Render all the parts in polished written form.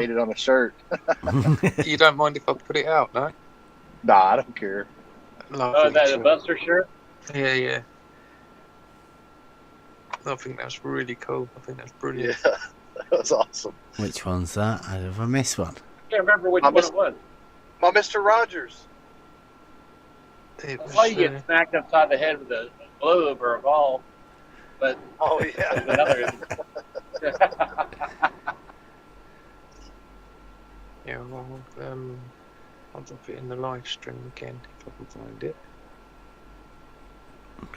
it on a shirt. You don't mind if I put it out, no? Nah, I don't care. Lovely. Oh, that the Buster shirt? Yeah, yeah. I think that's really cool. I think that's brilliant. Yeah, that was awesome. Which one's that? Have I missed one? I can't remember which one it was. My Mr. Rogers. It was, That's why you get smacked upside the head with a globe or a ball. But oh yeah, another. Yeah, well, I'll drop it in the live stream again if I can find it.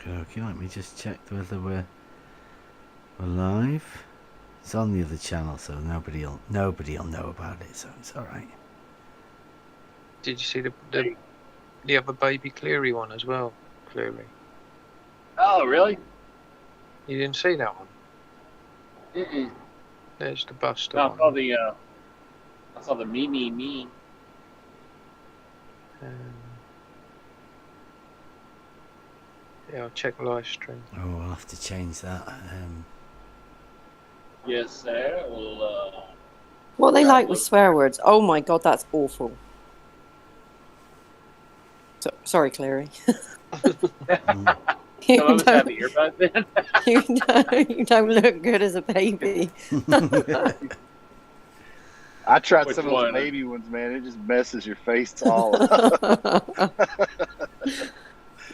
Okay, let me just check whether we're live. It's on the other channel, so nobody'll know about it, so it's all right. Did you see the other Baby Cleary one as well? Cleary. Oh, really? You didn't see that one? Mm-mm. There's the Buster No, one. I saw the me. Yeah, I'll check live stream. Oh, I'll have to change that. Yes, sir. Well, what they like with swear words. Oh my god, that's awful. Sorry, Clary. you don't look good as a baby. I tried some of those baby ones, man. It just messes your face all up.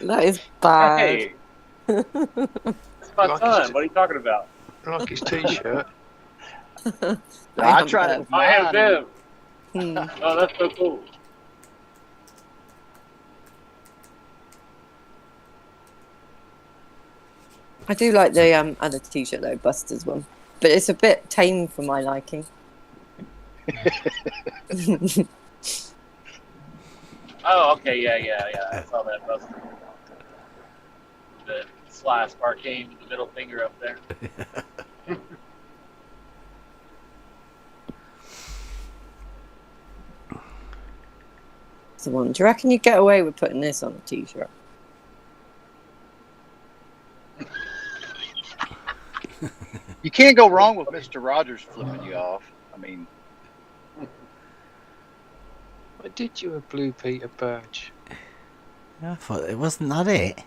That is bad. Hey, it's my son. What are you talking about? I like his t-shirt. I tried it. I have them. Oh, that's so cool. I do like the other t-shirt though, Buster's one, but it's a bit tame for my liking. Oh, okay, yeah. I saw that Buster. The slice Arcane with the middle finger up there. So, do you reckon you'd get away with putting this on a t-shirt? You can't go wrong with Mr. Rogers flipping you off. I mean, What did you a Blue Peter badge? I thought it wasn't that it.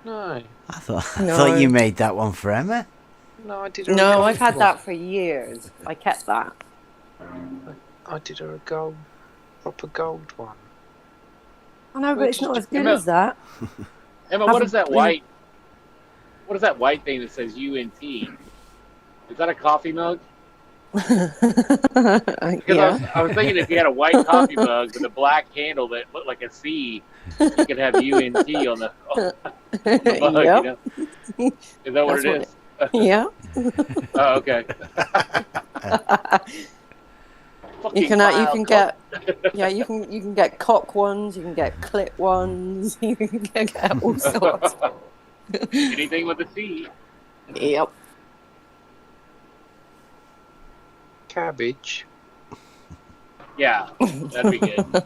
No. I thought you made that one for Emma. No, I did. No, I've had that for years. I kept that. I did her a proper gold one. I know, but it's not as good as that. Emma, what is that white? What is that white thing that says UNT? Is that a coffee mug? Because I was thinking if you had a white coffee mug with a black handle that looked like a C, you could have UNT on the mug. Yep. You know? Is that what it is? Yeah. Oh, okay. You can get cock ones, you can get clit ones, you can get all sorts. Anything with a C. Yep. Cabbage. Yeah, that'd be good.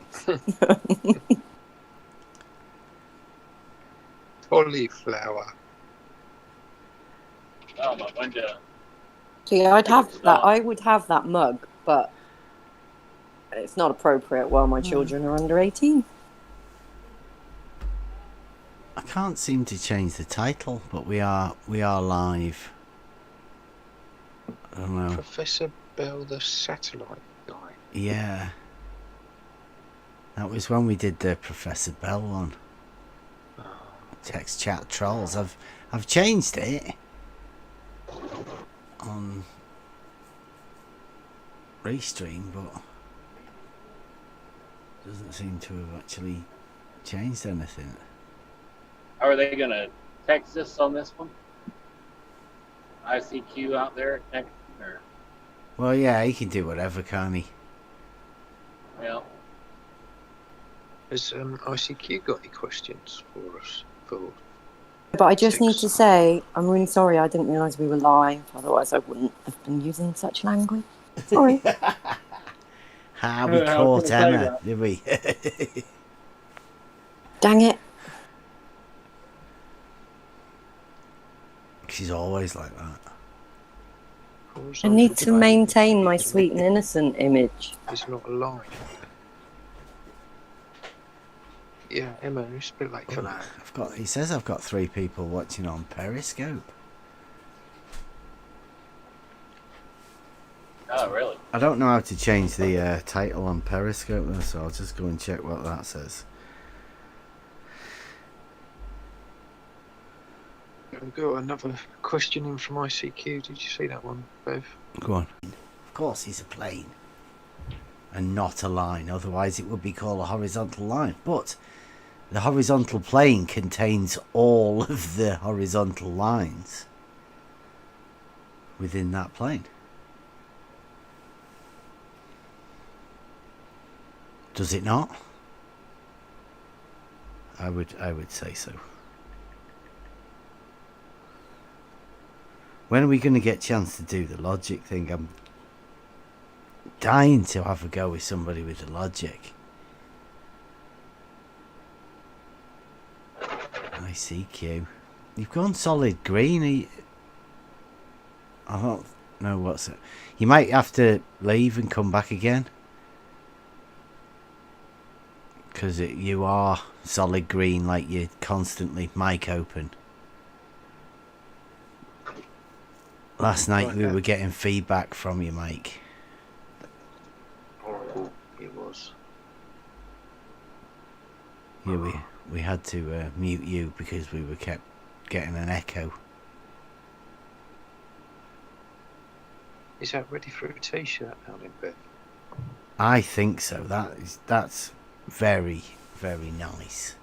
Cauliflower. Oh, my window. See, I'd have that. I would have that mug, but it's not appropriate while my children are under 18. I can't seem to change the title, but we are live. I don't know. Professor Bell, the satellite guy. Yeah. That was when we did the Professor Bell one. Text chat trolls. I've changed it on Restream, but doesn't seem to have actually changed anything. How are they going to text us on this one? ICQ out there next? Or? Well, yeah, he can do whatever, can't he? Yeah. Has ICQ got any questions for us? But I just need to say, I'm really sorry I didn't realise we were live, otherwise I wouldn't have been using such language. Sorry. How we caught Emma, did we? Dang it. She's always like that. I need to maintain my sweet and innocent image. It's not a line. Yeah, Emma, it's a bit late for that. He says I've got 3 people watching on Periscope. Oh, really? I don't know how to change the title on Periscope though, so I'll just go and check what that says. I've got another question in from ICQ. Did you see that one, Bev? Go on. Of course it's a plane and not a line, otherwise it would be called a horizontal line. But the horizontal plane contains all of the horizontal lines within that plane. Does it not? I would say so. When are we going to get a chance to do the logic thing? I'm dying to have a go with somebody with the logic. ICQ. You've gone solid green. I don't know what's it. You might have to leave and come back again. Because you are solid green, like you're constantly mic open. Last night we were getting feedback from you, Mike. Horrible it was. Yeah, we had to mute you because we were kept getting an echo. Is that ready for a t-shirt now then, Bev? I think so. That's very, very nice.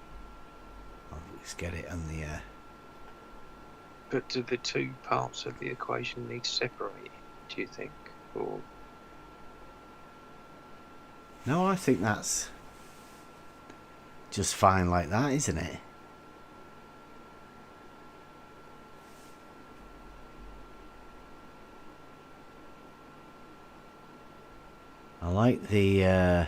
Let's get it on the But do the two parts of the equation need to separate, do you think? Or No, I think that's just fine like that, isn't it? I like the I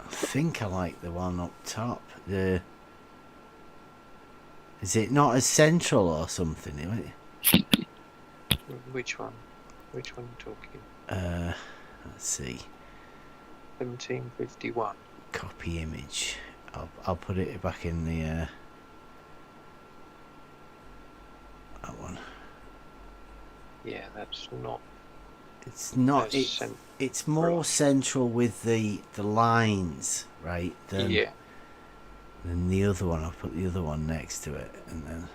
think I like the one up top. Is it not as central or something? which one? Which one are you talking? Let's see. 1751. Copy image. I'll put it back in the that one. Yeah, that's not. It's not. as It's more central with the lines, right? Than the other one. I'll put the other one next to it, and then.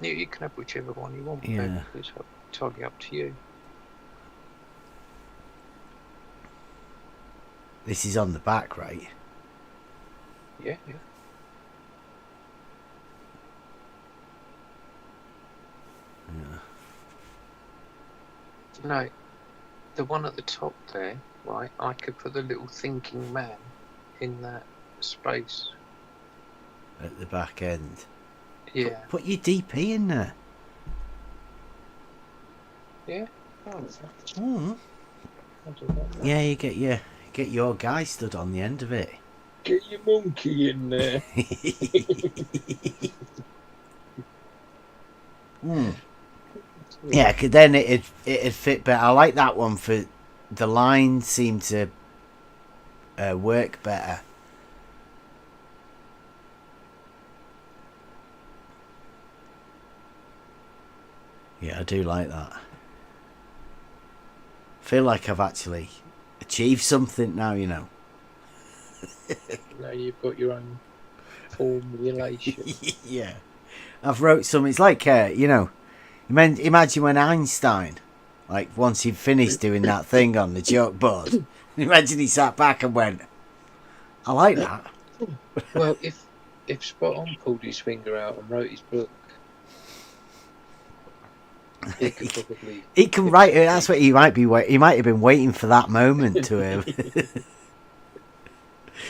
You can have whichever one you want. Yeah. Bev. It's entirely up to you. This is on the back, right? Yeah. Yeah. No, the one at the top there, right? I could put the little thinking man in that space. At the back end. Yeah. Put your DP in there. Yeah. Mm. Yeah, you get your guy stood on the end of it. Get your monkey in there. Yeah, 'cause then it'd fit better. I like that one for the lines seem to work better. Yeah, I do like that. Feel like I've actually achieved something now, you know. Now you've got your own formulation. Yeah, I've wrote some. It's like you know, imagine when Einstein, like once he'd finished doing that thing on the joke board, imagine he sat back and went, "I like that." Well, if Spot On pulled his finger out and wrote his book, he could probably. He can write it. That's what he might be. He might have been waiting for that moment to him,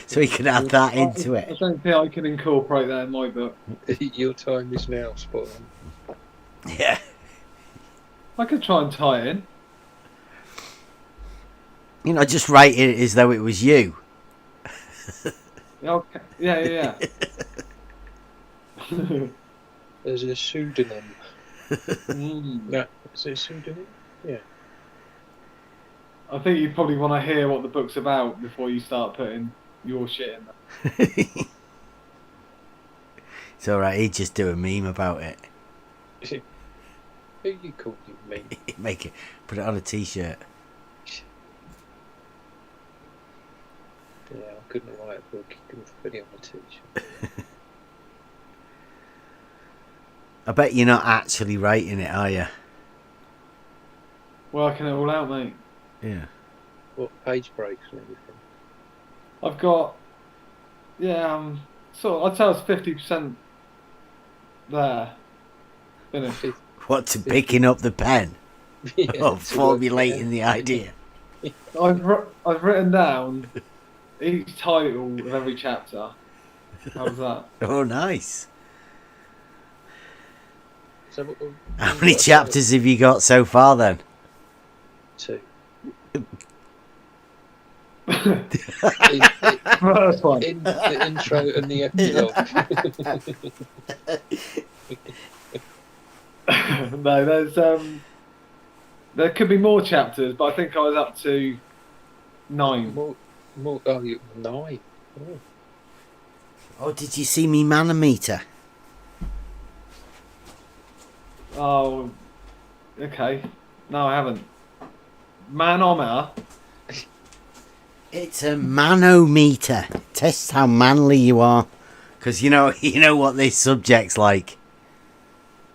so he could add that into I it. don't think I can incorporate that in my book. Your time is now, Spot On. Yeah. I could try and tie in. You know, just write it as though it was you. Okay. Yeah. There's a pseudonym. Mm. No, is it a pseudonym? Yeah. I think you probably want to hear what the book's about before you start putting your shit in there. It's alright, he'd just do a meme about it. Who you call you me? Make it, put it on a t-shirt. Yeah, I couldn't write a book. You couldn't put it on a t-shirt. I bet you're not actually writing it, are you? Working it all out, mate. Yeah. What page breaks and everything? I've got, so I'd say it's 50% there. Finished. What, to picking up the pen? Yeah, Or to work it formulating out. the idea? I've written down each title of every chapter. How's that? Oh, nice. So How many chapters have you got so far then? 2. First one. In the intro and the epilogue. No, there could be more chapters, but I think I was up to 9. More. Oh, 9. Oh. Oh, did you see me manometer? Oh, okay. No, I haven't. Manometer. It's a manometer. It tests how manly you are. Because you know what this subject's like.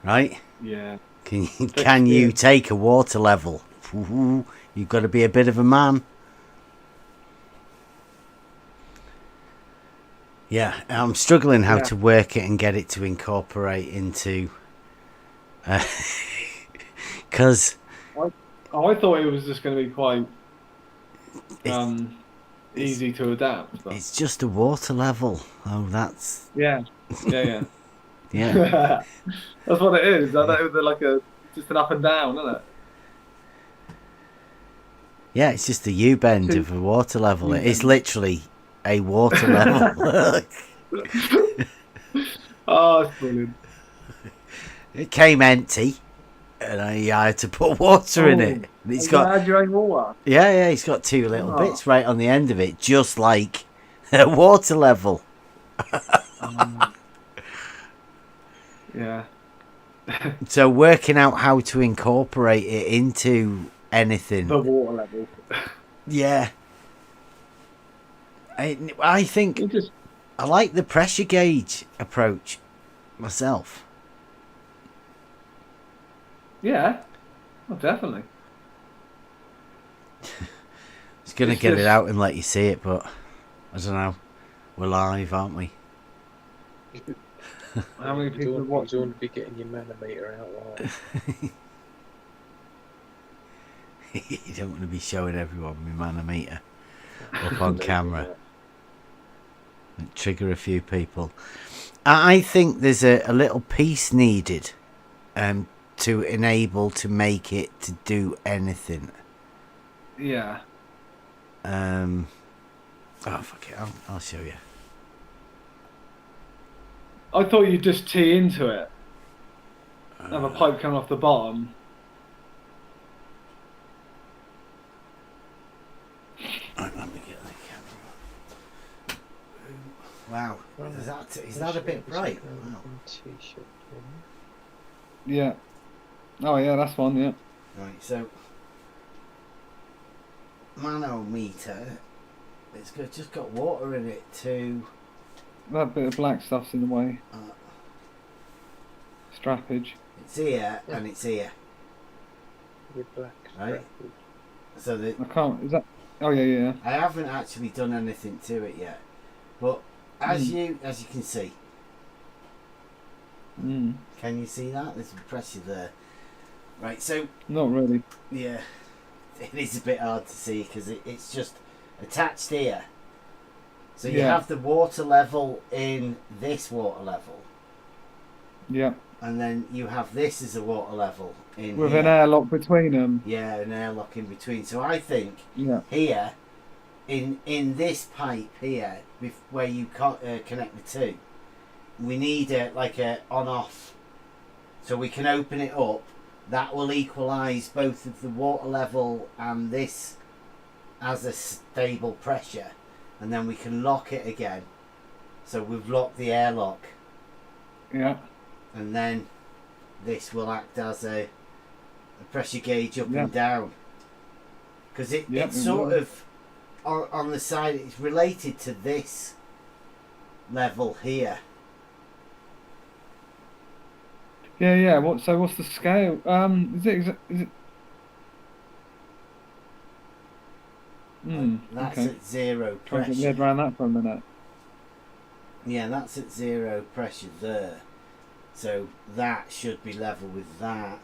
Right? Yeah. Can you take a water level? Ooh, you've got to be a bit of a man. Yeah, I'm struggling how to work it and get it to incorporate into... Because... I thought it was just going to be quite easy to adapt. But... It's just a water level. Oh, that's... Yeah. Yeah. That's what it is. I know they're like just an up and down, isn't it? Yeah, it's just the U-bend of a water level. It is literally a water level. Oh, it's brilliant. It came empty, and I had to put water in it. And it's got Add your own water. yeah, it's got 2 little bits right on the end of it, just like a water level. Yeah. So working out how to incorporate it into anything. The water level. Yeah. I think You just I like the pressure gauge approach myself. yeah. Oh, definitely. I was going to It's get it just- out and let you see it, but I don't know. We're live, aren't we? How many You people don't watch? want to be getting your manometer out like You don't want to be showing everyone my manometer up on camera. Trigger a few people. I think there's a little piece needed to enable to make it to do anything. Yeah. Oh fuck it, I'll show you. I thought you'd just tee into it. Have a pipe coming off the bottom. Let me get the camera. Wow, is that a bit bright? Wow. T-shirt. Yeah. Oh yeah, that's one. Yeah. Right, so manometer. Just got water in it to. That bit of black stuff's in the way. Strappage. It's here and it's here. With black. Right. So the, I can't. Is that? Oh yeah. I haven't actually done anything to it yet, but as you can see, can you see that? There's some pressure there. Right, so Not really. yeah, it is a bit hard to see because it's just attached here. So you Yeah. have the water level in this water level, Yeah. And then you have this as a water level in With here. an airlock between them. Yeah, an airlock in between. So I think Yeah. here, in this pipe here, where you connect the two, we need like a on-off. So we can open it up. That will equalise both of the water level and this as a stable pressure. And then we can lock it again. So we've locked the airlock. Yeah. And then this will act as a pressure gauge up Yeah. and down. Because Yeah, it's it sort will. of on the side, it's related to this level here. Yeah, yeah. What's the scale? Is it? That's Okay. at zero Trying to get my head pressure. around that for a minute. Yeah, that's at zero pressure there. So that should be level with that.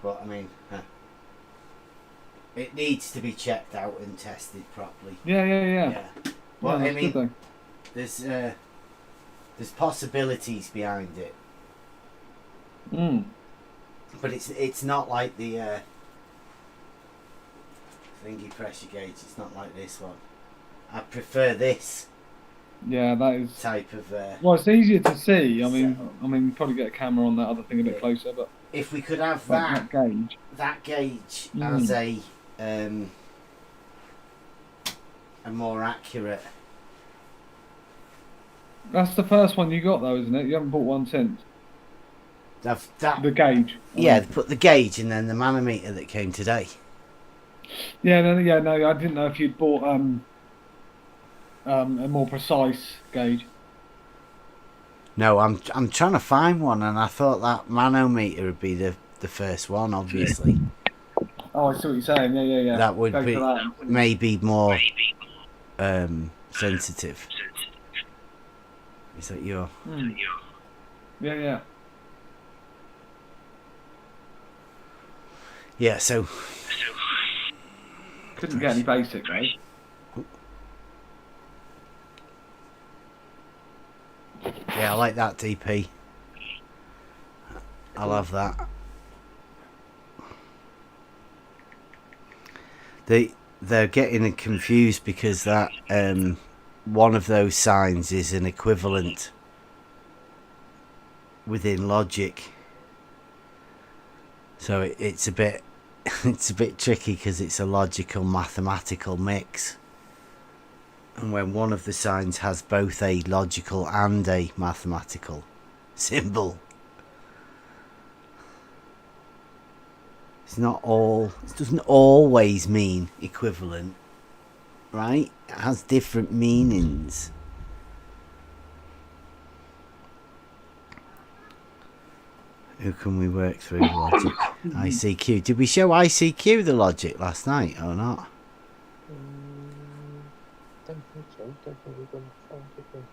But I mean, it needs to be checked out and tested properly. Yeah, yeah, yeah. Well, Yeah, I that's mean, good there's possibilities behind it, though. but it's not like the thingy pressure gauge. It's not like this one. I prefer this Yeah, that is. type of. Well, it's easier to see. I mean, you probably get a camera on that other thing a bit closer, but If we could have that gauge. that gauge as a more accurate. That's the first one you got, though, isn't it? You haven't bought one since. That The gauge. yeah, they put the gauge and then the manometer that came today. Yeah, no, I didn't know if you'd bought a more precise gauge. No, I'm trying to find one, and I thought that manometer would be the first one, obviously. Oh, I see what you're saying. Yeah. That would Go be for that. maybe more sensitive. Is that your? Yeah. Yeah. So Couldn't get any basic, though. yeah, I like that DP. I love that. They're getting confused because that one of those signs is an equivalent within logic. So it's a bit tricky because it's a logical mathematical mix. And when one of the signs has both a logical and a mathematical symbol, it doesn't always mean equivalent, right? It has different meanings. Who can we work through logic? ICQ. Did we show ICQ the logic last night or not? Don't think so. Don't think we're going to find it.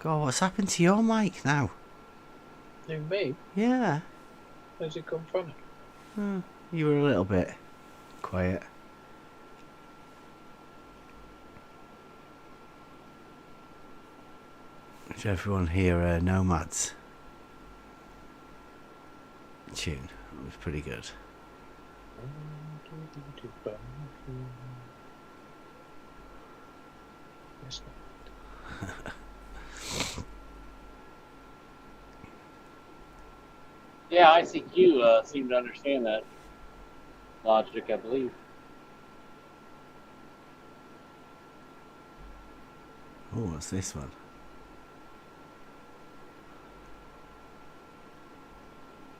God, what's happened to your mic now? Who, me? Yeah. Where's it come from? You were a little bit quiet. Did everyone hear Nomad's tune? It was pretty good. Yes, Yeah, ICQ seemed to understand that logic, I believe. Oh, what's this one?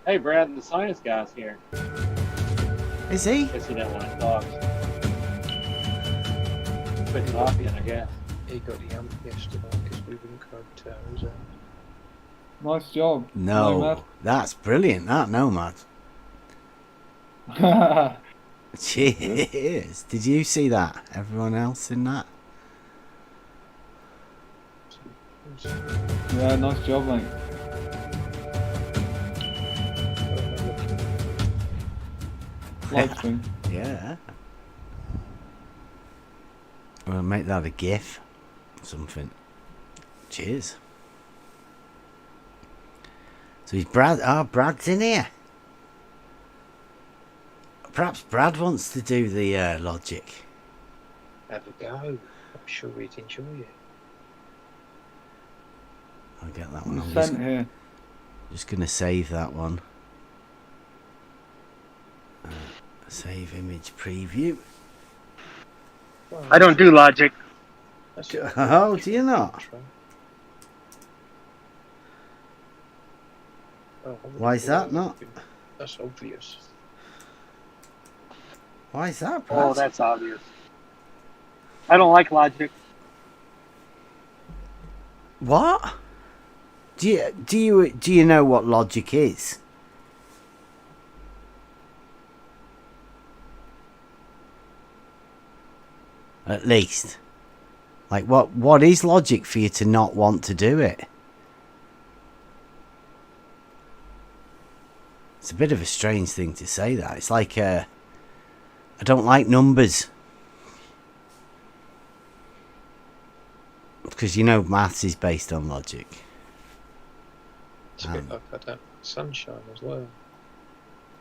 Hey, Brad, the science guy's here. Is he? Guess he doesn't want to talk. Quit talking, I guess. he got the amp yesterday because we wouldn't go towers out. Nice job. No, that's brilliant. That Nomad. Nomad. Cheers. Did you see that? Everyone else in that? Yeah, nice job, mate. Live stream. Yeah. We'll make that a GIF. Something. Cheers. So he's Brad. Brad's in here. Perhaps Brad wants to do the logic. Have a go. I'm sure he'd enjoy it. I'll get that one. I'm I'm just, sent here. just gonna save that one. Save image preview. Well, I don't do logic. that's Oh, do you not? Oh, I wouldn't Why is that have not? been- That's obvious. Why is that, Brad? Oh, that's obvious. I don't like logic. What? Do you know what logic is? At least. Like what is logic for you to not want to do it? It's a bit of a strange thing to say that. It's like I don't like numbers. Because you know maths is based on logic. It's a bit like I don't like sunshine as well.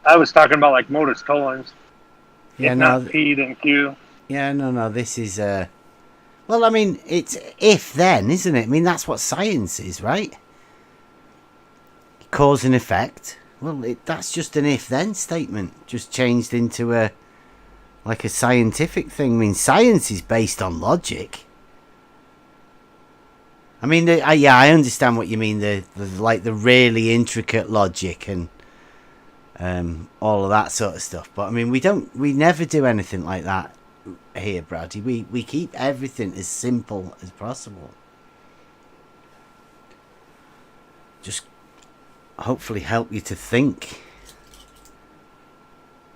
I was talking about like modus tollens. Yeah, if no, not P, then Q. yeah, no. This is well, I mean, it's if then, isn't it? I mean, that's what science is, right? Cause and effect. Well, that's just an if then statement, just changed into a scientific thing. I mean, science is based on logic. I mean, yeah, I understand what you mean. The really intricate logic and all of that sort of stuff. But I mean, we never do anything like that here, Brady. We keep everything as simple as possible. Just hopefully help you to think.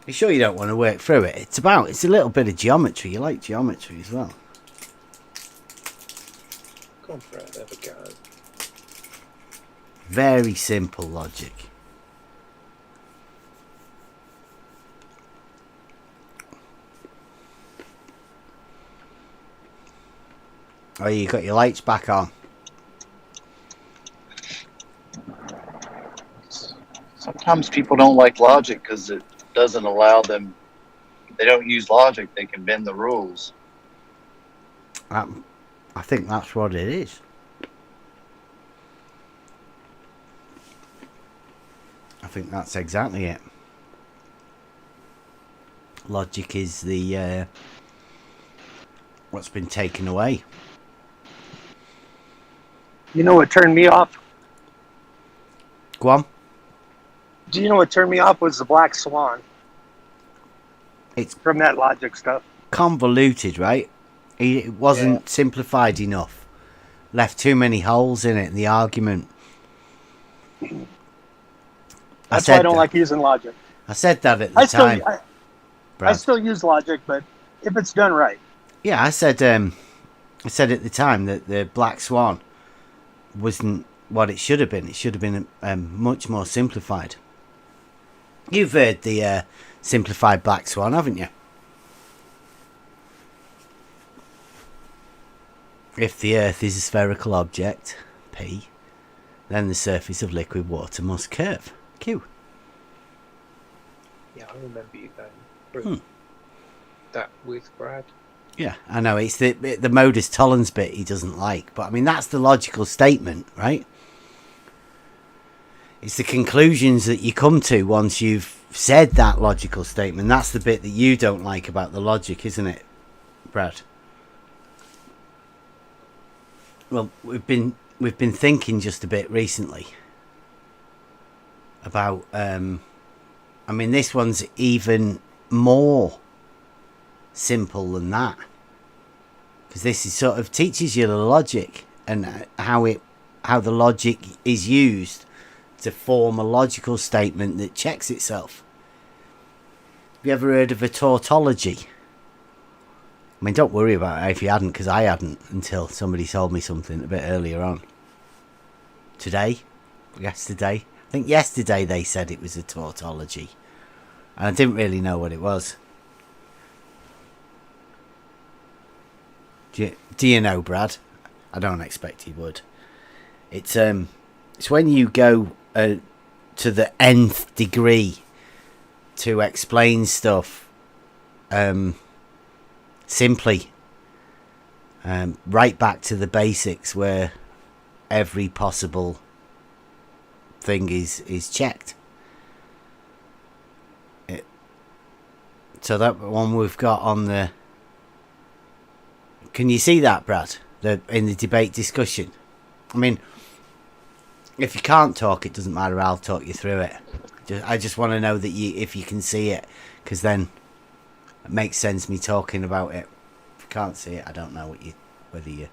You sure you don't want to work through it? It's a little bit of geometry. You like geometry as well. Go on, Brad, have a go. Very simple logic. Oh, you got your lights back on. Sometimes people don't like logic because it doesn't allow them. They don't use logic. They can bend the rules. I think that's what it is. I think that's exactly it. Logic is the what's been taken away. You know what turned me off? Go on. Do you know what turned me off was the Black Swan? It's from that logic stuff. convoluted, right? It wasn't simplified enough. Left too many holes in it in the argument. That's why I don't like using logic. I said that at the time. I Brad. still use logic, but if it's done right. Yeah, I said at the time that the Black Swan wasn't what it should have been. It should have been much more simplified. You've heard the simplified Black Swan, haven't you? If the Earth is a spherical object, P, then the surface of liquid water must curve, Q. Yeah, I remember you going through that with Brad. Yeah, I know, it's the modus tollens bit he doesn't like, but I mean, that's the logical statement, right? It's the conclusions that you come to once you've said that logical statement. That's the bit that you don't like about the logic, isn't it, Brad? Well, we've been thinking just a bit recently about I mean, this one's even more simple than that, because this is sort of teaches you the logic and how the logic is used to form a logical statement that checks itself. Have you ever heard of a tautology? I mean, don't worry about it if you hadn't, because I hadn't until somebody told me something a bit earlier on. Yesterday. I think yesterday they said it was a tautology. And I didn't really know what it was. Do you know, Brad? I don't expect you would. It's when you go to the nth degree to explain stuff simply, right back to the basics where every possible thing is checked. So that one we've got on the... Can you see that, Brad? In the debate discussion? I mean, if you can't talk, it doesn't matter. I'll talk you through it. I just want to know that if you can see it, because then it makes sense me talking about it. If you can't see it, I don't know whether you...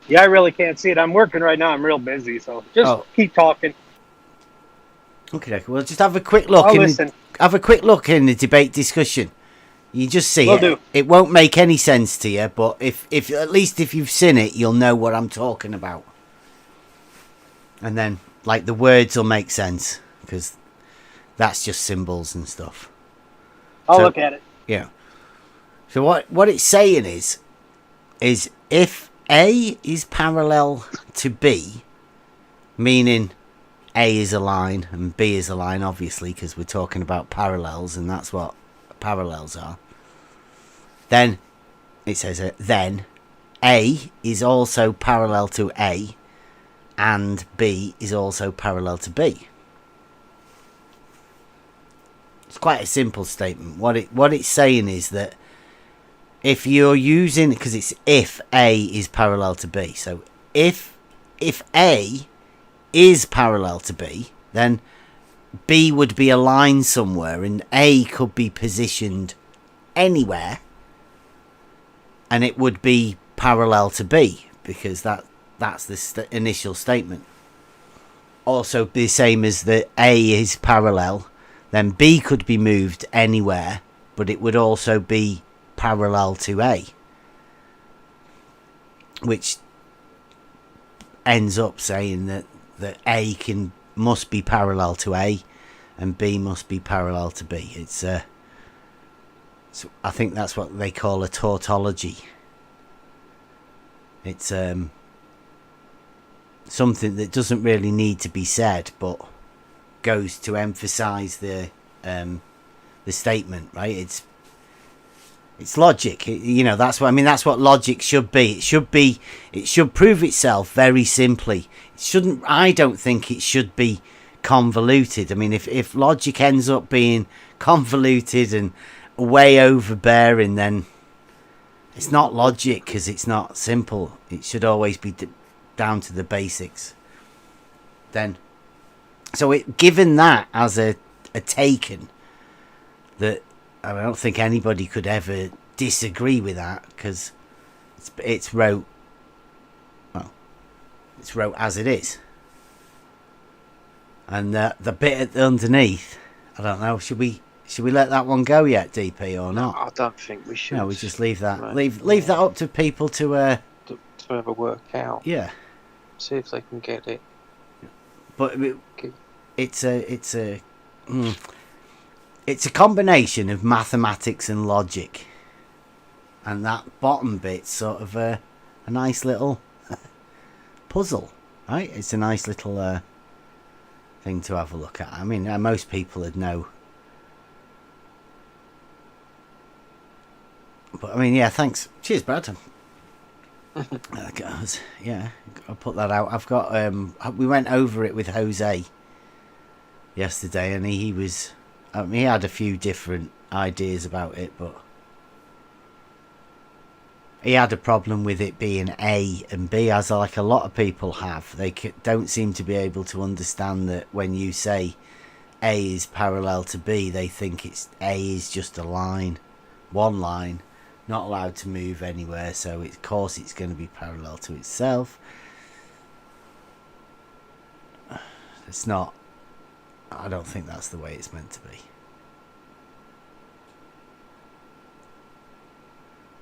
Yeah, I really can't see it. I'm working right now. I'm real busy, so just keep talking. Okay, well, just have a quick look. I'll listen. Have a quick look in the debate discussion. You just see Will it. do. It won't make any sense to you, but if at least if you've seen it, you'll know what I'm talking about. And then, like, the words will make sense, because that's just symbols and stuff. I'll look at it. Yeah. So what it's saying is if A is parallel to B, meaning A is a line and B is a line, obviously, because we're talking about parallels, and that's what parallels are. Then it says then A is also parallel to A, and B is also parallel to B. It's quite a simple statement. What it's saying is that if you're using, because it's if A is parallel to B, so if A is parallel to B, then B would be a line somewhere, and A could be positioned anywhere, and it would be parallel to B, because that's the initial statement. Also, the same as that A is parallel, then B could be moved anywhere, but it would also be parallel to A, which ends up saying that A must be parallel to A, and B must be parallel to B. It's so I think that's what they call a tautology. It's something that doesn't really need to be said, but goes to emphasize the statement, right? It's logic. That's what I mean. That's what logic should be. It should prove itself very simply. I don't think it should be convoluted. I mean, if logic ends up being convoluted and way overbearing, then it's not logic, because it's not simple. It should always be down to the basics. Then, so given that as a taken, that I don't think anybody could ever disagree with that, because it's wrote as it is. And the bit underneath, I don't know, should we let that one go yet, DP, or not? I don't think we should. No, we just leave that. Right. Leave that up to people to to have a work out. yeah. See if they can get it. But it's a combination of mathematics and logic, and that bottom bit's sort of a nice little puzzle, right? It's a nice little thing to have a look at. I mean, most people would know. But I mean, yeah, thanks. Cheers, Brad. That goes. Yeah, I'll put that out. I've got we went over it with Jose yesterday, and he was he had a few different ideas about it, but he had a problem with it being A and B, as like a lot of people have. They don't seem to be able to understand that when you say A is parallel to B, they think A is just a line, one line, not allowed to move anywhere, so of course it's going to be parallel to itself. It's not. I don't think that's the way it's meant to be.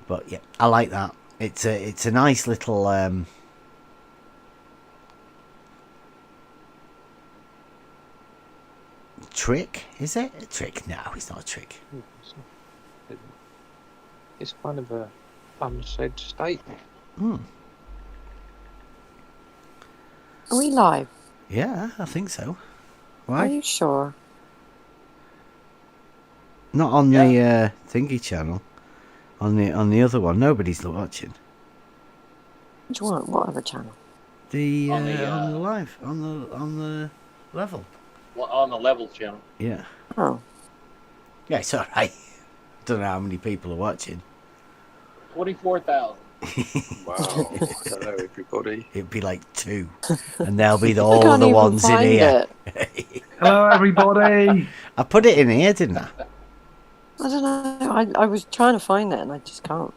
But yeah, I like that. It's a nice little trick. Is it a trick? No, it's not a trick. It's kind of a unsaid statement. Are we live? Yeah, I think so. Are Why? you sure? Not on the thingy channel. On the other one, nobody's watching. Which one? What other channel? The On on the, the live on the level. On the levels channel. Yeah. Oh, Yeah, it's all right. Don't know how many people are watching. 24,000. Wow. Hello, everybody. It'd be like 2, and they'll be I all can't the even ones in find here. it. Hello, everybody. I put it in here, didn't I? I don't know. I was trying to find it and I just can't.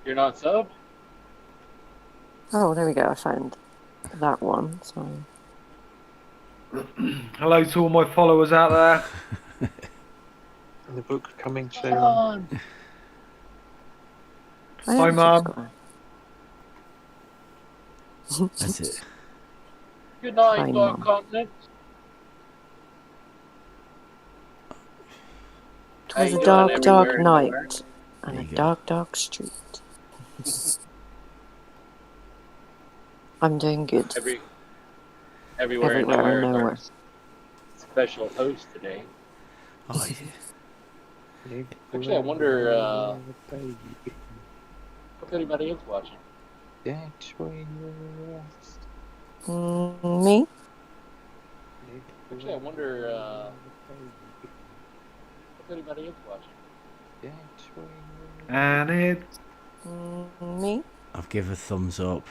You're not subbed? Oh, there we go. I found that one. So Hello to all my followers out there. And the book coming Come soon. on. I Hi, am Mum. subscribed. That's it. Good night, Hi, Dark Mum. Continent. It How was you a doing dark, dark everywhere and night nowhere? and There a you go. dark, dark street. I'm doing good. Everywhere and Everywhere and nowhere. nowhere. Our special host today. Oh, yeah. Actually, I wonder if anybody is watching. That's when you're Me? Actually, I wonder if anybody is watching. That's when you're And it's Me? I've given a thumbs up,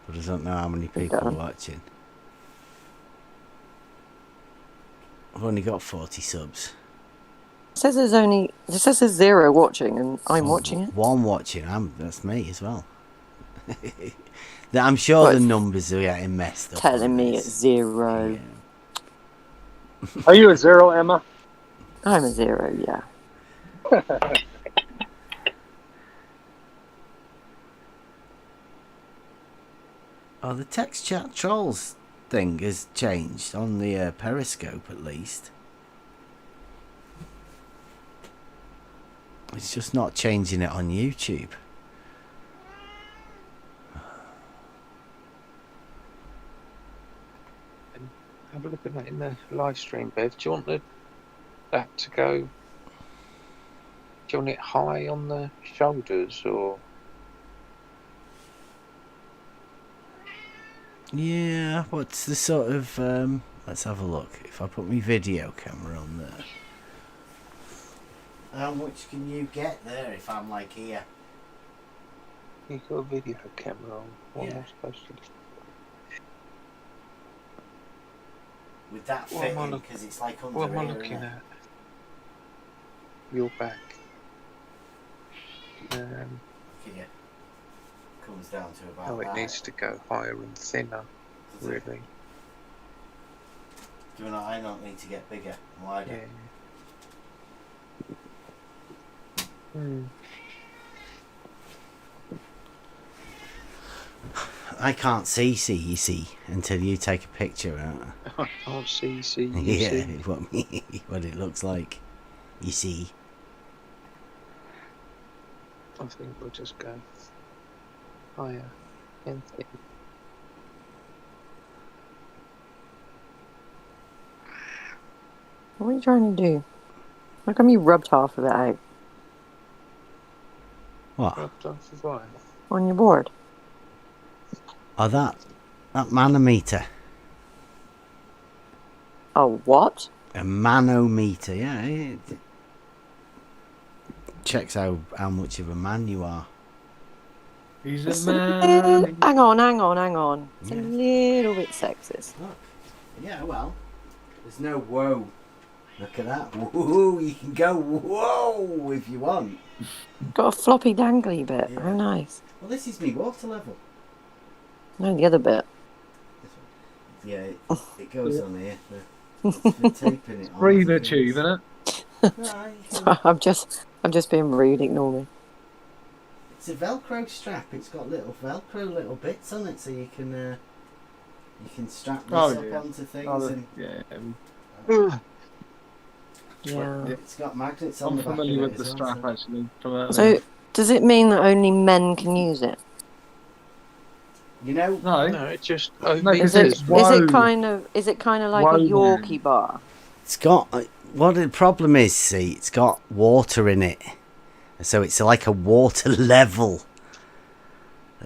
but I don't know how many people are done. watching. I've only got 40 subs. It says there's 0 watching and I'm watching it. One watching. That's me as well. I'm sure What? the numbers are getting messed up. Telling on me this. it's 0. Yeah. Are you a 0, Emma? I'm a 0, yeah. Oh, the text chat trolls thing has changed on the Periscope at least. It's just not changing it on YouTube. Have a look at that in the live stream, Bev. Do you want that to go? Do you want it high on the shoulders or? Yeah, what's the sort of let's have a look. If I put my video camera on there, how much can you get there if I'm like here? You've got a video camera on. What am Yeah. I supposed to do? Would that What fit am I in? look- Because it's like under What am I here, looking innit? at? Your back. Here. Comes down to about Oh, it that. needs to go higher and thinner, Does it? really. Do you know, I don't need to get bigger and wider. Yeah. Hmm. I can't see, you see, until you take a picture out. I can't see, you Yeah, see. what it looks like. You see. I think we'll just go higher and thin. What are you trying to do? How come you rubbed half of it out What? Rubbed off of what? on your board? Oh, that manometer. Oh, what? A manometer, yeah. It checks how much of a man you are. he's It's a a man. little, hang on. It's a Yeah. little bit sexist. Look. Yeah, well, there's no whoa. Look at that. Whoa, you can go whoa if you want. Got a floppy dangly bit. Yeah. How nice. Well, this is me water level. No, the other bit. This one. Yeah, it goes on here. For taping it on. Breather tube, innit? No, you can- I'm just being rude. Ignore me. It's a Velcro strap. It's got little Velcro little bits on it, so you can strap this Oh, up yeah. onto things, Oh, and yeah. Yeah. it's got magnets on I'm the back familiar of with it the as well, strap so- actually. From earlier. So, does it mean that only men can use it? You know, No, No, it just No, 'cause Is opens. it, it's Whoa. is it kind of like Whoa, a man. Yorkie bar? it's got what the problem is. See, it's got water in it, so it's like a water level,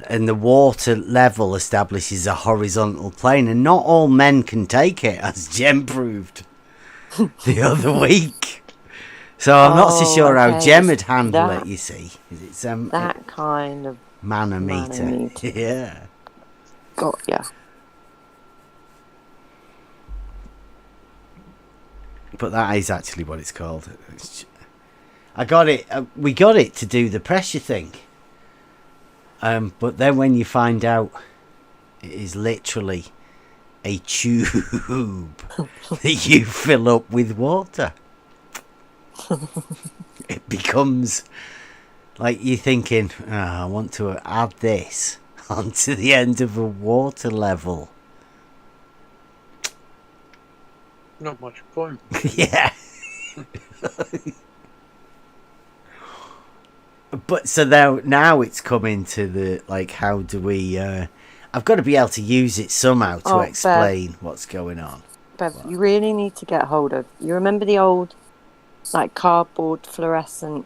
and the water level establishes a horizontal plane, and not all men can take it, as Jem proved the other week. So I'm not so Oh, sure how okay, Jem it's would handle that- it. You see, it's That kind of manometer. manometer. Yeah. got ya. But that is actually what it's called. I got it. We got it to do the pressure thing. But then when you find out it is literally a tube that you fill up with water, it becomes like you're thinking, I want to add this onto the end of a water level. Not much point. Yeah. But so now it's coming to the, like, how do we I've got to be able to use it somehow to Oh, explain what's going on. Bev, you really need to get hold of. You remember the old, like, cardboard fluorescent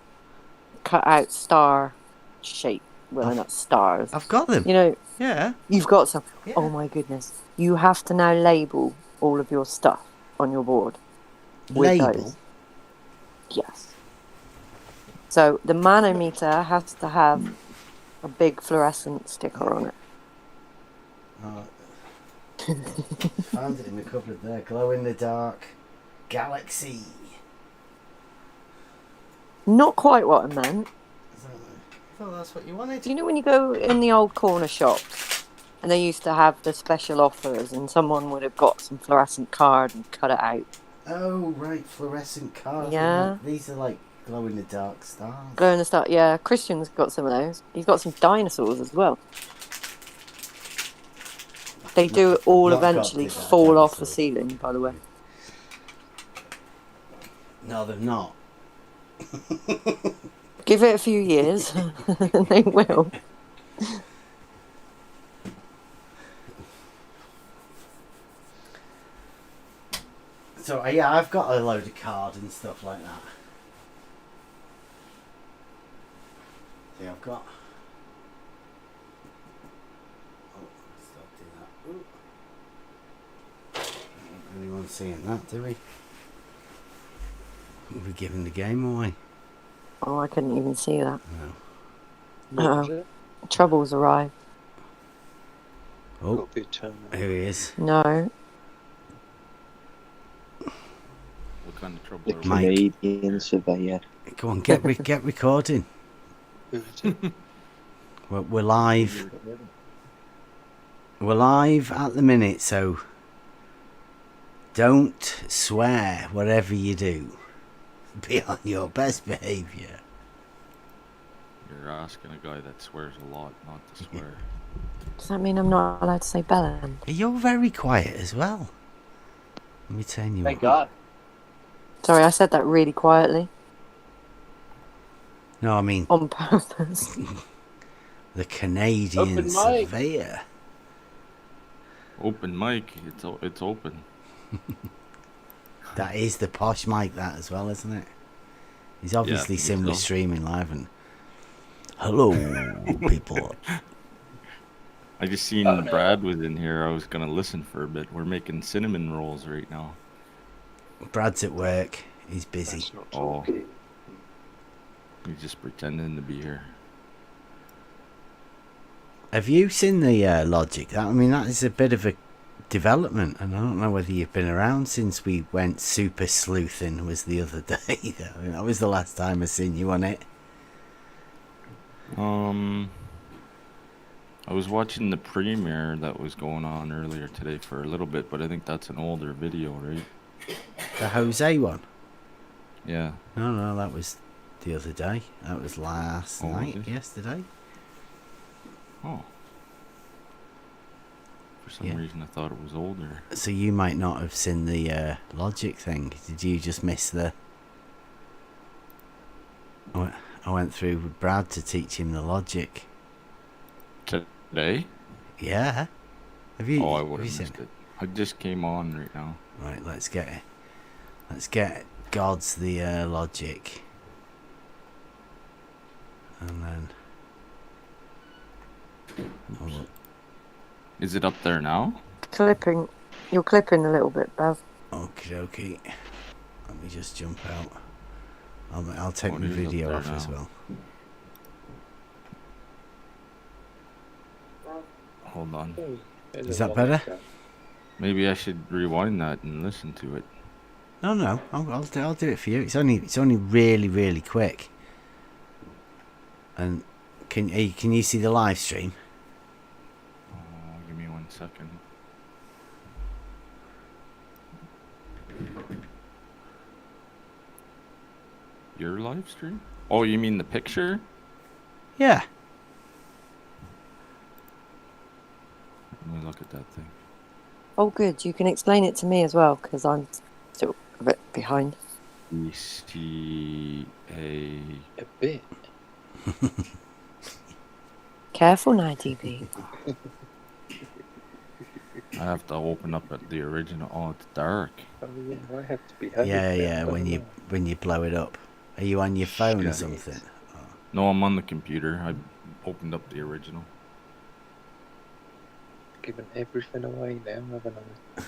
cut out star shape? Well, they're not stars. I've got them. You know, Yeah. you've got some. Yeah. Oh my goodness! You have to now label all of your stuff on your board. With Label. those. Yes. So the manometer has to have a big fluorescent sticker on it. Oh. Found it in the cupboard there. Glow in the dark galaxy. Not quite what I meant. I thought that's what you wanted. Do you know when you go in the old corner shops and they used to have the special offers and someone would have got some fluorescent card and cut it out? Oh right, fluorescent cards. Yeah. These are like glow in the dark stars. Glow in the start. Yeah, Christian's got some of those. He's got some dinosaurs as well. They do all not got eventually the fall off the dinosaurs. ceiling, by the way. No, they're not. Give it a few years, and they will. So yeah, I've got a load of cards and stuff like that. See, I've got. Oh, stop doing that. Ooh. Don't want anyone seeing that, do we? We're giving the game away. Oh, I couldn't even see that. No. Uh-oh. Trouble's arrived. Oh, Got to be a turn. here he is. No. What kind of trouble The are we? Mike. Canadian surveyor. Go on, get recording. We're live. We're live at the minute, so don't swear whatever you do. Be on your best behaviour. You're asking a guy that swears a lot not to swear. Does that mean I'm not allowed to say Bellend? You're very quiet as well. Let me turn you Thank up. God. Sorry, I said that really quietly. No, I mean On purpose. the Canadian Open mic. surveyor. Open mic, it's open. That is the posh mic, that as well, isn't it? He's obviously think similar so. streaming live and hello people. I just seen Brad was in here. I was gonna listen for a bit. We're making cinnamon rolls right now. Brad's at work. He's busy. That's not Oh, talking. he's just pretending to be here. Have you seen the Logic? I mean, that is a bit of a development, and I don't know whether you've been around since we went super sleuthing. Was the other day? I mean, that was the last time I seen you on it. I was watching the premiere that was going on earlier today for a little bit, but I think that's an older video, right? The Jose one. Yeah. No, that was the other day. That was last Oh, was night. it? Yesterday. Oh. For some Yeah. reason, I thought it was older. So you might not have seen the Logic thing. Did you just miss the? I went through with Brad to teach him the Logic. Today? Yeah. Have you? Oh, I have would you have seen missed it. I just came on right now. Right, let's get it. Let's get God's the logic. And then. Oh, look. Is it up there now? Clipping. You're clipping a little bit, Bev. Okie dokie. Let me just jump out. I'll take Oh, my it is up video there off as now. well. Hold on. Is that better? Maybe I should rewind that and listen to it. No. I'll do it for you. It's only really quick. And can you see the live stream? Give me 1 second. Your live stream? Oh, you mean the picture? Yeah. Let me look at that thing. Oh, good. You can explain it to me as well, because I'm still a bit behind. ECA. A bit. Careful now, DB. I have to open up at the original. Oh, it's dark. Oh yeah, I have to be. Yeah. When you blow it up, are you on your phone or Shit. something? No, I'm on the computer. I opened up the original. Giving everything away now, haven't I?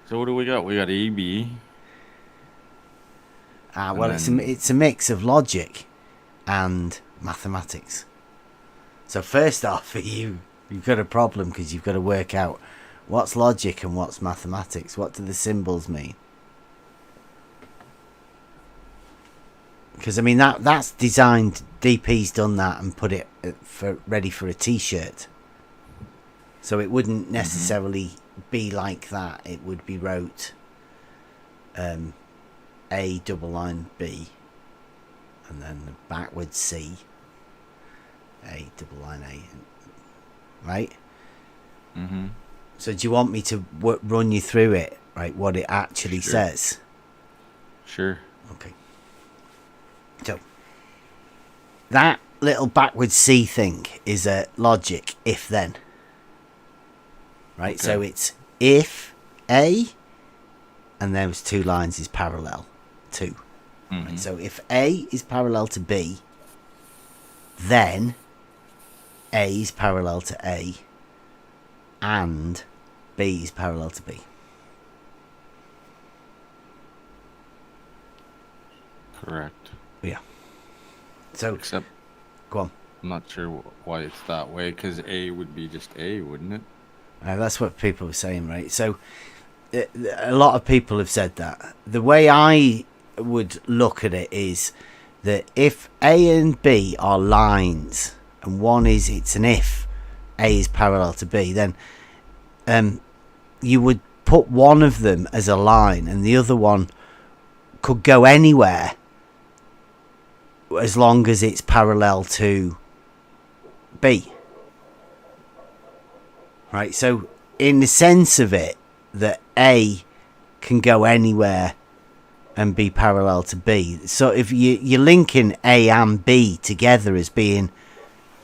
So what do we got? We got AB. Well, And it's a mix of logic and mathematics. So first off, you've got a problem because you've got to work out what's logic and what's mathematics. What do the symbols mean? Because I mean that's designed. DP's done that and put it ready for a T-shirt. So it wouldn't necessarily be like that. It would be wrote A double line B, and then the backwards C. A double line A, right? Mm-hmm. So do you want me to run you through it, right? What it actually Sure. says? Sure. Okay. So that little backwards C thing is a logic if then. Right? Okay. So it's if A and those two lines is parallel to. Mhm. Right? So if A is parallel to B, then A is parallel to A and B is parallel to B. Correct. So Except go on. I'm not sure why it's that way, because A would be just A, wouldn't it? That's what people are saying, right? So a lot of people have said that. The way I would look at it is that if A and B are lines, and one is it's an if A is parallel to B, then you would put one of them as a line, and the other one could go anywhere as long as it's parallel to B. Right, so in the sense of it, that A can go anywhere and be parallel to B. So if you're linking A and B together as being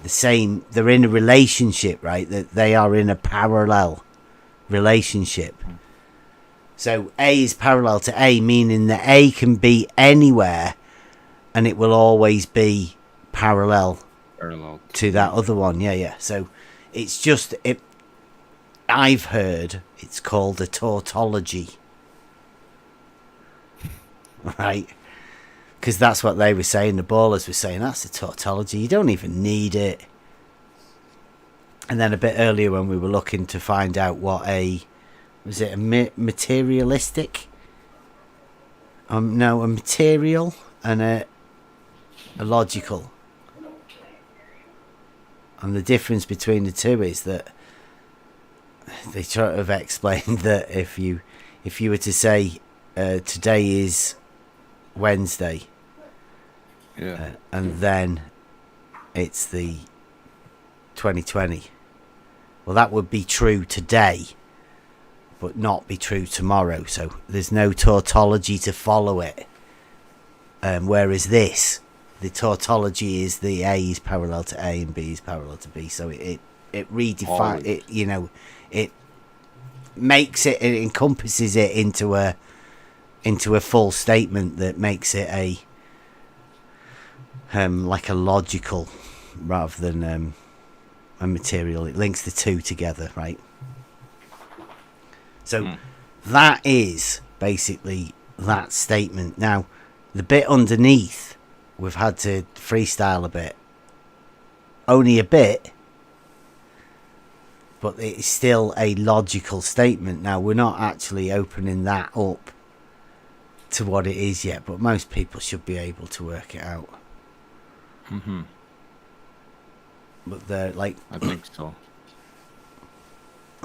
the same, they're in a relationship, right? That they are in a parallel relationship. So A is parallel to A, meaning that A can be anywhere and it will always be parallel to that other one. Yeah. So it's just it. I've heard it's called a tautology, right? Because that's what they were saying. The ballers were saying that's a tautology. You don't even need it. And then a bit earlier when we were looking to find out what was it a materialistic? No, a material and a logical. And the difference between the two is that they sort of explained that if you were to say today is Wednesday, and then it's the 2020, well, that would be true today, but not be true tomorrow. So there's no tautology to follow it. Whereas the tautology is the A is parallel to A and B is parallel to B. So it it redefines Always. it. It makes it encompasses it into a full statement that makes it a like a logical rather than a material. It links the two together, right? So that is basically that statement. Now, the bit underneath, we've had to freestyle a bit. Only a bit, but it's still a logical statement. Now, we're not actually opening that up to what it is yet, but most people should be able to work it out. Mm-hmm. But they're like, I think so.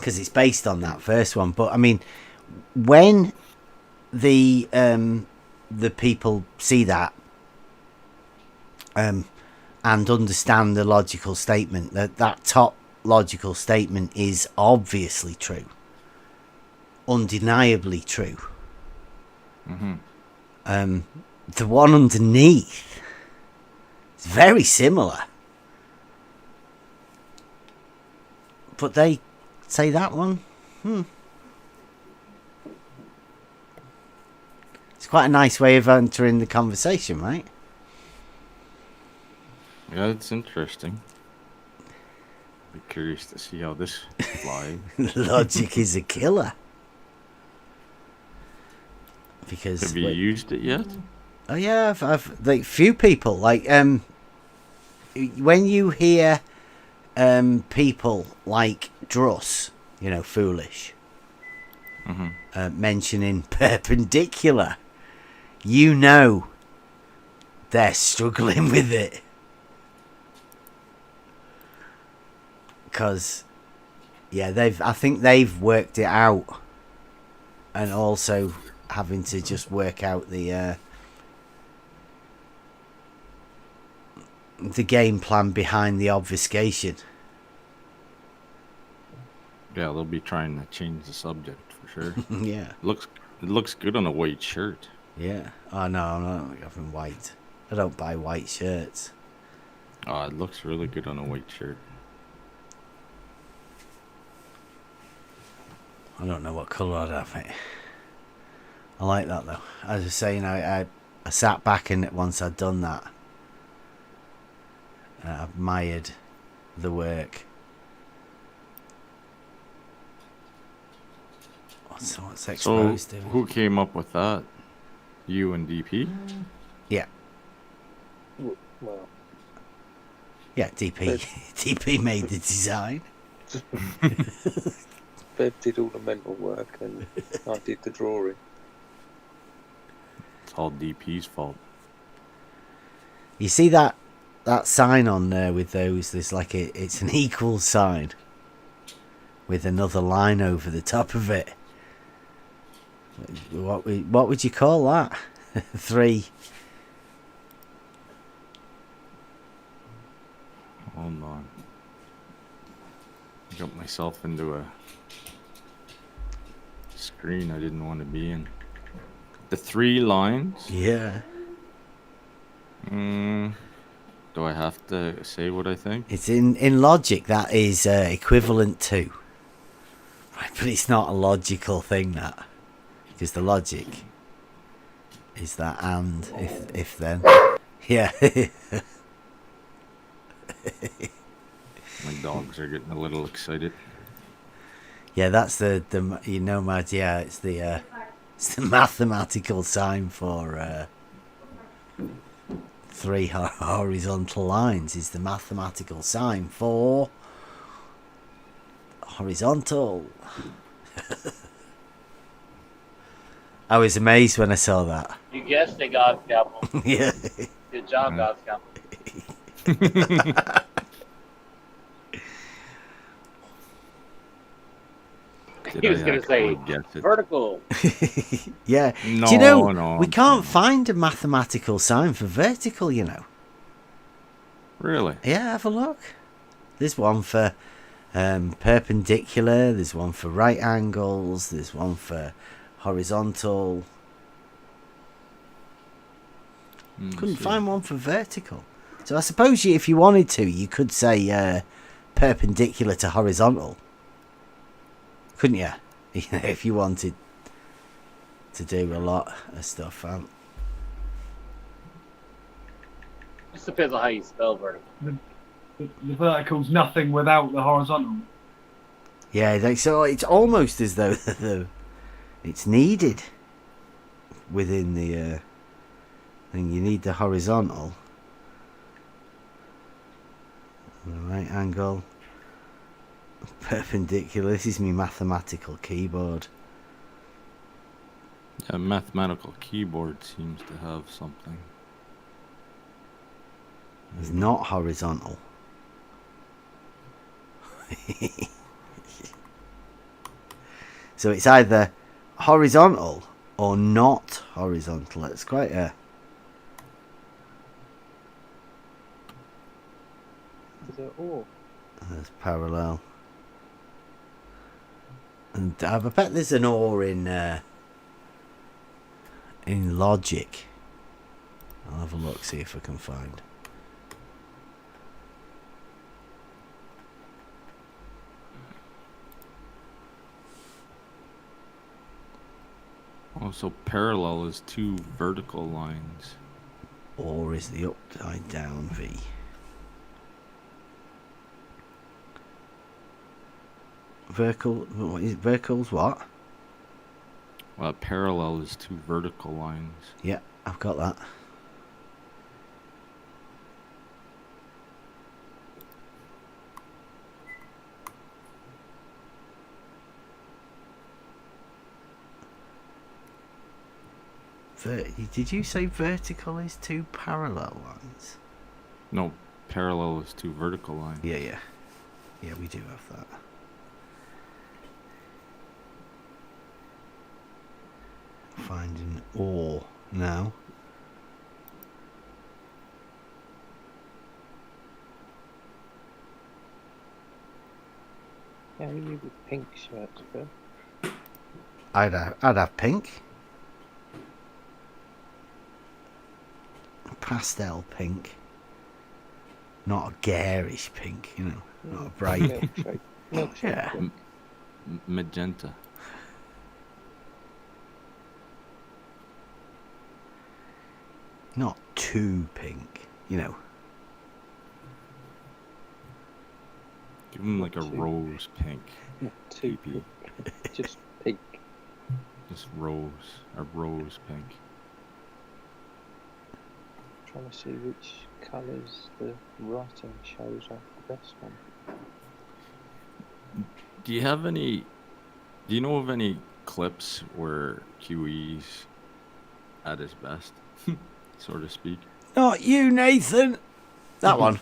because it's based on that first one. But I mean, when the people see that and understand the logical statement, that top logical statement is obviously true, undeniably true. Mm-hmm. The one underneath is very similar, but they say that one. It's quite a nice way of entering the conversation, right? Yeah, it's interesting. Be curious to see how this flies. Logic is a killer. Because Have you used it yet? oh yeah, I've like few people like when you hear people like Druss, Foolish, mentioning perpendicular, they're struggling with it. Because, yeah, I think they've worked it out, and also having to just work out the game plan behind the obfuscation. Yeah, they'll be trying to change the subject for sure. Yeah, It looks good on a white shirt. yeah. Oh no, I'm not having white. I don't buy white shirts. Oh, it looks really good on a white shirt. I don't know what colour I'd have it. I like that though. As I was saying, I sat back and once I'd done that, I admired the work. What's So, exposed? who came up with that? You and DP? Yeah, Well, yeah. DP, DP made the design. Bev did all the mental work and I did the drawing. It's all DP's fault. You see that sign on there with those? There's like it's an equal sign with another line over the top of it. What would you call that? 3. Hold on. I got myself into a screen I didn't want to be in. The 3 lines? Yeah. Do I have to say what I think? It's in logic that is equivalent to. Right, but it's not a logical thing that. Because the logic is that and if then. Yeah. My dogs are getting a little excited. Yeah, that's the Mad, yeah, it's the mathematical sign for 3 horizontal lines is the mathematical sign for horizontal. I was amazed when I saw that. You guessed it, God's Couple. Yeah. Good job, God's Couple. Did He was I going to say actually guess it? vertical. Yeah. No, Do you know, no, we can't no. find a mathematical sign for vertical, Really? Yeah, have a look. There's one for perpendicular, there's one for right angles, there's one for horizontal. Couldn't find one for vertical. So I suppose if you wanted to, you could say perpendicular to horizontal, couldn't you? You know, if you wanted to do a lot of stuff. Just depends on how you spell vertical. The vertical's nothing without the horizontal. Yeah, so it's almost as though it's needed within the thing. You need the horizontal, the right angle, perpendicular. This is my mathematical keyboard. A mathematical keyboard seems to have something. It's not horizontal. So it's either horizontal or not horizontal. It's quite a... Is it or? There's parallel. And I bet there's an or in logic. I'll have a look, see if I can find. Oh, so parallel is two vertical lines. Or is the upside down V. Vertical's what? Well, parallel is two vertical lines. Yeah, I've got that. Did you say vertical is two parallel lines? No, parallel is two vertical lines. Yeah, we do have that. Finding or now. Yeah, we need with pink shirts, Bill. I'd have pink. Pastel pink. Not a garish pink, you know. Not a bright. Milkshake. Milkshake. Yeah. pink. Magenta. Not too pink, you know. Give them like a rose pink. Not too Maybe. pink. Just pink. Just rose. A rose pink. Trying to see which colours the writing shows are the best one. Do you have any... Do you know of any clips where QE's at his best? So to speak? Not you, Nathan! That one.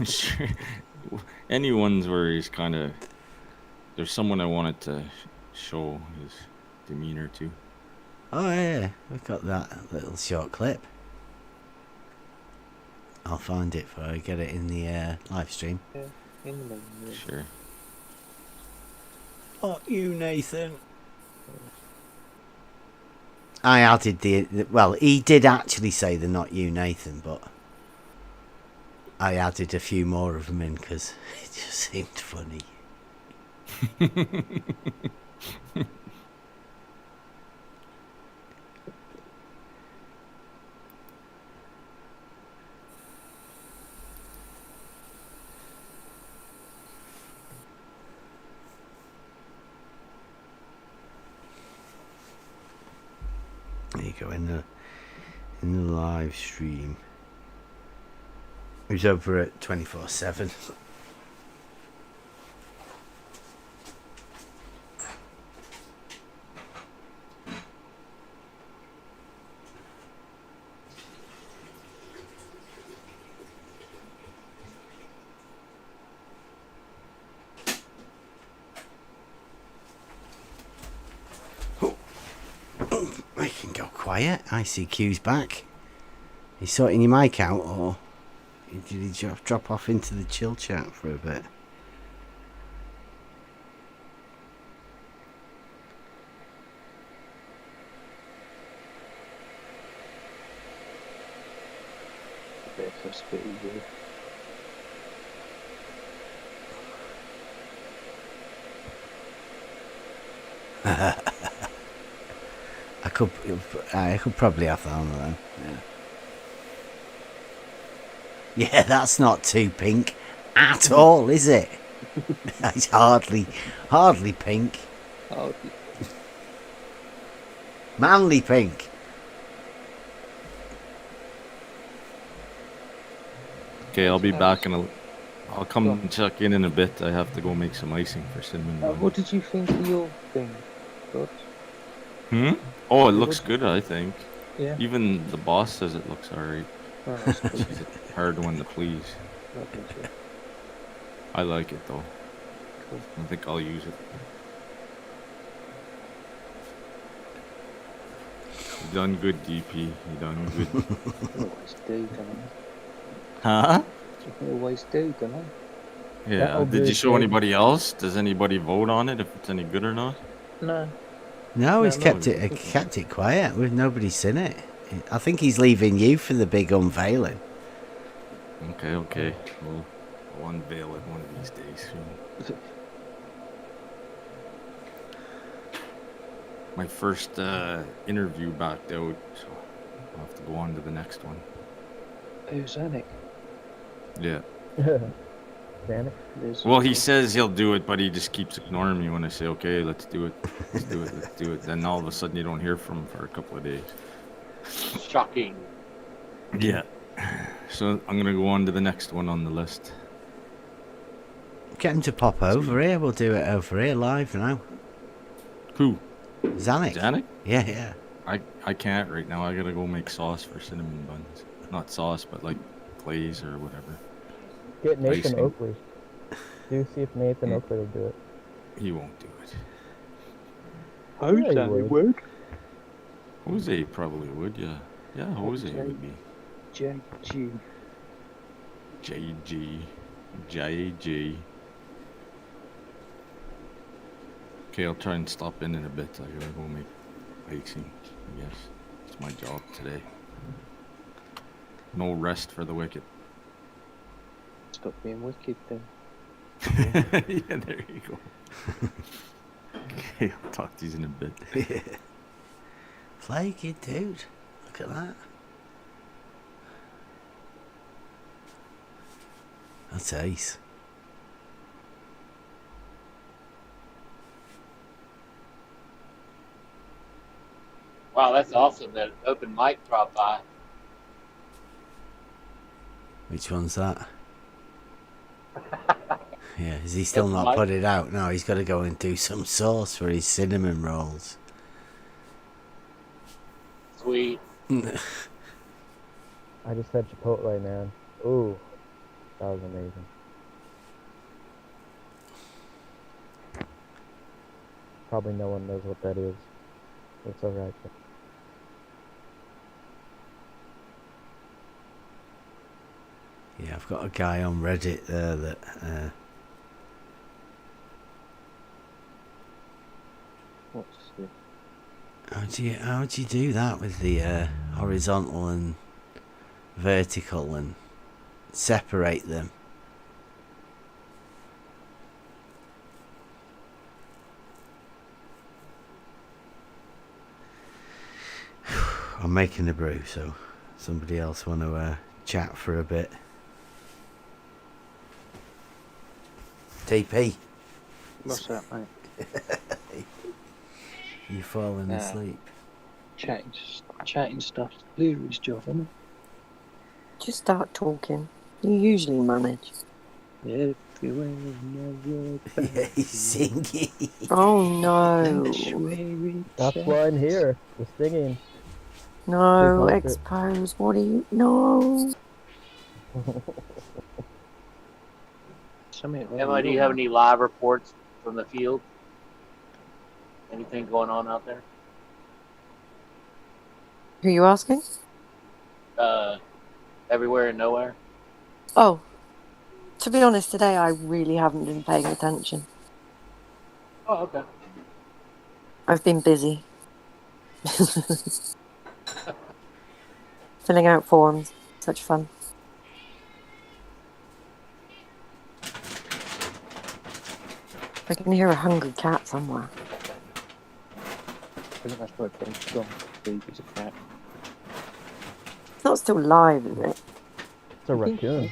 Sure. Any ones where he's kind of... There's someone I wanted to show his demeanor to. Oh yeah, we've got that little short clip. I'll find it before I get it in the live stream. Yeah, in the middle. Yeah. Sure. Not you, Nathan. I added well, he did actually say the not you, Nathan, but I added a few more of them in because it just seemed funny. There you go, in the live stream. It was over at 24/7. I can go quiet. ICQ's back. You sorting your mic out, or did he drop off into the chill chat for a bit? A bit of a spitty view. I could probably have that on though. Yeah, that's not too pink at all, is it? It's hardly pink. Oh, Manly pink. Okay, I'll be back I'll come and check in a bit. I have to go make some icing for cinnamon buns. what did you think of your thing, God? Oh, it looks good, I think. Yeah. Even the boss says it looks alright. Oh, that's cool. She's a hard one to please. Lovely, Joe. I like it though. Cool. I think I'll use it. You done good, DP. You done good. You always do, don't Huh? you? You always do, don't you? Yeah. That'll Did do you it, show Dave. anybody else? Does anybody vote on it if it's any good or not? No. No, he's no, kept it quiet. We've nobody seen it. I think he's leaving you for the big unveiling. Okay. Well, I'll unveil it one of these days soon. My first interview backed out, so I'll have to go on to the next one. Who's Anik? Yeah. Danik? Well, he says he'll do it, but he just keeps ignoring me when I say, okay, let's do it. Let's do it. Then all of a sudden you don't hear from him for a couple of days. Shocking. Yeah. So I'm going to go on to the next one on the list. Get him to pop over here. We'll do it over here live now. Who? Zanuck. Janik? Yeah. I can't right now. I got to go make sauce for cinnamon buns. Not sauce, but like glaze or whatever. Get Nathan Icing. Oakley. Do see if Nathan Oakley will do it. He won't do it. Yeah, he would. Jose probably would, yeah. Yeah, Jose would be. JG. JG. Okay, I'll try and stop in a bit. I gotta go make icing, I guess. It's my job today. No rest for the wicked. Stop being wicked then. Yeah, there you go. Okay, I'll talk to you in a bit. Flaky dude. Look at that. That's ace. Wow, that's awesome that open mic dropped by. Which one's that? Yeah, is he still Open not mic? put it out? No, he's got to go and do some sauce for his cinnamon rolls. Sweet. I just had Chipotle, man. Ooh, that was amazing. Probably no one knows what that is. It's alright. Yeah, I've got a guy on Reddit there that What's the... how do you do that with the horizontal and vertical and separate them? I'm making a brew, so somebody else want to chat for a bit. TP, What's that, mate? you falling Nah. asleep? Chatting stuff's Leary's job, isn't it? Just start talking. You usually manage. Everywhere in the world. Yeah, he's singing. Oh no. That's why I'm here. The singing. No, Big market. expose. What do you. No. Emma, do you have any live reports from the field? Anything going on out there? Who are you asking? Everywhere and nowhere? Oh. To be honest, today I really haven't been paying attention. Oh, okay. I've been busy. Filling out forms. Such fun. I can hear a hungry cat somewhere. think that's where Ben's gone. The piece of crap. It's not still live, is it? It's a raccoon. It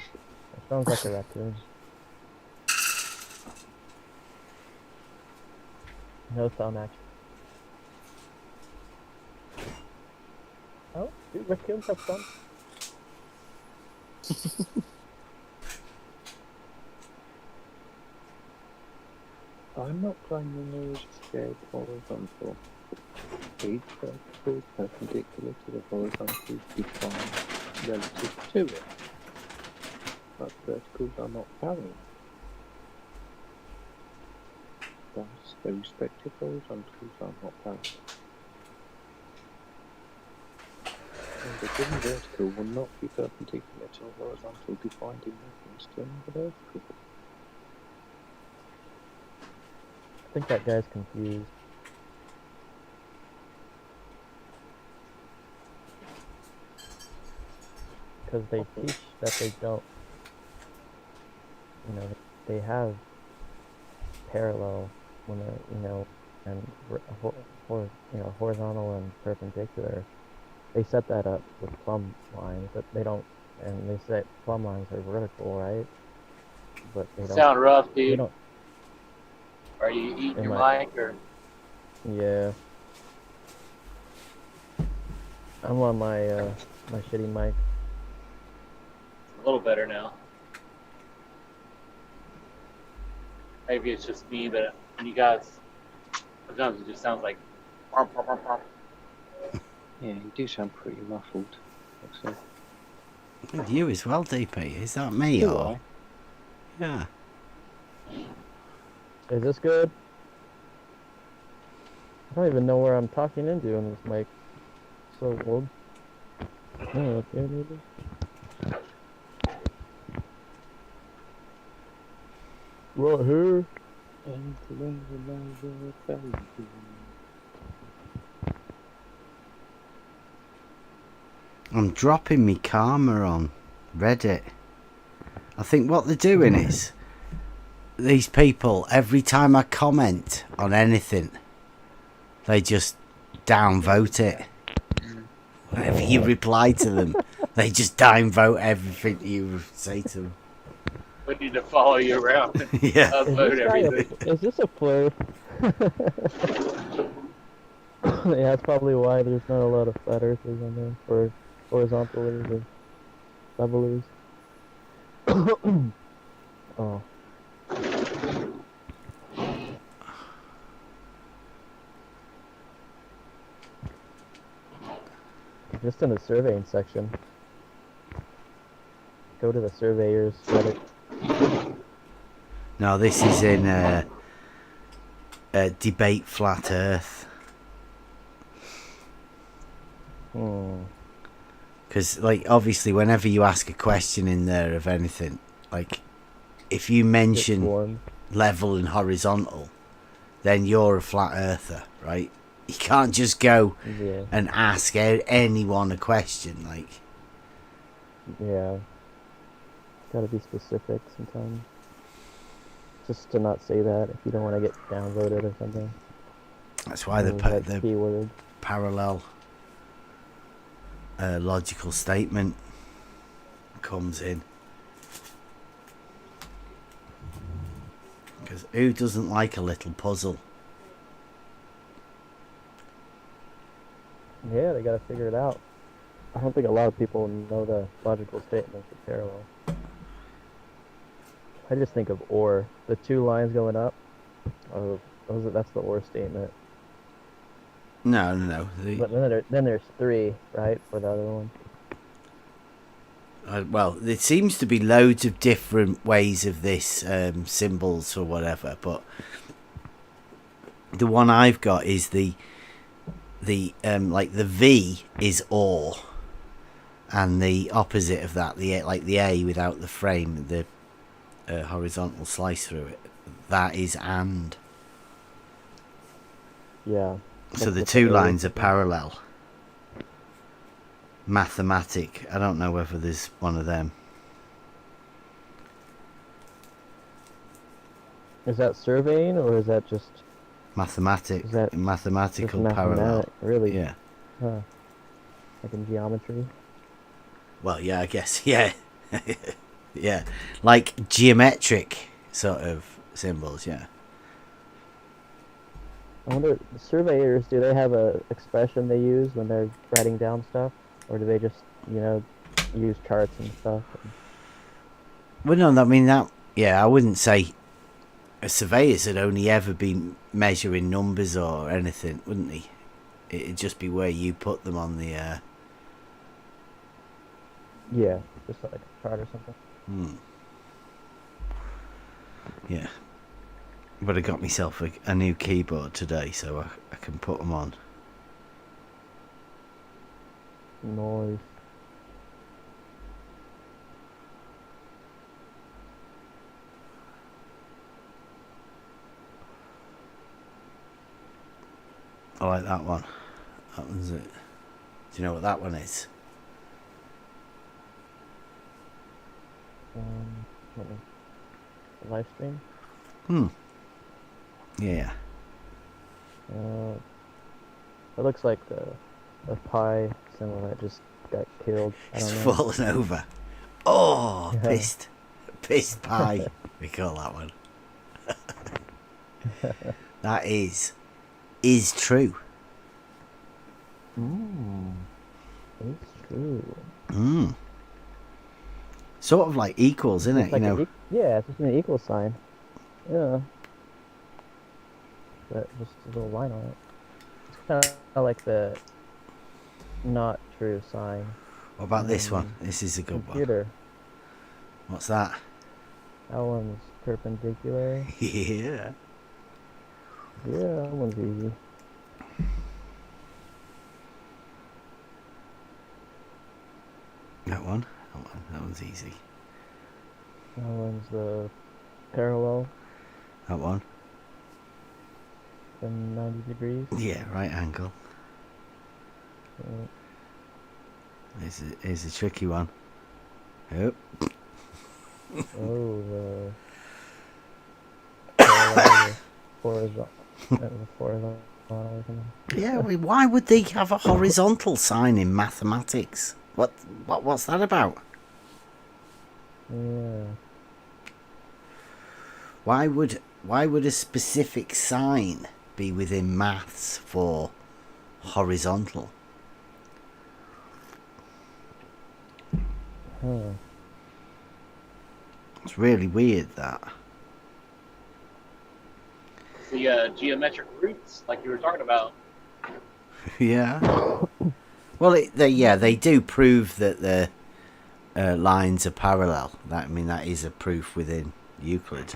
sounds like a raccoon. No sound action. Oh, do raccoons have fun? I'm not playing the nearest scared horizontal. Each vertical is perpendicular to the horizontal defined relative to it. But verticals are not parallel. Thus, their respective horizontals are not parallel. And the given vertical will not be perpendicular to a horizontal defined in reference to another vertical. I think that guy's confused. Because they teach that they don't, you know, they have parallel when they're, you know, and horizontal and perpendicular. They set that up with plumb lines, but they don't, and they say plumb lines are vertical, right? But they don't. Sound rough, They dude. don't. Are you eating They your might. mic or? Yeah. I'm on my my shitty mic. A little better now. Maybe it's just me, but you guys, sometimes it just sounds like. Yeah, you do sound pretty muffled. Actually. With you as well, DP. Is that me Do or? I? Yeah. Is this good? I don't even know where I'm talking into on this mic. So old. Oh, okay, maybe. Right here. And the I'm dropping me karma on Reddit. I think what they're doing is these people, every time I comment on anything, they just downvote it. Whenever you reply to them, they just downvote everything you say to them. We need to follow you around and Yeah. upload everything. Is this a flare? Yeah, that's probably why there's not a lot of flat earthers on there, or horizontally, or levelers. Oh. Just in the surveying section. Go to the surveyors Reddit. No, this is in debate flat Earth. Because, like, obviously, whenever you ask a question in there of anything, like, if you mention level and horizontal, then you're a flat earther, right? You can't just go and ask anyone a question, like. Yeah. Gotta be specific sometimes. Just to not say that if you don't want to get downvoted or something. That's why the keyword parallel logical statement comes in. Because who doesn't like a little puzzle? Yeah, they gotta figure it out. I don't think a lot of people know the logical statements of parallel. I just think of OR. The two lines going up, that's the OR statement. No. But then there's three, right, for the other one. Well, there seems to be loads of different ways of this symbols or whatever, but the one I've got is the like the V is OR, and the opposite of that, the A without the frame, the horizontal slice through it, that is AND. Yeah. So the two lines are parallel. Mathematic. I don't know whether there's one of them. Is that surveying or is that just Is that just mathematical parallel. mathematic? Really? Yeah. Huh. Like in geometry? Well, yeah, I guess. Yeah. Yeah. Like geometric sort of symbols. Yeah. I wonder, surveyors, do they have a expression they use when they're writing down stuff? Or do they just, use charts and stuff? Well, no, I mean that. Yeah, I wouldn't say a surveyor's would only ever be measuring numbers or anything, wouldn't he? It'd just be where you put them on the. Yeah, just like a chart or something. Yeah. But I got myself a new keyboard today, so I can put them on. Noise. I like that one. That one's it. Do you know what that one is? What was the live stream? Yeah. It looks like a pie symbol that just got killed. I It's don't know. fallen over. Oh, Yeah. pissed pie. We call that one. That is true. It's true. Sort of like equals, isn't It's it? like You know. yeah, it's just an equal sign. Yeah. But just a little line on it. It's kind of like the not true sign. What about this one? This is a good one. Computer. What's that? That one's perpendicular. Yeah. Yeah, that one's easy. That one. That one's easy. That one's the parallel. That one. Then 90 degrees. Yeah, right angle. Here's a tricky one. Yep. Oh, the parallel, the horizontal or something. Yeah. Why would they have a horizontal sign in mathematics? What's that about? Yeah. Why would a specific sign be within maths for horizontal? Huh. It's really weird that. The geometric roots, like you were talking about. Yeah. Well, they do prove that the lines are parallel. That is a proof within Euclid.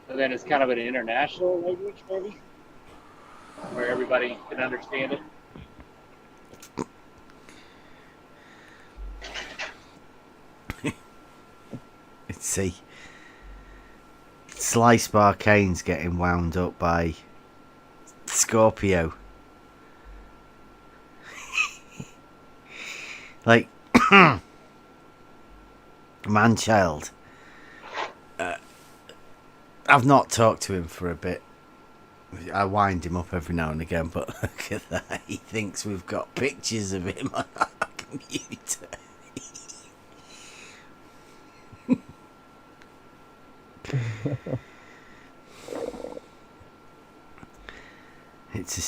And then it's kind of an international language, maybe, where everybody can understand it. Let's see. Slice Barkane's getting wound up by Scorpio. Like, man-child. I've not talked to him for a bit. I wind him up every now and again, but look at that. He thinks we've got pictures of him on our computer.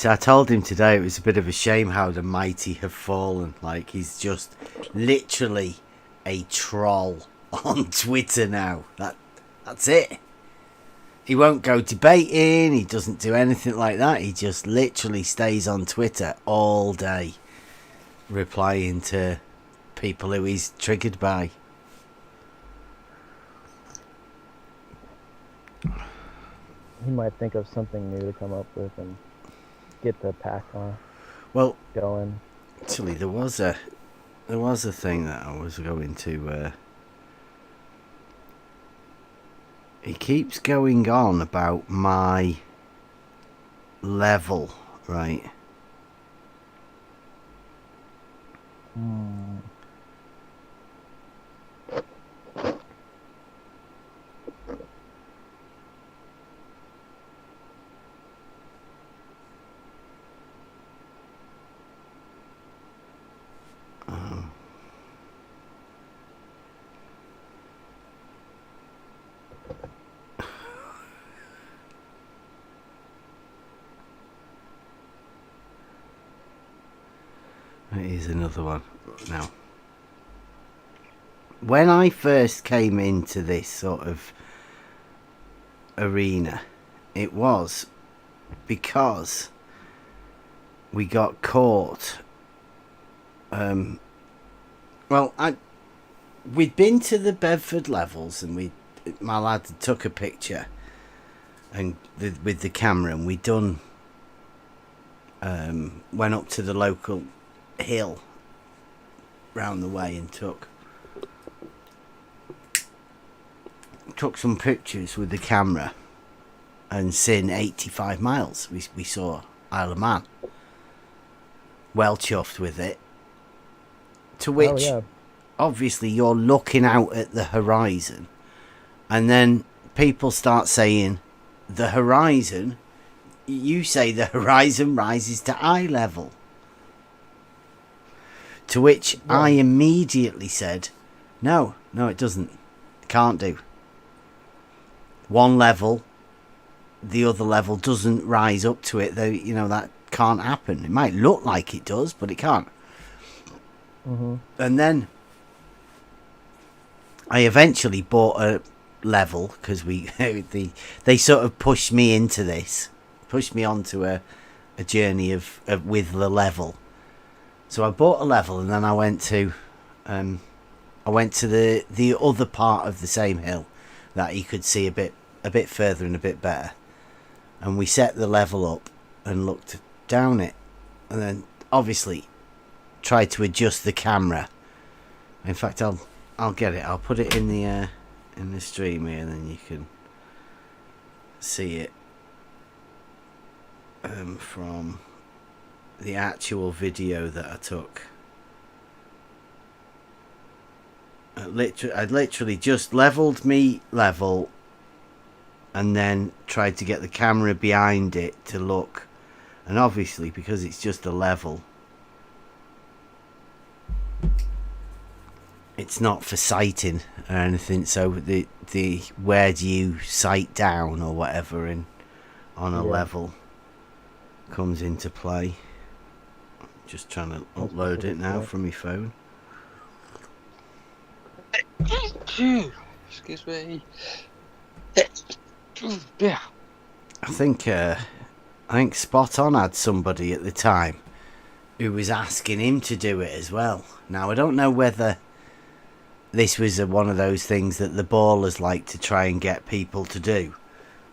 I told him today it was a bit of a shame how the mighty have fallen. Like, he's just literally a troll on Twitter now. That's it. He won't go debating. He doesn't do anything like that. He just literally stays on Twitter all day, replying to people who he's triggered by. He might think of something new to come up with and get the pack on. Well, going. Actually, there was a thing that I was going to. He keeps going on about my level, right? Here's another one. Now, when I first came into this sort of arena, it was because we got caught. We'd been to the Bedford levels, and my lad took a picture and with the camera, and we done went up to the local hill round the way and took some pictures with the camera and seen 85 miles. We saw Isle of Man. Well chuffed with it. To which, obviously, you're looking out at the horizon, and then people start saying, the horizon, you say the horizon rises to eye level. To which I immediately said, no, it doesn't. It can't do. One level, the other level doesn't rise up to it. Though, that can't happen. It might look like it does, but it can't. Mm-hmm. And then I eventually bought a level because they sort of pushed me into this, pushed me onto a journey with the level. So I bought a level, and then I went to the other part of the same hill that you could see a bit further and a bit better, and we set the level up and looked down it, and then obviously tried to adjust the camera. In fact, I'll get it. I'll put it in the stream here, and then you can see it from the actual video that I took. I literally just leveled me level, and then tried to get the camera behind it to look, and obviously because it's just a level, it's not for sighting or anything, so the where do you sight down or whatever on a level comes into play. Just trying to upload it now from my phone. Excuse me. I think Spot On had somebody at the time who was asking him to do it as well. Now, I don't know whether this was one of those things that the ballers like to try and get people to do.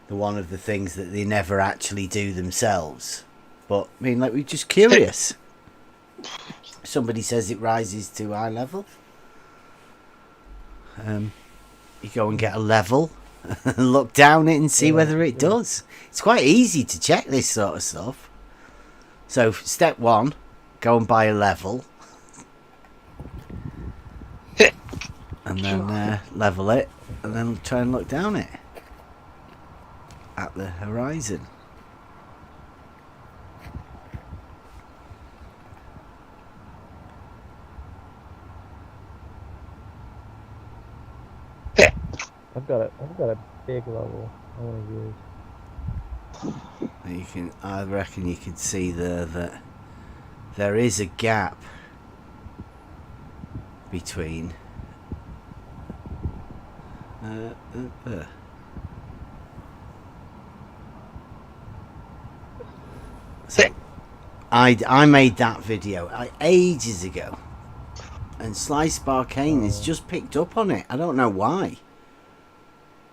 One of the things that they never actually do themselves. But, I mean, we're just curious. Somebody says it rises to eye level. You go and get a level, look down it and see whether it does. It's quite easy to check this sort of stuff. So, step one, go and buy a level. And then level it, and then try and look down it at the horizon. I've got a big level I want to use. I reckon you can see there that there is a gap between So I made that video ages ago, and Slice Barcane has just picked up on it. I don't know why,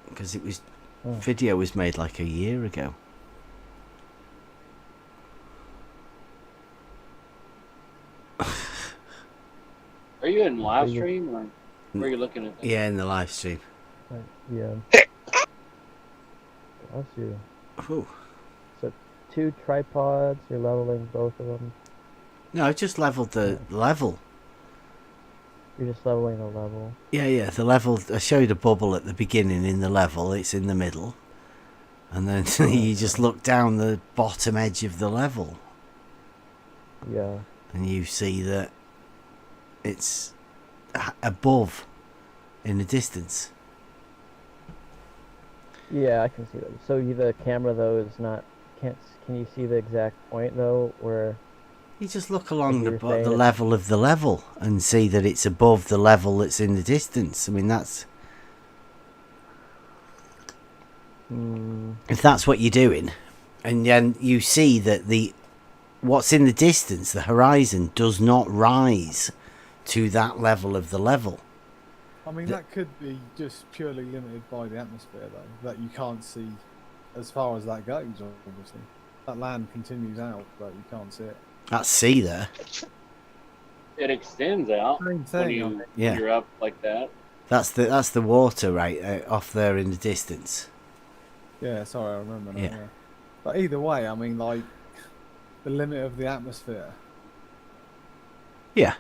because it was video was made like a year ago. Are you in live stream, or where are you looking at that? Yeah, in the live stream. Yeah. I'll see you. Ooh. So 2 tripods, you're leveling both of them. No, I just leveled the level. You're just leveling the level. Yeah, the level. I showed a bubble at the beginning in the level. It's in the middle. And then you just look down the bottom edge of the level. Yeah. And you see that it's above in the distance. Yeah, I can see that. So the camera though is not. Can you see the exact point though where You just look along Like you were the saying. level of the level and see that it's above the level that's in the distance. I mean, that's if that's what you're doing, and then you see that what's in the distance, the horizon, does not rise to that level of the level. I mean, that could be just purely limited by the atmosphere, though, that you can't see as far as that goes, obviously. That land continues out, but you can't see it. That's sea there. It extends out Same when thing. you're up like that. That's the water right off there in the distance. Yeah, sorry, I remember now. Yeah. Yeah. But either way, I mean, like, the limit of the atmosphere. Yeah,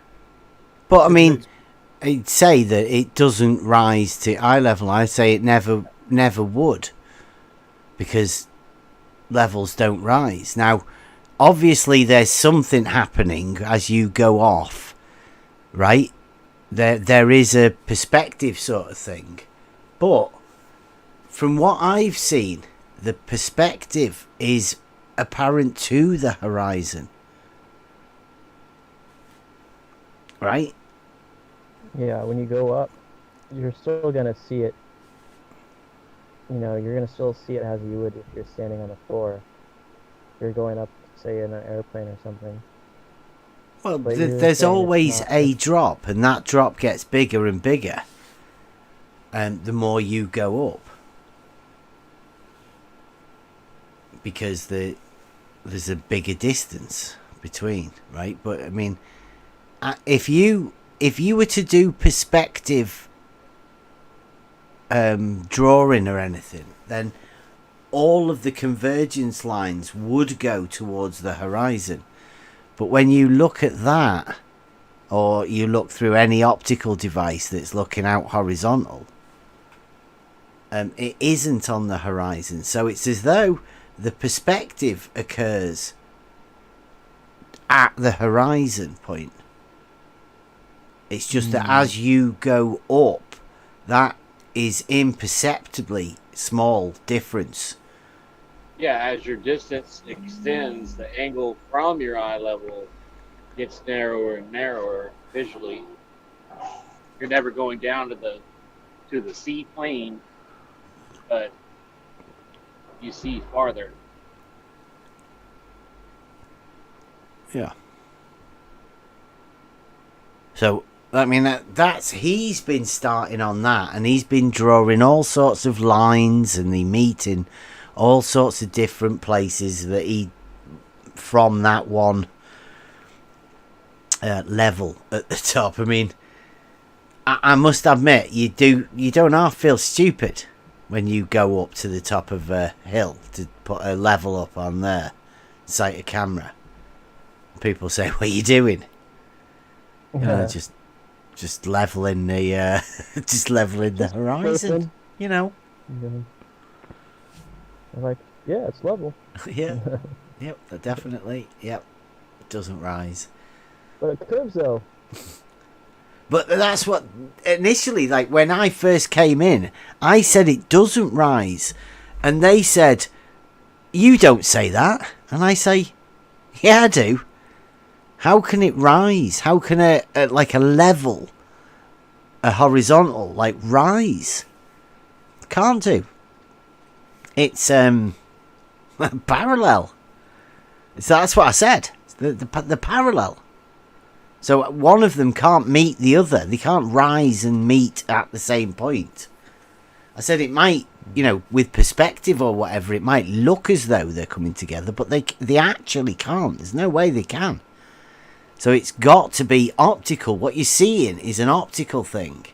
but I mean, I'd say that it doesn't rise to eye level. I'd say it never would, because levels don't rise. Now, obviously, there's something happening as you go off, right? There is a perspective sort of thing, but from what I've seen, the perspective is apparent to the horizon, right? Yeah, when you go up, you're still gonna see it. You know, you're gonna still see it as you would if you're standing on the floor. If you're going up, say, in an airplane or something. Well, But you're there's saying it's always not- a drop, and that drop gets bigger and bigger, and the more you go up, because there's a bigger distance between, right? But I mean, if you were to do perspective drawing or anything, then all of the convergence lines would go towards the horizon. But when you look at that, or you look through any optical device that's looking out horizontal, it isn't on the horizon. So it's as though the perspective occurs at the horizon point. It's just that as you go up, that is imperceptibly small difference. Yeah, as your distance extends, the angle from your eye level gets narrower and narrower visually. You're never going down to the sea plane, but you see farther. Yeah. So I mean he's been starting on that, and he's been drawing all sorts of lines, and he meeting all sorts of different places that he from that one level at the top. I mean, I must admit, you don't half feel stupid when you go up to the top of a hill to put a level up on there, sight a camera. People say, "What are you doing?" Just leveling the just leveling the horizon. person. You know. Yeah. I'm like, yeah, it's level. Yeah. Yep. Definitely. Yep. It doesn't rise. But it curves though. But that's what initially, like when I first came in, I said it doesn't rise, and they said, "You don't say that," and I say, "Yeah, I do. How can it rise? How can a level, a horizontal, like rise? Can't do. It's parallel. So that's what I said. The parallel. So one of them can't meet the other. They can't rise and meet at the same point. I said it might, with perspective or whatever, it might look as though they're coming together, but they actually can't. There's no way they can. So it's got to be optical. What you're seeing is an optical thing.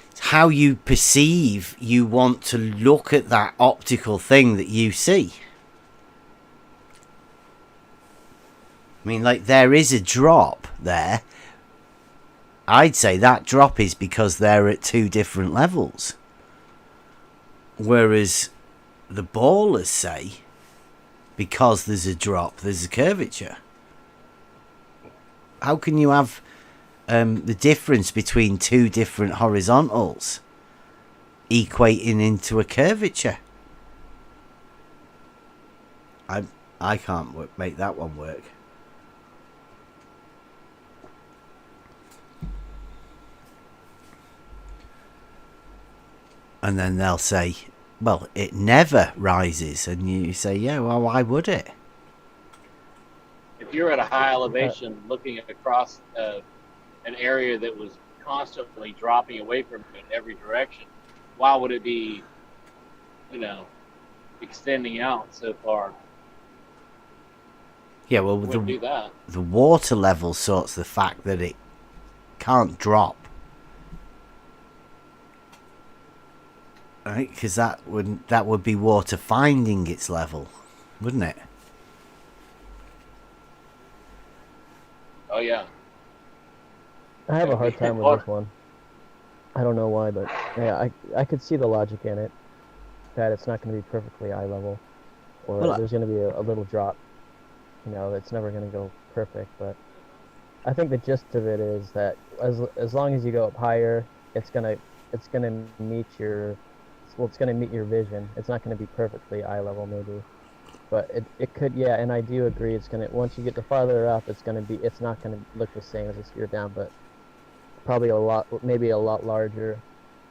It's how you perceive you want to look at that optical thing that you see. I mean, like, there is a drop there. I'd say that drop is because they're at two different levels. Whereas the ballers say, because there's a drop, there's a curvature. How can you have the difference between two different horizontals equating into a curvature? I can't make that one work. And then they'll say, well, it never rises. And you say, yeah, well, why would it? If you're at a high elevation looking across an area that was constantly dropping away from you in every direction, why would it be, extending out so far? Yeah, well, Wouldn't do that. the water level sorts the fact that it can't drop. Right? Because that would be water finding its level, wouldn't it? Oh yeah. I have a hard time with this one. I don't know why, but yeah, I could see the logic in it. That it's not going to be perfectly eye level, or Well, there's going to be a little drop. It's never going to go perfect. But I think the gist of it is that as long as you go up higher, it's gonna meet your vision. It's not going to be perfectly eye level maybe, but it could, yeah. And I do agree, it's gonna, once you get the farther up, it's not going to look the same as if you're down, but probably maybe a lot larger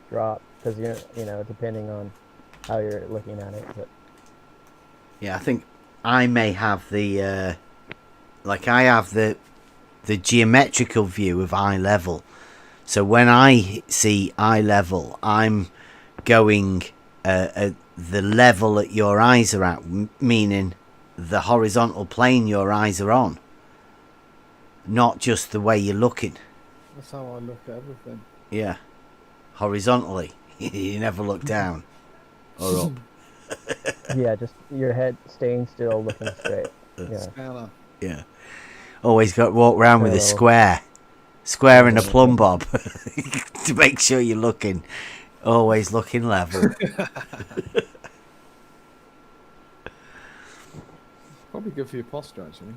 drop, because you're depending on how you're looking at it. But yeah, I think I may have the I have the geometrical view of eye level. So when I see eye level, I'm going at the level that your eyes are at, meaning the horizontal plane your eyes are on, not just the way you're looking. That's how I look at everything. Yeah, horizontally. You never look down or up. yeah, just your head staying still, looking straight. Yeah. Scanner. Yeah. Always got to walk around with a square and a plumb bob to make sure you're looking, always looking level. Probably good for your posture, actually.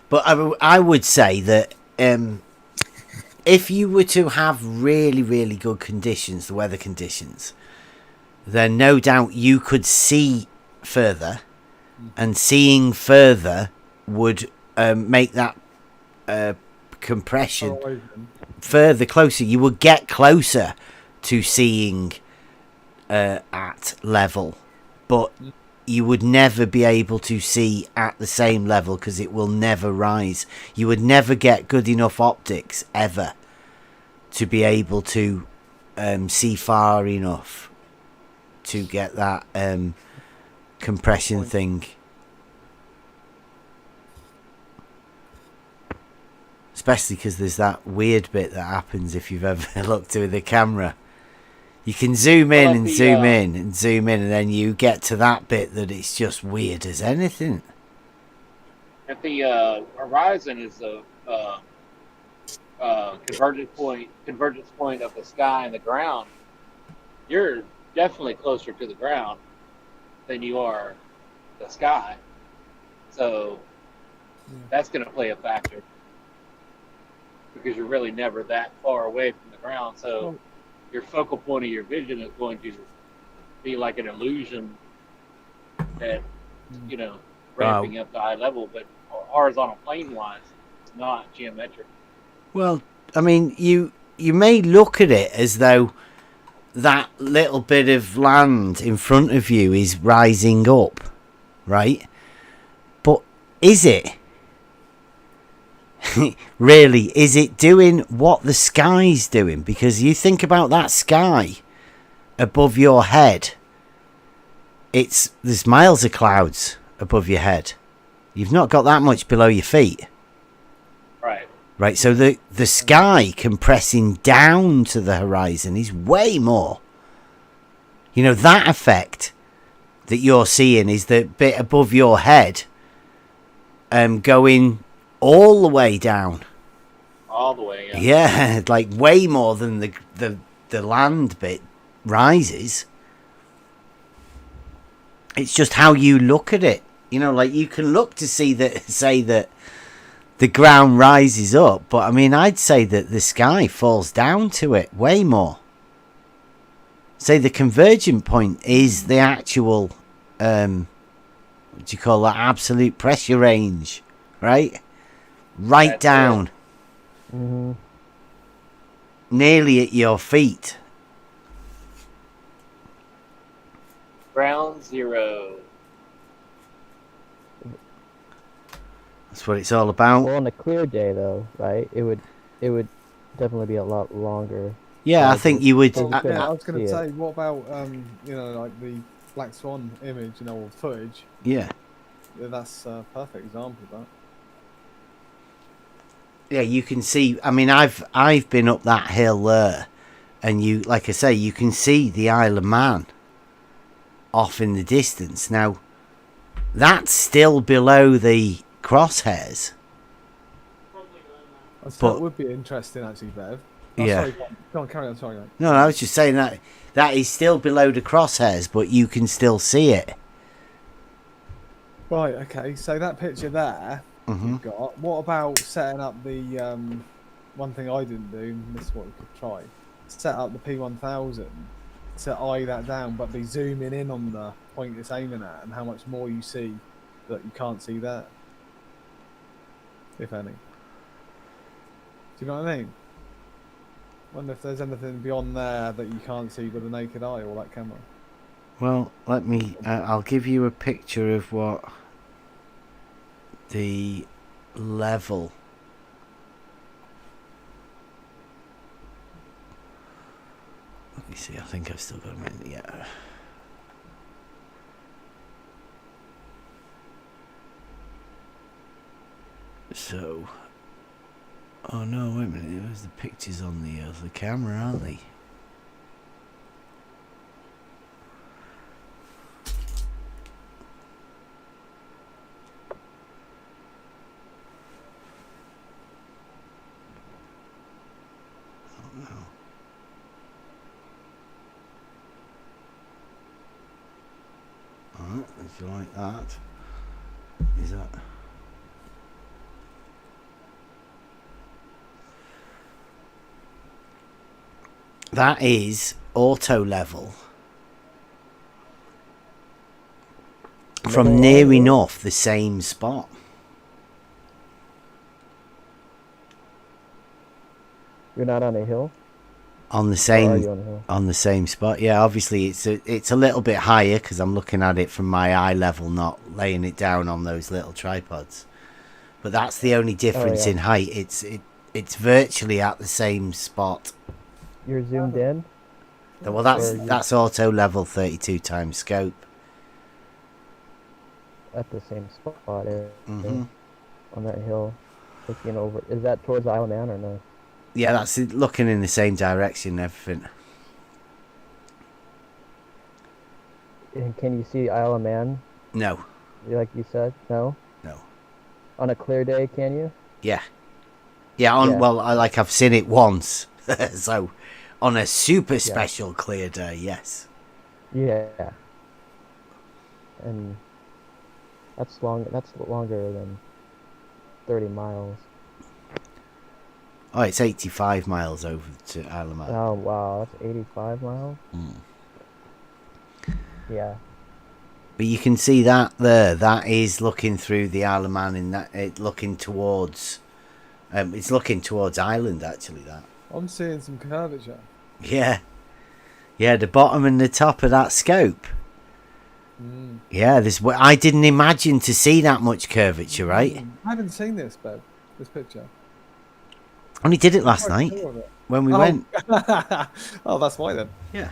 But I would say that if you were to have really, really good conditions, the weather conditions, then no doubt you could see further, and seeing further would make that compression further closer. You would get closer to seeing at level, but you would never be able to see at the same level because it will never rise. You would never get good enough optics ever to be able to see far enough to get that compression thing. Especially because there's that weird bit that happens if you've ever looked through the camera. You can zoom in and zoom in and zoom in, and then you get to that bit that it's just weird as anything. If the horizon is the convergence point of the sky and the ground, you're definitely closer to the ground than you are the sky. So that's going to play a factor, because you're really never that far away from the ground. So your focal point of your vision is going to be like an illusion that, ramping up to eye level, but horizontal plane wise, it's not geometric. Well, I mean, you may look at it as though that little bit of land in front of you is rising up, right? But is it? Really, is it doing what the sky's doing? Because you think about that sky above your head, there's miles of clouds above your head. You've not got that much below your feet. Right, so the sky compressing down to the horizon is way more. That effect that you're seeing is the bit above your head going all the way down. All the way, yeah. Like way more than the land bit rises. It's just how you look at it. Like you can look to say that the ground rises up, but I mean, I'd say that the sky falls down to it way more. Say the convergent point is the actual, what do you call that, absolute pressure range, right? Right down. Mm-hmm. nearly at your feet. Ground zero. That's what it's all about. Well, on a clear day though, right? It would definitely be a lot longer. Yeah, I think you would. Because you couldn't Yeah, I was going see to it. say, what about you know, like the Black Swan image, you know, or footage? Yeah. Yeah, that's a perfect example of that. Yeah, you can see. I mean, I've been up that hill there, and you, like I say, you can see the Isle of Man off in the distance. Now, that's still below the crosshairs. So But- that would be interesting, actually, Bev. Oh, Yeah. Sorry, go on, carry on. Sorry, mate. No, I was just saying that is still below the crosshairs, but you can still see it. Right. Okay. So that picture there Hmm. you've got. What about setting up the one thing I didn't do? And this is what we could try. Set up the P1000 to eye that down, but be zooming in on the point it's aiming at, and how much more you see that you can't see there, if any. Do you know what I mean? Wonder if there's anything beyond there that you can't see with the naked eye or that camera. Well, let me. I'll give you a picture of what the level. Let me see. I think I've still got a minute. Yeah. So. Oh no! Wait a minute. There's the pictures on the camera, aren't they? Alright, if you like that. Is that... That is auto level. From near enough the same spot. You're not on a hill? On the Or are same you on a hill? on the same spot. Yeah, obviously it's a little bit higher because I'm looking at it from my eye level, not laying it down on those little tripods. But that's the only difference yeah. in height. It's virtually at the same spot. You're zoomed in? Well, Or you- that's auto level 32 times scope. At the same spot Hmm. on that hill, looking over. Is that towards Isle of Man or no? Yeah, that's it, looking in the same direction and everything. And can you see Isle of Man, No, like you said? No? no. On a clear day, can you? Yeah. Yeah, Yeah. well, I've seen it once. So, on a super special clear day, yes. Yeah. And that's longer than 30 miles. Oh, it's 85 miles over to Isle of Man. Oh, wow. That's 85 miles? Mm. Yeah. But you can see that there. That is looking through the Isle of Man, and that it looking towards. It's looking towards Ireland, actually. That. I'm seeing some curvature. Yeah. Yeah, the bottom and the top of that scope. Yeah, I didn't imagine to see that much curvature, right? I haven't seen this, Bev. This picture. Only did it last Quite night sure of it. when we went. Oh, that's why then. Yeah.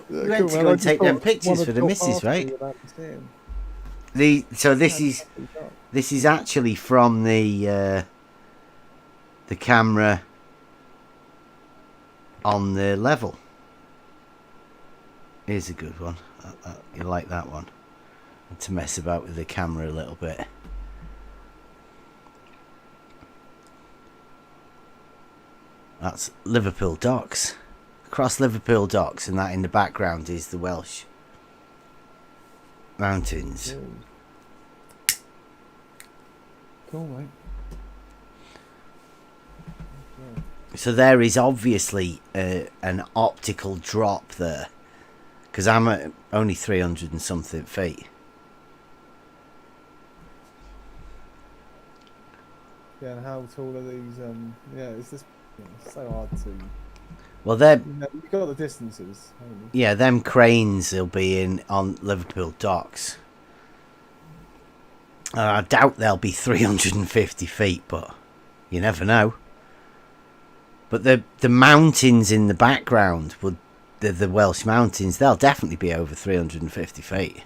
Yeah, We went to man. go I and just take them thought pictures one for of the your missus, parts right? you were about to see. So this is actually from the camera on the level. Here's a good one. You like that one? To mess about with the camera a little bit. That's Liverpool Docks. Across Liverpool Docks, and that in the background is the Welsh mountains. Cool, mate. So there is obviously an optical drop there, because I'm at only 300 and something feet. Yeah, and how tall are these? Yeah, it's just it's so hard to. Well, they're You've got the distances. haven't you? yeah, them cranes will be in on Liverpool docks. I doubt they'll be 350 feet, but you never know. But the mountains in the background would the Welsh mountains, they'll definitely be over 350 feet.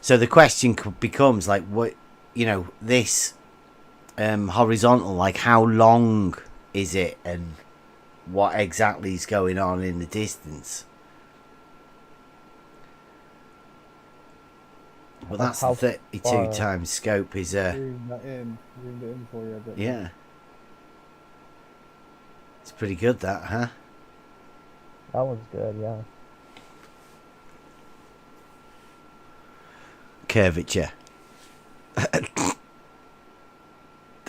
So the question becomes like, what, you know, this horizontal, like how long is it and what exactly is going on in the distance? Well, that's How the 32 far- times scope is Zoomed it in for you a bit. yeah. It's pretty good, that, huh? That one's good, yeah. Curvature.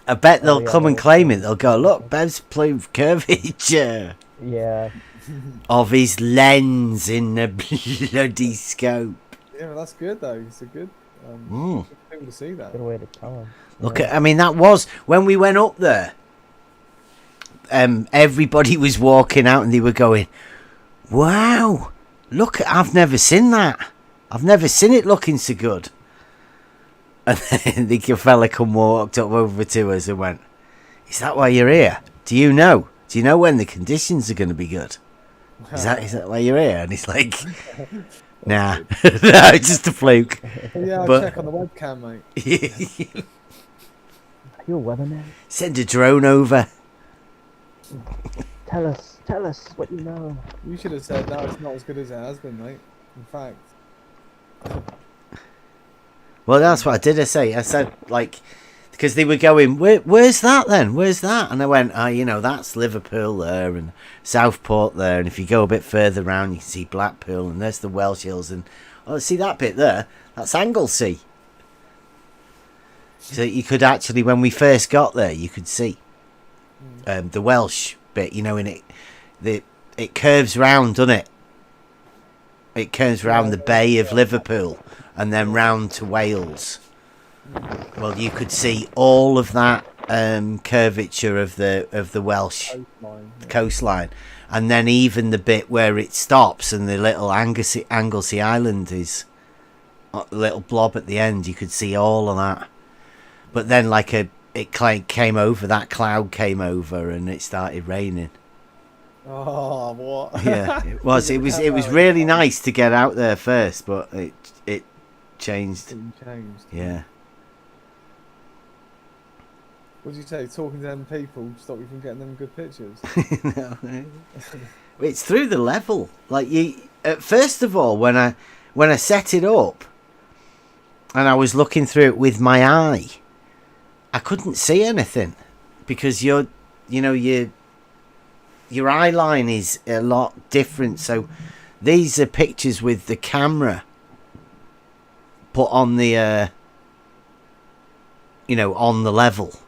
I bet they'll yeah, come and they'll- claim it. They'll go, look, Bev's proved curvature Yeah. of his lens in the bloody scope. Yeah, well, that's good though. It's a good. Mm. Good thing to see that. Good way to tell him. Look at, I mean, that was when we went up there. Everybody was walking out and they were going, wow, look, I've never seen that. I've never seen it looking so good. And then the fella walked up over to us and went, is that why you're here? Do you know? Do you know when the conditions are going to be good? Is that why you're here? And he's like, nah, no, it's just a fluke. Yeah, I'll But- check on the webcam, mate. Are you a weatherman? Send a drone over. Tell us what you know. You should have said no. It's not as good as it has been, mate. In fact, Well, that's what I did. I said, like, because they were going, where's that then? Where's that? And I went, you know, that's Liverpool there and Southport there. And if you go a bit further round, you can see Blackpool and there's the Welsh Hills. And, oh, see that bit there? That's Anglesey. So you could actually, when we first got there, you could see the Welsh bit, you know, in it. It curves round, doesn't it? It curves round the Bay of Liverpool and then round to Wales. Well, you could see all of that curvature of the Welsh coastline, and then even the bit where it stops and the little Anglesey Island is a little blob at the end. You could see all of that, but then it came over. That cloud came over and it started raining. oh, what? Yeah, it was. It was really nice to get out there first, but it changed. Changed. Yeah. What did you say? Talking to them people stop you from getting them good pictures. No, it's through the level. Like first of all, when I set it up, and I was looking through it with my eye, I couldn't see anything because your eye line is a lot different. So these are pictures with the camera put on the on the level.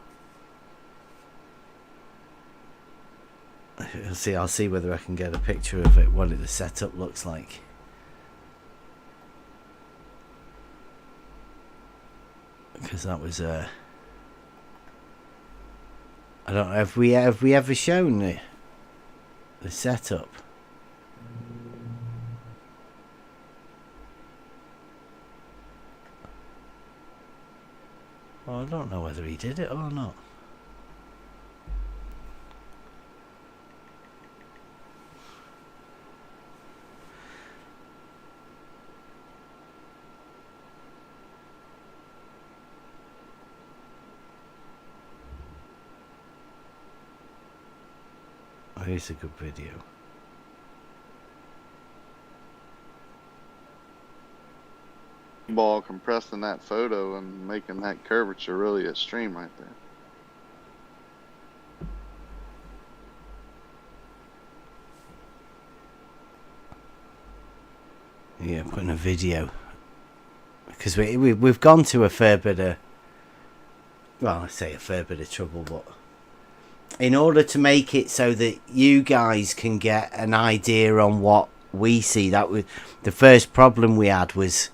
I'll see whether I can get a picture of it, what the setup looks like. Because that was I don't know, have we ever shown the setup? Well, I don't know whether he did it or not. Oh, here's a good video. Ball compressing that photo and making that curvature really extreme right there. Yeah, putting a video because we've gone to a fair bit of, well, I say a fair bit of trouble, but in order to make it so that you guys can get an idea on what we see, that was the first problem we had. Was,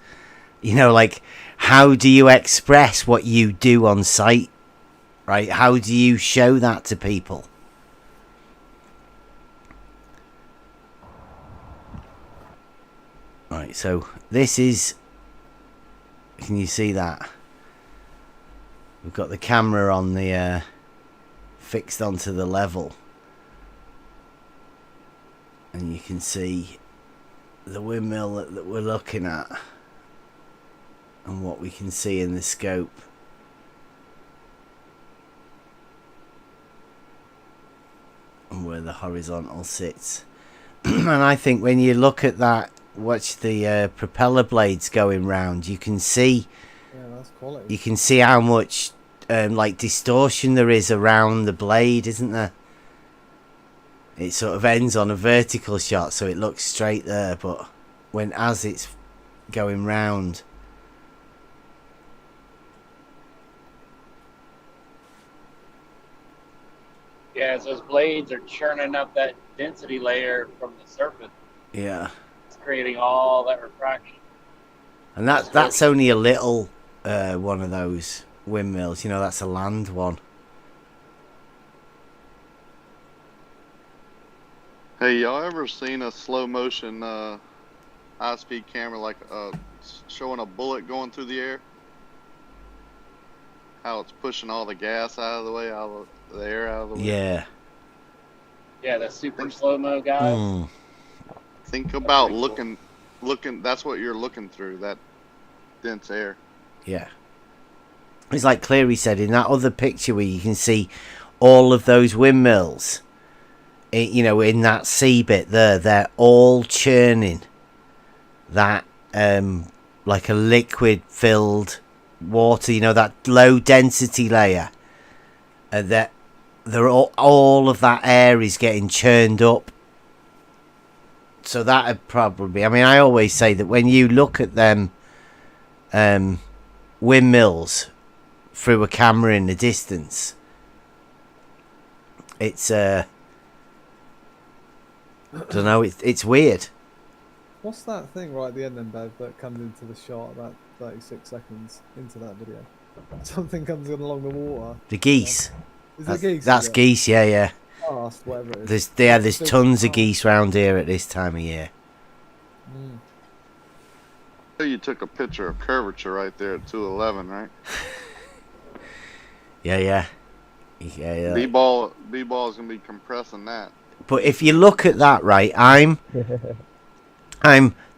like, how do you express what you do on site, right? How do you show that to people? Right, so this is, can you see that? We've got the camera on the fixed onto the level, and you can see the windmill that we're looking at and what we can see in the scope. And where the horizontal sits. And I think when you look at that, watch the propeller blades going round, you can see that's quality. you can see how much like distortion there is around the blade, isn't there? It sort of ends on a vertical shot, so it looks straight there, but as it's going round, Yeah, as those blades are churning up that density layer from the surface, yeah. it's creating all that refraction. And that's only a little one of those windmills, you know, that's a land one. Hey, y'all ever seen a slow motion high speed camera like showing a bullet going through the air? How it's pushing all the gas out of the way, the air out of the way. Yeah. Yeah, the super slow-mo guys. Think about looking. That's what you're looking through, that dense air. Yeah. It's like Cleary said in that other picture where you can see all of those windmills, you know, in that sea bit there, they're all churning that like a liquid filled water, you know, that low density layer, and that they're all of that air is getting churned up. So that'd probably, I mean, I always say that when you look at them windmills through a camera in the distance, it's I don't know, it's weird. What's that thing right at the end then, Bev, that comes into the shot about 36 seconds into that video? Something comes in along the water. The geese. Is it geese? That's geese, yeah. Oh, whatever it is. There's tons of geese round here at this time of year. You took a picture of curvature right there at 211, right? Yeah. B-ball is gonna be compressing that. But if you look at that, right, I'm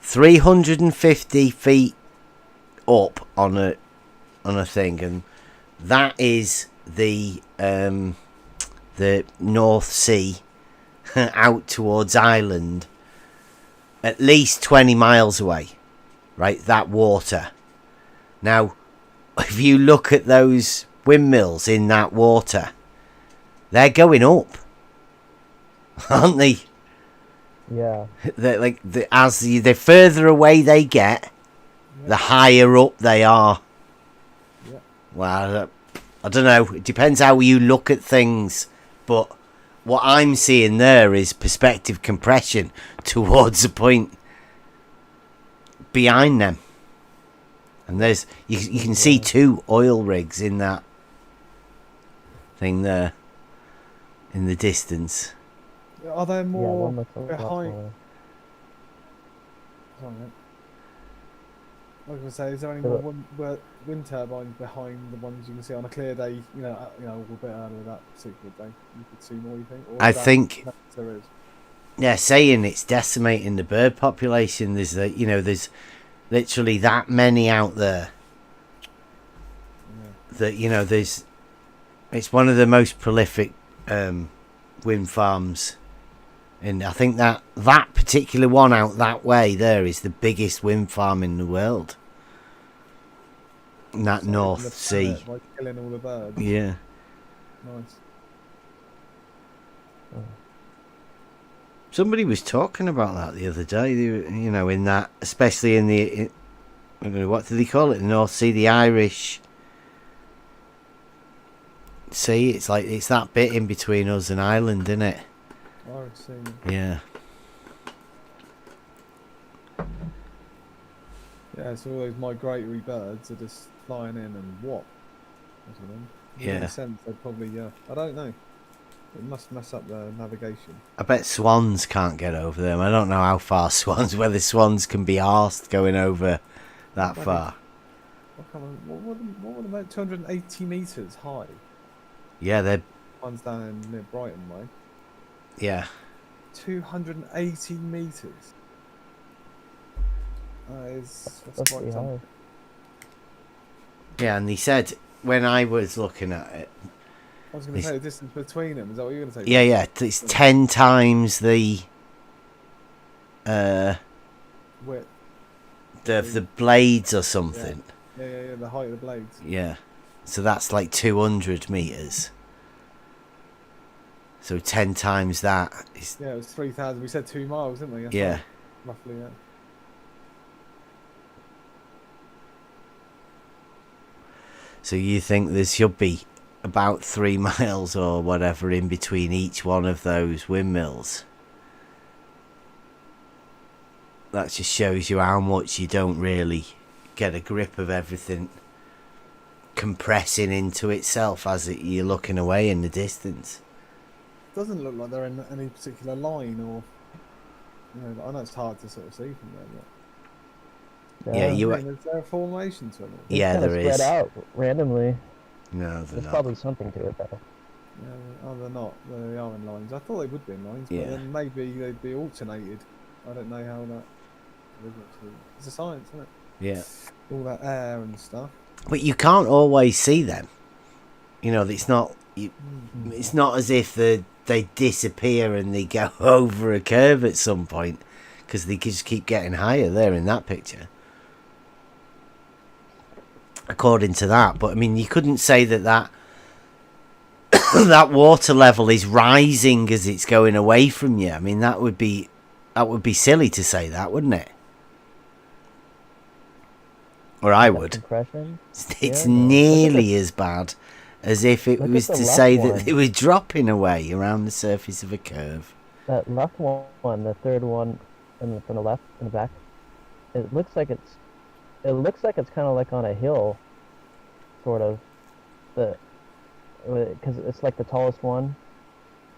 350 feet up on a thing, and that is the North Sea out towards Ireland, at least 20 miles away, right? That water. Now, if you look at those windmills in that water, they're going up, aren't they? Yeah. They're like the further away they get, the higher up they are. Yeah. Well, I don't know. It depends how you look at things, but what I'm seeing there is perspective compression towards the point behind them, and there's you can see 2 oil rigs in that thing there in the distance. Are there more one looks a lot behind? smaller. Sorry, mate. I was going to say, is there any more wind turbines behind the ones you can see on a clear day? You know, a bit earlier that particular day, you could see more. You think? Or I think there is. Yeah, saying it's decimating the bird population. There's there's literally that many out there. Yeah. That it's one of the most prolific wind farms. And I think that particular one out that way there is the biggest wind farm in the world. In that North Sea. Like killing all the birds. Yeah. Nice. Somebody was talking about that the other day. In that, especially in what do they call it? The North Sea, the Irish Sea. It's like it's that bit in between us and Ireland, isn't it? Irish Sea. Yeah. Yeah, so all those migratory birds are just flying in and what? Yeah. Makes sense. They'd probably, I don't know. It must mess up the navigation. I bet swans can't get over them. I don't know how far swans, whether swans can be arsed going over that Bloody- far. What were about 280 meters high? Yeah, they're, One's down near Brighton way. yeah. 280 meters. That's That's quite pretty something. high. Yeah, and he said, when I was looking at it, I was going to say the distance between them. Is that what you're going to say? yeah, it's 10 times the Width. the blades or something. Yeah. The height of the blades. Yeah. So that's like 200 meters. So 10 times that is, Yeah, it was 3,000. We said 2 miles, didn't we? That's yeah. right, roughly, yeah. So you think there should be about 3 miles or whatever in between each one of those windmills? That just shows you how much you don't really get a grip of everything compressing into itself as you're looking away in the distance. Doesn't look like they're in any particular line, or you know, I know it's hard to sort of see from there. But Yeah, you. is there a formation to them? Yeah, Kinda there spread is. out randomly. No, they're There's not. probably something to it though. Yeah, oh, they're not. They are in lines. I thought they would be in lines, Yeah. but then maybe they'd be alternated. I don't know how that. It's a science, isn't it? Yeah. All that air and stuff. But you can't always see them. You know, it's not. It's not as if they disappear and they go over a curve at some point, because they just keep getting higher there in that picture. According to that, but I mean, you couldn't say that that water level is rising as it's going away from you. I mean, that would be silly to say that, wouldn't it? Or I would. Compression? It's Yeah, no. nearly as bad as if it Look at was the to left say one. that they were dropping away around the surface of a curve. That left one, the third one, from the left in the back. It looks like it's kind of like on a hill, sort of. Because it's like the tallest one,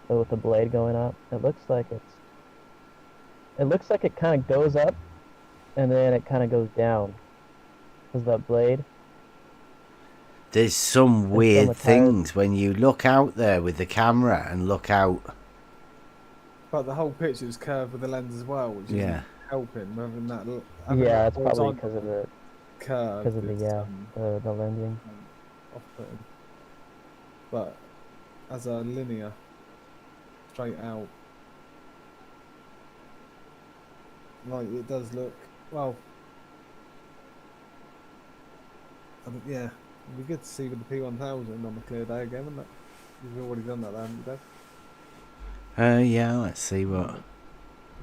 with the blade going up. It looks like it kind of goes up, and then it kind of goes down. Because that blade. There's some It's weird on the things when you look out there with the camera and look out. But the whole picture is curved with the lens as well, which Yeah. is helping rather than that. Yeah, it's probably because of the curve. the lensing. Off-putting. But as a linear, straight out, like it does look well. Yeah, it'd be good to see with the P1000 on a clear day again, wouldn't it? You've already done that, haven't you, Dave? Yeah, let's see what.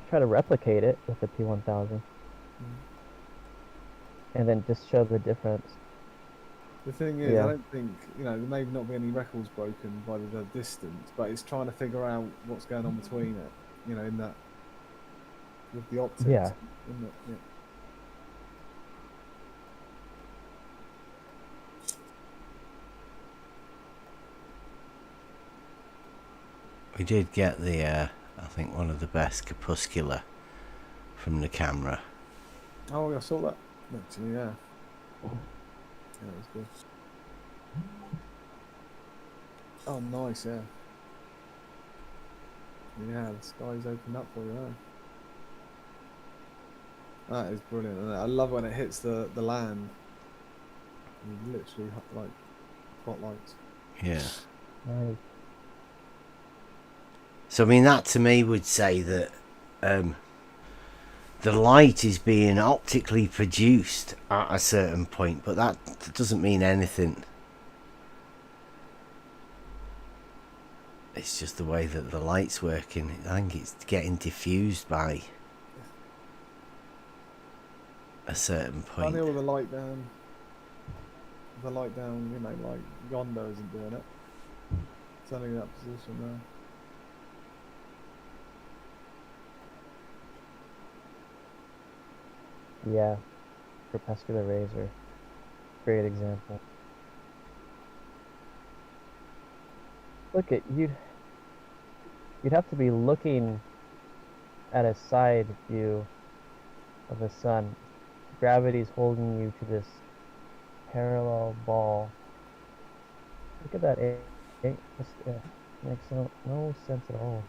Try to replicate it with the P1000. And then just show the difference. The thing is, Yeah. I don't think, there may not be any records broken by the distance, but it's trying to figure out what's going on between it, in that, with the optics. Yeah. Isn't it? Yeah. We did get the, I think, one of the best Crepuscular from the camera. Oh, I saw that. Actually, yeah. Yeah, that was good. Oh, nice, yeah. Yeah, the sky's opened up for you there. That is brilliant, isn't it? I love when it hits the land. And literally, like, spotlights. Yeah. Nice. So I mean, that to me would say that the light is being optically produced at a certain point, but that doesn't mean anything. It's just the way that the light's working. I think it's getting diffused by a certain I point. know the light down. The light down, like yonder isn't doing it. It's only that position there. Yeah. Crepuscular rays are great example. Look at you. You'd have to be looking at a side view of the sun. Gravity's holding you to this parallel ball. Look at that. Makes no sense at all.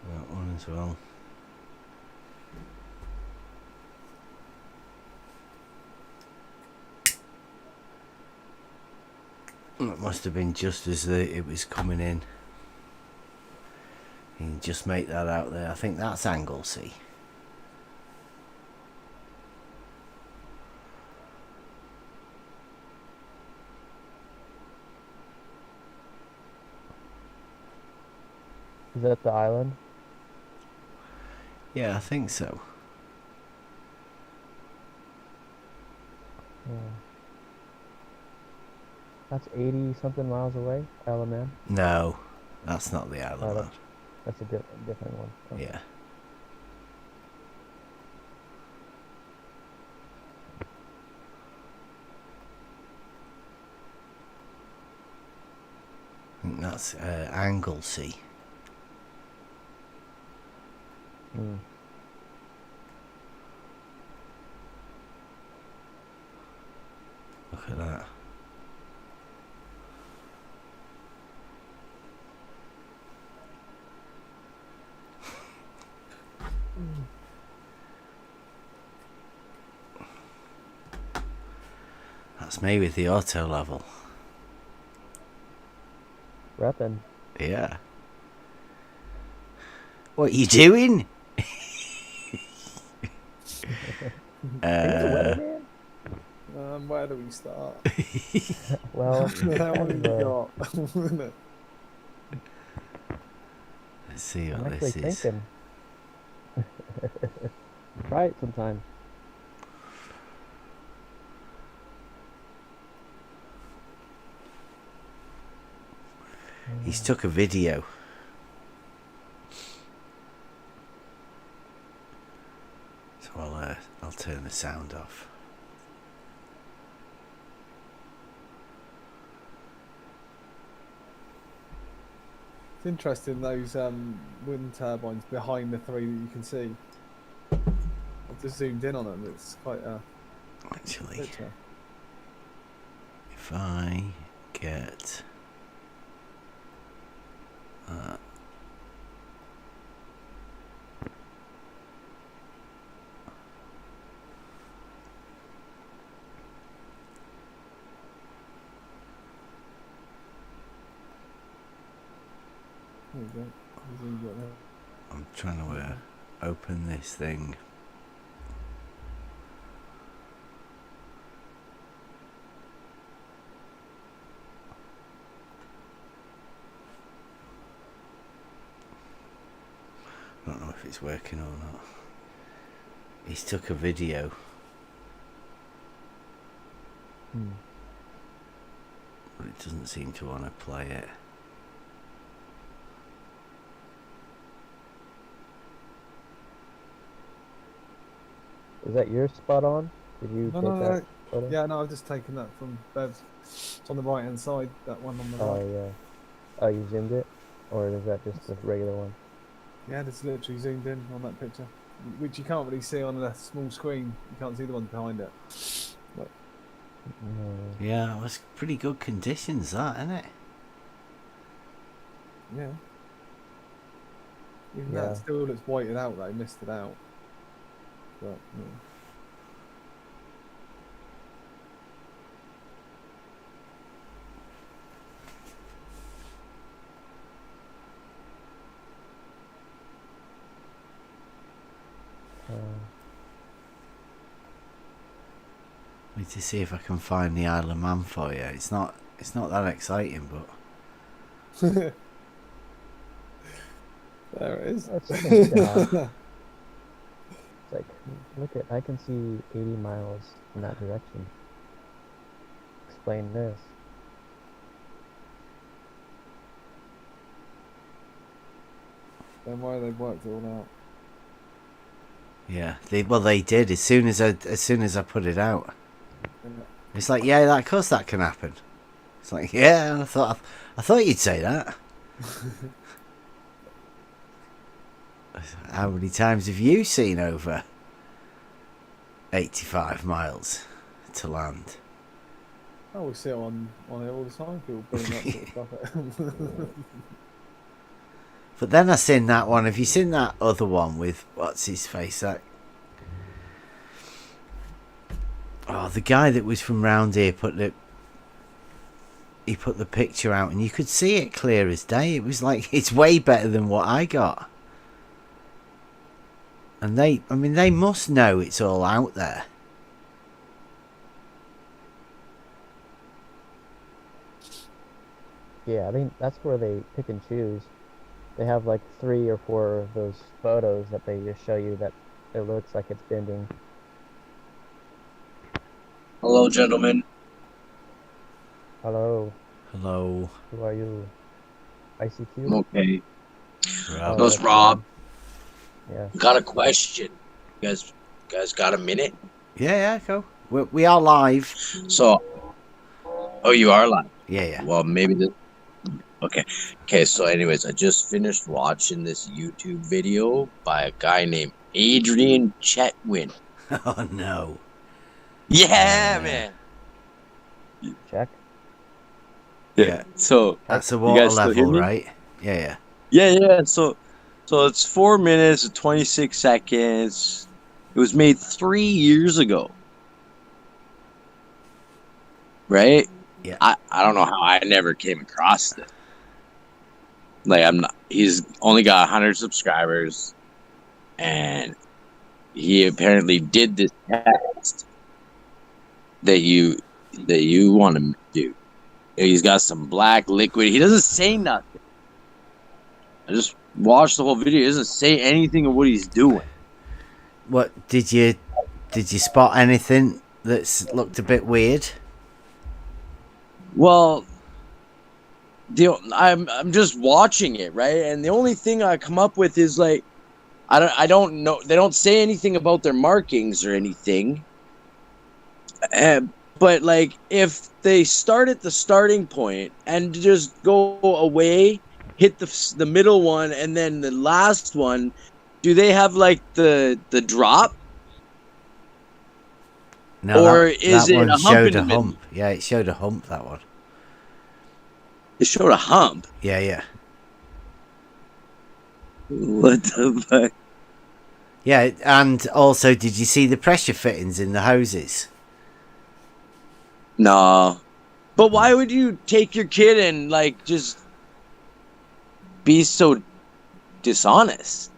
That one as well. It must have been just as it was coming in. You can just make that out there. I think that's Anglesey. Is that the island? Yeah, I think so. Yeah. That's 80 something miles away, Isle of Man. No, that's not the Isle of Man. That's a different one. Okay. Yeah. I think that's Anglesey. Hmm. Look at that. That's me with the auto level. Reppin'. Yeah. What are you doing? Where do we start? Well, How many we got? Let's see I'm what actually this is. thinking. Try it sometime. He's took a video. So I'll turn the sound off. It's interesting those wind turbines behind the three that you can see. I've just zoomed in on them. It's quite a Actually, picture. if I get There you go. Zoomed it there. I'm trying to open this thing. I don't know if it's working or not. He's took a video. But it doesn't seem to want to play it. Is that your spot on? Did you No, take no, that no. photo? Yeah, no, I've just taken that from Bev's. It's on the right hand side, that one on the Oh, right. yeah. Oh, you zoomed it? Or is that just a regular one? Yeah, it's literally zoomed in on that picture, which you can't really see on a small screen. You can't see the one behind it. But Yeah, it was pretty good conditions, that, isn't it? yeah, even Yeah. that still looks whited out. They missed it out. But yeah. Need to see if I can find the Isle of Man for you. It's not that exciting, but There it is. That's something you can have. It's like, look at, I can see 80 miles in that direction. Explain this. Then why they worked it all out? yeah, they did as soon as I put it out. Yeah. It's like, yeah, of course that can happen. It's like, yeah, I thought you'd say that. How many times have you seen over 85 miles to land? Oh, we see it on it all the time. People bring that sort of stuff. But then I seen that one. Have you seen that other one with what's his face? That the guy that was from round here put the picture out, and you could see it clear as day. It was like it's way better than what I got. And they must know it's all out there. Yeah, I think that's where they pick and choose. They have like 3 or 4 of those photos that they just show you that it looks like it's bending. Hello, gentlemen. Hello. Hello. Who are you? ICQ? I'm okay. Rob. No, it's Rob. Yeah. Got a question. You guys got a minute? Yeah, go. We are live. So, oh, you are live? Yeah. Well, maybe the. Okay. So, anyways, I just finished watching this YouTube video by a guy named Adrian Chetwin. Oh no. Yeah, man. Check. Yeah. So that's a you water guys still hear level, me? right? Yeah. Yeah. So it's 4 minutes and 26 seconds. It was made 3 years ago. Right? Yeah. I don't know how I never came across it. Like he's only got 100 subscribers, and he apparently did this test that you want to do. He's got some black liquid. He doesn't say nothing. I just watched the whole video. He doesn't say anything of what he's doing. What did you spot anything that's looked a bit weird? Well, I'm just watching it, right? And the only thing I come up with is like, I don't know. They don't say anything about their markings or anything. But like, if they start at the starting point and just go away, hit the middle one, and then the last one, do they have like the drop? No, or that is it one a hump showed in the a middle? hump. Yeah, it showed a hump. That one. It showed a hump. Yeah. What the fuck? Yeah, and also, did you see the pressure fittings in the hoses? No. But why would you take your kid and like just be so dishonest?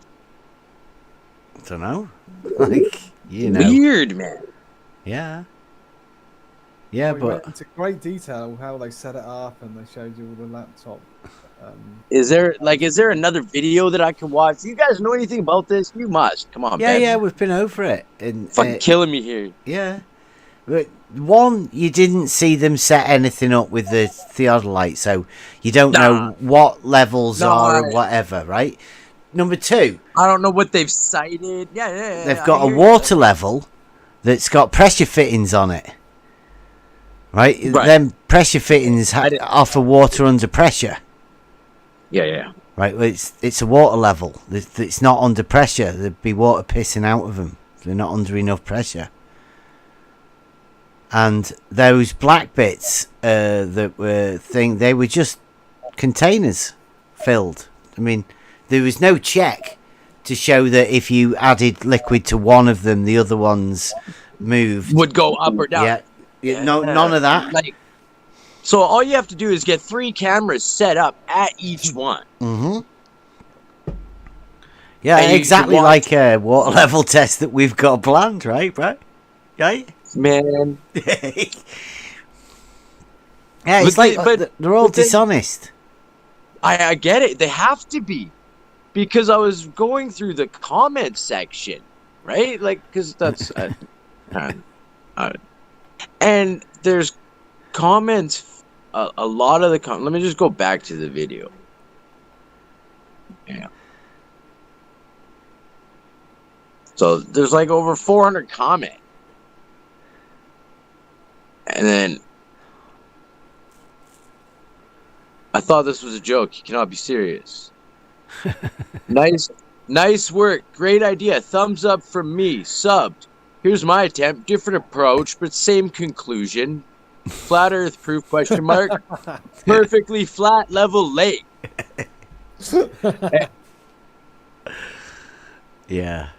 I don't know. Like, you know. Weird, man. Yeah, We but went into great detail how they set it up, and they showed you all the laptop. Is there another video that I can watch? Do you guys know anything about this? You must. Come on, Ben. yeah, we've been over it. And Fucking killing me here. Yeah. But one, you didn't see them set anything up with the theodolite, so you don't know what levels are or whatever, right? Number 2, I don't know what they've cited. Yeah. they've got a water level that's got pressure fittings on it. Right? Them pressure fittings offer water under pressure. Yeah. Right? Well, it's a water level. It's not under pressure. There'd be water pissing out of them. They're not under enough pressure. And those black bits that were they were just containers filled. I mean, there was no check to show that if you added liquid to one of them, the other ones moved. Would go up or down. Yeah. No, none of that. Like, so all you have to do is get 3 cameras set up at each one. Mm-hmm. Yeah, And you exactly can like a water level test that we've got planned, right, bro? Right? Man. Yeah, it's they're all dishonest. I get it. They have to be. Because I was going through the comment section, right? Like, because that's... and there's comments, a lot of the comments... Let me just go back to the video. Yeah. So there's like over 400 comments. And then I thought this was a joke. You cannot be serious. Nice work. Great idea. Thumbs up from me. Subbed. Here's my attempt. Different approach, but same conclusion. Flat Earth proof? Question mark. Perfectly flat level lake. Yeah.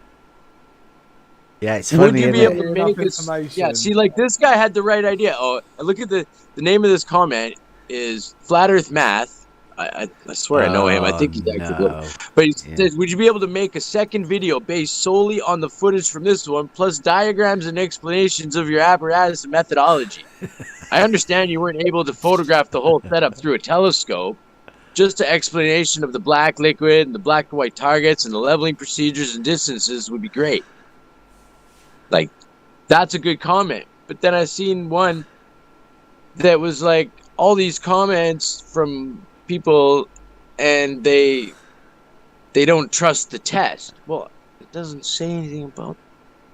Yeah, it's Would funny. you be Isn't able it? to make this? Yeah, see, like this guy had the right idea. Oh, look at the name of this comment is Flat Earth Math. I swear I know him. I think he's actually good. But he says, would you be able to make a second video based solely on the footage from this one, plus diagrams and explanations of your apparatus and methodology? I understand you weren't able to photograph the whole setup through a telescope. Just an explanation of the black liquid and the black and white targets and the leveling procedures and distances would be great. Like, that's a good comment. But then I seen one that was like all these comments from people and they don't trust the test. Well, it doesn't say anything about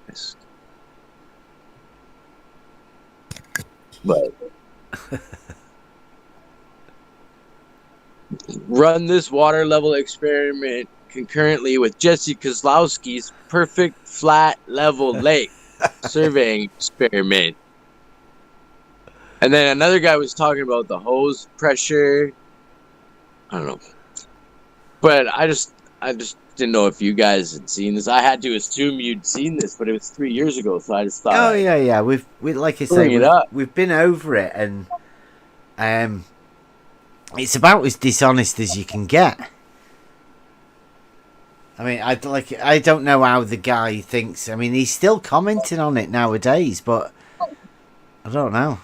this. But run this water level experiment concurrently with Jesse Kozlowski's perfect flat level lake surveying experiment. And then another guy was talking about the hose pressure. I don't know. But I just didn't know if you guys had seen this. I had to assume you'd seen this, but it was 3 years ago, so I just thought. Oh yeah. We like I say, we've been over it, and it's about as dishonest as you can get. I mean, I don't know how the guy thinks. I mean, he's still commenting on it nowadays, but I don't know.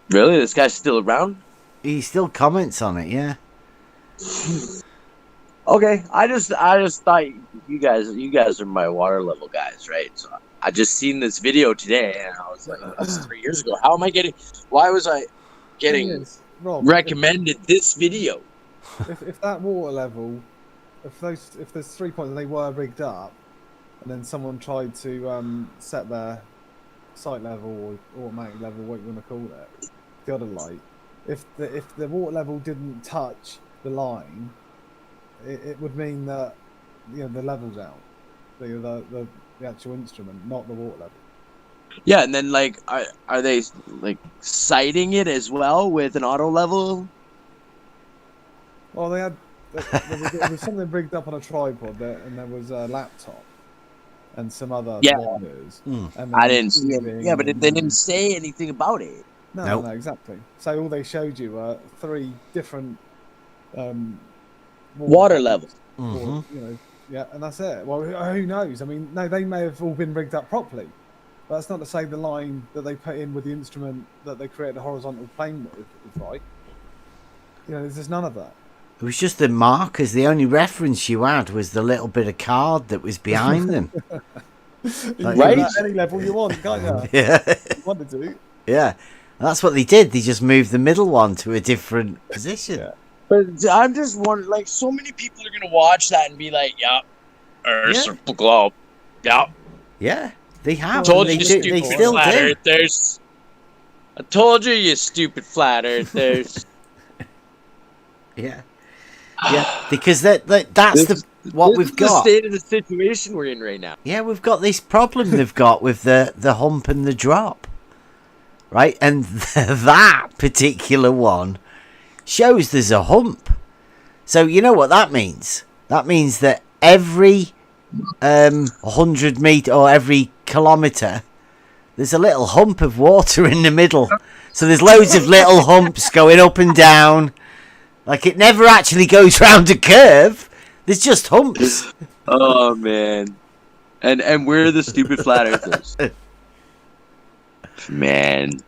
Really, this guy's still around? He still comments on it, yeah. Okay, I just thought you guys are my water level guys, right? So I just seen this video today, and I was like, that's 3 years ago. How am I getting? Why was I getting recommended this video? If that water level, if there's 3 points and they were rigged up, and then someone tried to set their site level or automatic level, what you want to call it, the other light, if the water level didn't touch the line, it would mean that the level's out, the actual instrument, not the water level. Yeah, and then like, are they like citing it as well with an auto level? Well, there was something rigged up on a tripod there, and there was a laptop and some other monitors. And I didn't see it. Yeah, but they didn't say anything about it. No, exactly. So all they showed you were 3 different water levels. Or, and that's it. Well, who knows? I mean, no, they may have all been rigged up properly. But that's not to say the line that they put in with the instrument that they created a horizontal plane with is right. There's none of that. It was just the markers. The only reference you had was the little bit of card that was behind them. Right? At any level you want, can't you? Yeah. You wanted to. Yeah. And that's what they did. They just moved the middle one to a different position. Yeah. But I'm just wondering, like, so many people are going to watch that and be like, Earth's a globe. Yep. Yeah, they have. Told you, you stupid flat earthers. I told you, you stupid flat earthers. Yeah. Yeah, because that's what we've got. The state of the situation we're in right now. Yeah, we've got this problem they've got with the hump and the drop. Right? And that particular one shows there's a hump. So you know what that means? That means that every 100 meter or every kilometer there's a little hump of water in the middle. So there's loads of little humps going up and down. Like it never actually goes round a curve. There's just humps. Oh man. And we're the stupid flat earthers. Man.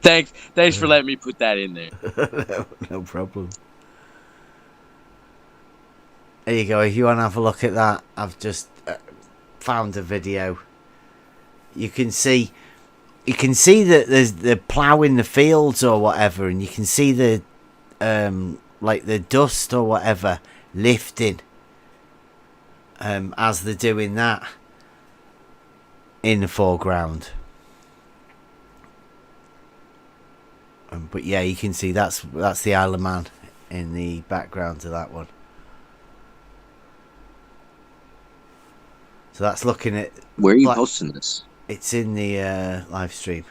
Thanks for letting me put that in there. No problem. There you go. If you want to have a look at that, I've just found a video. You can see that there's the ploughing the fields or whatever, and you can see the like the dust or whatever lifting as they're doing that in the foreground. But yeah, you can see that's the Isle of Man in the background to that one. So that's looking at... Where are you posting this? It's in the live stream.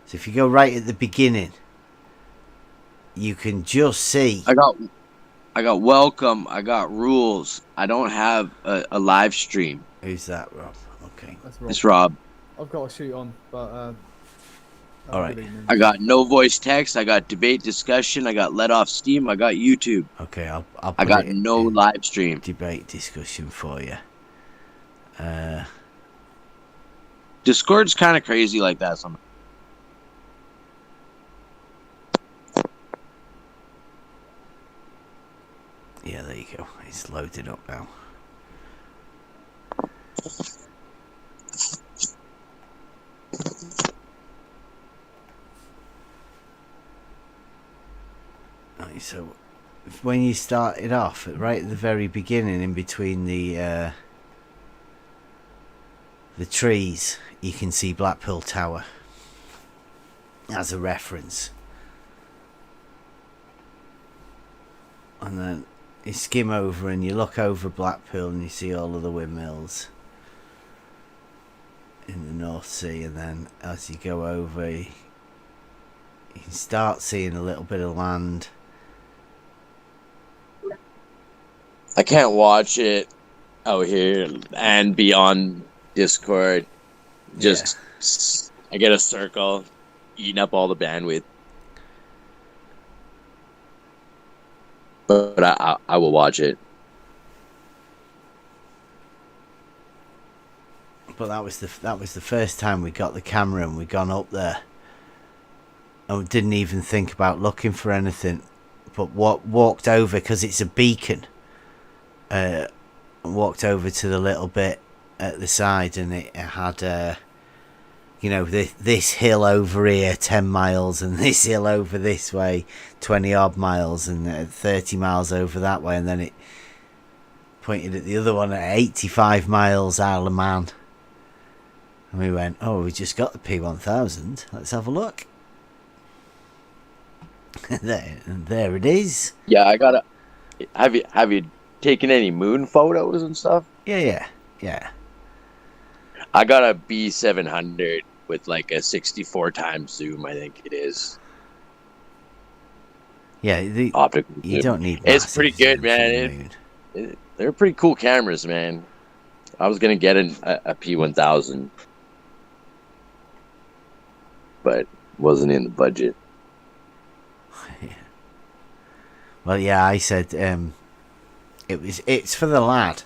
So if you go right at the beginning, you can just see... I got welcome. I got rules. I don't have a live stream. Who's that, Rob? Okay. That's Rob. It's Rob. I've got a shoot on, but all right. I got no voice text. I got debate discussion. I got let off steam. I got YouTube. Okay, I'll I put got it no in live stream. debate discussion for you. Discord's kind of crazy like that sometimes. Yeah, there you go. It's loaded up now. Right, so when you started off, right at the very beginning, in between the trees, you can see Blackpool Tower as a reference. And then you skim over and you look over Blackpool and you see all of the windmills in the North Sea, and then as you go over you can start seeing a little bit of land. I can't watch it out here and be on Discord. Just I get a circle eating up all the bandwidth. But I will watch it. But that was the first time we got the camera and we'd gone up there and we didn't even think about looking for anything, but walked over because it's a beacon. Walked over to the little bit at the side and it had you know, this hill over here 10 miles and this hill over this way 20 odd miles and 30 miles over that way, and then it pointed at the other one at 85 miles Isle of Man, and we went, oh, we just got the P1000, let's have a look. there it is. Yeah, I gotta. Have you taken any moon photos and stuff? Yeah. I got a B700 with like a 64 times zoom, I think it is. Yeah, optical. You don't need. It's pretty good, man. They're pretty cool cameras, man. I was gonna get a P1000, but wasn't in the budget. Well, yeah, I said it's for the lad,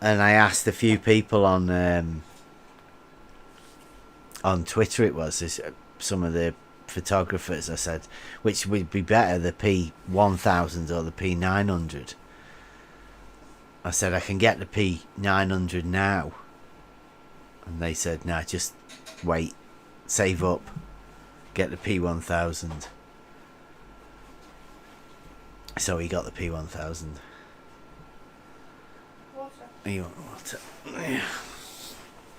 and I asked a few people on Twitter. It was some of the photographers. I said, which would be better, the P1000 or the P900? I said, I can get the P900 now, and they said, no, just wait, save up, get the P1000. So he got the P1000. You want water? Yeah.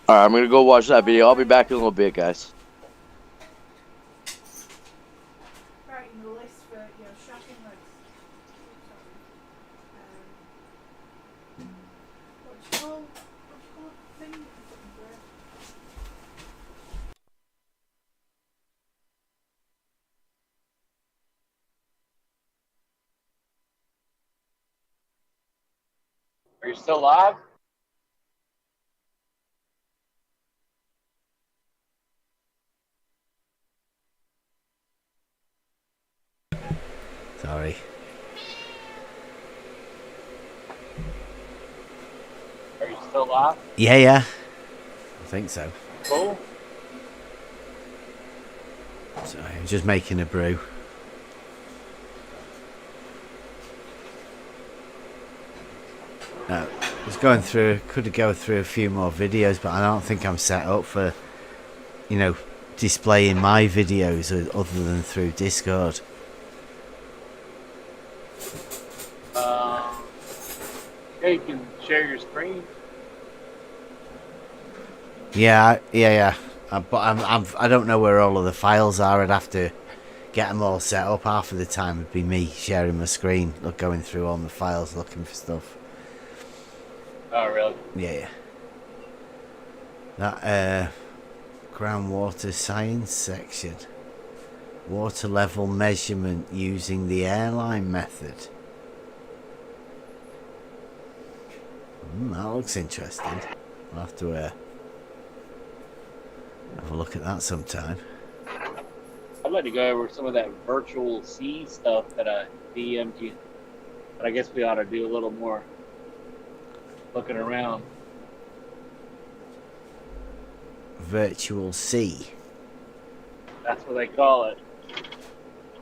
Alright, I'm gonna go watch that video. I'll be back in a little bit, guys. Writing the list for your shopping list. What's called thing? Are you still live? Sorry. Are you still live? Yeah. I think so. Cool. Sorry, I'm just making a brew. I was going through, could go through a few more videos, but I don't think I'm set up for, displaying my videos other than through Discord. Yeah, you can share your screen. Yeah. But I don't know where all of the files are. I'd have to get them all set up. Half of the time would be me sharing my screen, going through all my files, looking for stuff. Oh, really? Yeah. That groundwater science section. Water level measurement using the airline method. That looks interesting. I'll have to have a look at that sometime. I'd like to go over some of that virtual sea stuff that I DM'd you. But I guess we ought to do a little more looking around. Virtual sea. That's what they call it.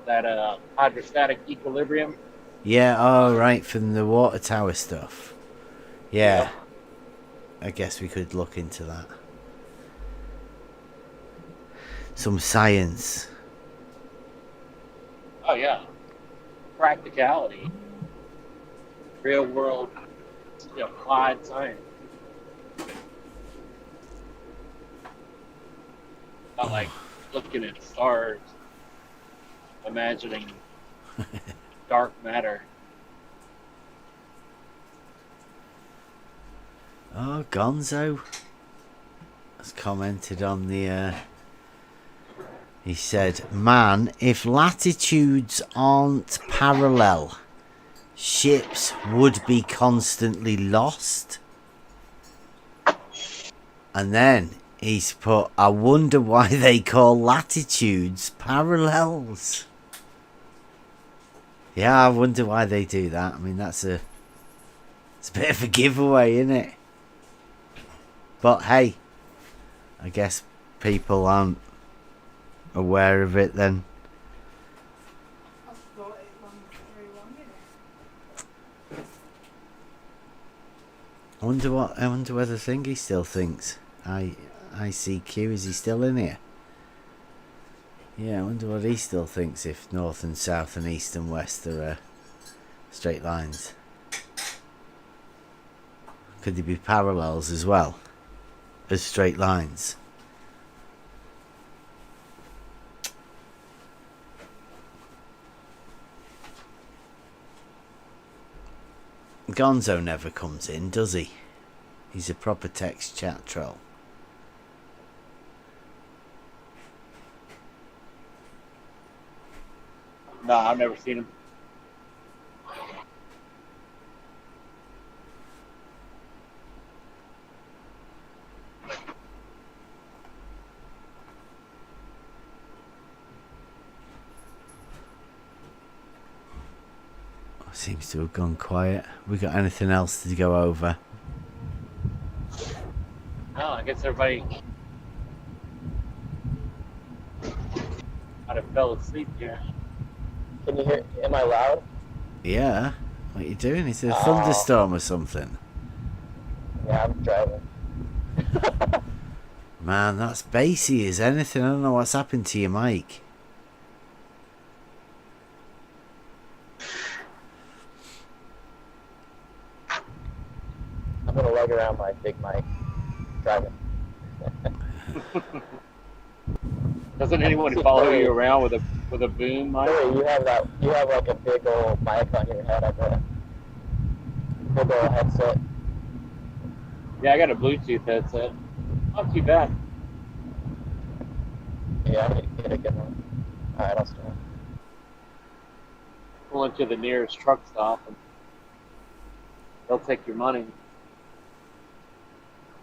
That hydrostatic equilibrium. Yeah, oh right, from the water tower stuff. Yeah. I guess we could look into that. Some science. Oh yeah, practicality, real world, applied science. Not like looking at stars, imagining dark matter. Oh, Gonzo has commented on the. He said, "Man, if latitudes aren't parallel, ships would be constantly lost." And then he's put, "I wonder why they call latitudes parallels." Yeah, I wonder why they do that. I mean, it's a bit of a giveaway, isn't it? But hey, I guess people aren't aware of it then. I wonder whether Thingy still thinks ICQ, is he still in here? Yeah, I wonder what he still thinks, if north and south and east and west are straight lines. Could they be parallels as well as straight lines? Gonzo never comes in, does he? He's a proper text chat troll. No, I've never seen him. Seems to have gone quiet. We got anything else to go over? No, I guess everybody might have fell asleep here. Can you hear? Am I loud? Yeah. What you doing? Is there a thunderstorm or something? Yeah, I'm driving. Man, that's bassy as anything. I don't know what's happened to your mic. I'm gonna lug around my big mic. Driving. Doesn't anyone follow you around with a boom mic? Hey, you have like a big old mic on your head, I bet. Big old headset. Yeah, I got a Bluetooth headset. Not too bad. Yeah, I need to get a good one. Alright, I'll start. Pull into the nearest truck stop and they'll take your money.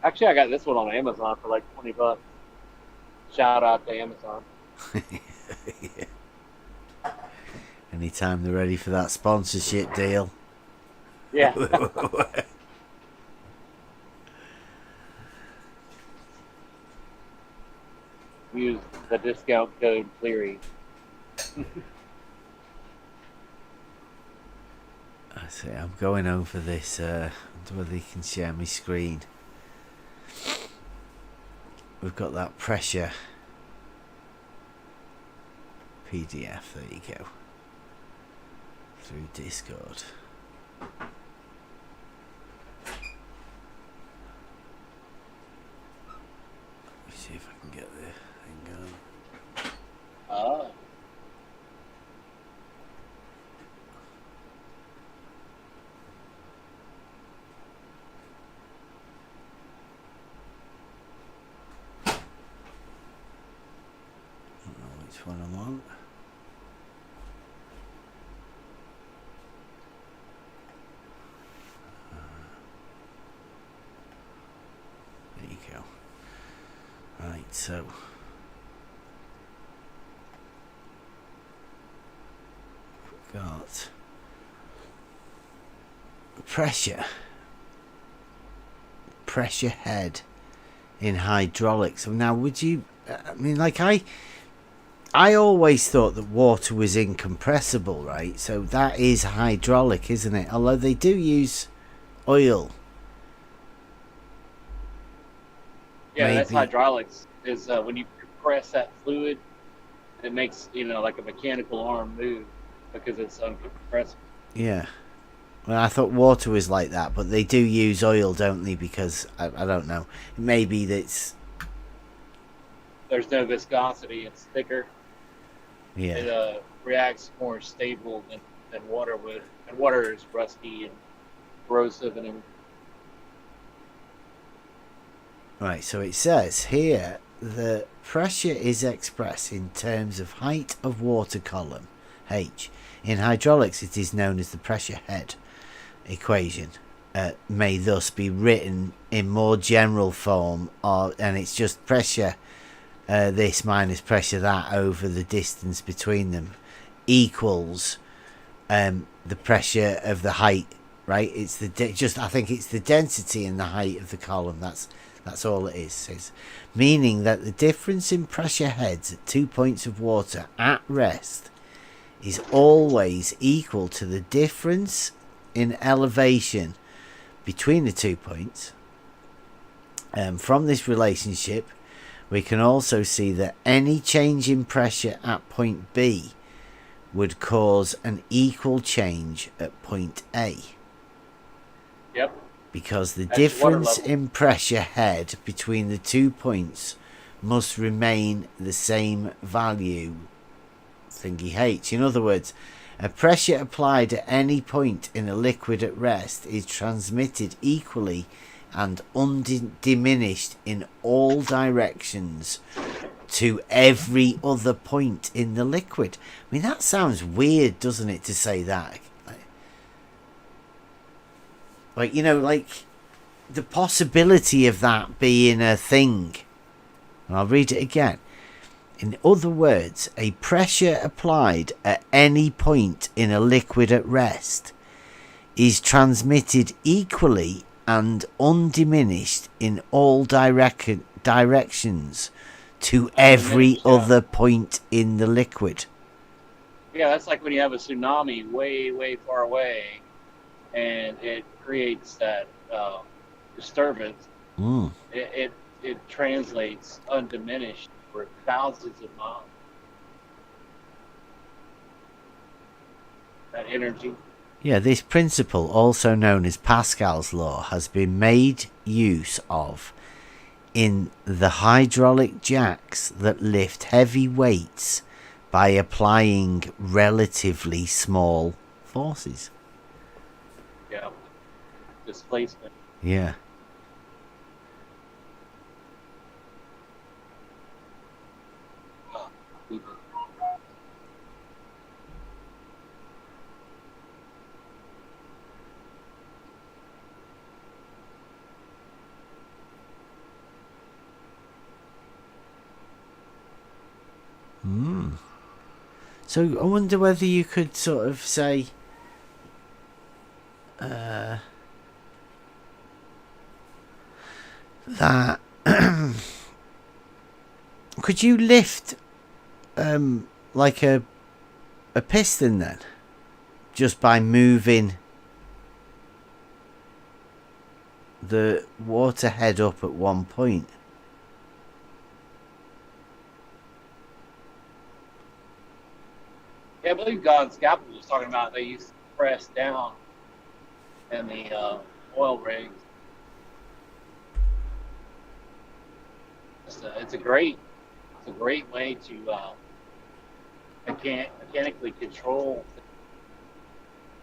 Actually, I got this one on Amazon for like $20. Shout out to Amazon. Yeah. Anytime they're ready for that sponsorship deal. Yeah. Use the discount code Cleary. I see. I'm going over this. Whether you can share my screen. We've got that pressure PDF. There you go. Through Discord. Let me see if I can get the thing going. Oh. That's what I want. There you go. Right, so we've got pressure head in hydraulics. Now, would you? I mean, like I always thought that water was incompressible, right? So that is hydraulic, isn't it? Although they do use oil. Yeah, that's Maybe. hydraulics. Is when you compress that fluid, it makes like a mechanical arm move because it's uncompressible. Yeah. Well, I thought water was like that, but they do use oil, don't they? Because I don't know. Maybe that's. There's no viscosity; it's thicker. Yeah. It reacts more stable than water would, and water is rusty and corrosive and everything. Right, so it says here the pressure is expressed in terms of height of water column, H. In hydraulics, it is known as the pressure head equation. May thus be written in more general form, and it's just pressure this minus pressure that over the distance between them equals the pressure of the height, right? It's I think it's the density and the height of the column. That's all it is. It's meaning that the difference in pressure heads at 2 points of water at rest is always equal to the difference in elevation between the 2 points. From this relationship, we can also see that any change in pressure at point B would cause an equal change at point A. Yep. Because the At water difference level. in pressure head between the 2 points must remain the same value, thingy H. In other words, a pressure applied at any point in a liquid at rest is transmitted equally and undiminished in all directions to every other point in the liquid. I mean, that sounds weird, doesn't it, to say that? Like, like the possibility of that being a thing. And I'll read it again. In other words, a pressure applied at any point in a liquid at rest is transmitted equally and undiminished in all directions to every other point in the liquid. Yeah, that's like when you have a tsunami way, way far away, and it creates that disturbance. It translates undiminished for thousands of miles. That energy. Yeah, this principle, also known as Pascal's law, has been made use of in the hydraulic jacks that lift heavy weights by applying relatively small forces. Yeah. Displacement. Yeah. So I wonder whether you could sort of say that could you lift like a piston then, just by moving the water head up at one point? Yeah, I believe God's Scalpel was talking about they used to press down in the oil rigs. It's a great way to mechanically control.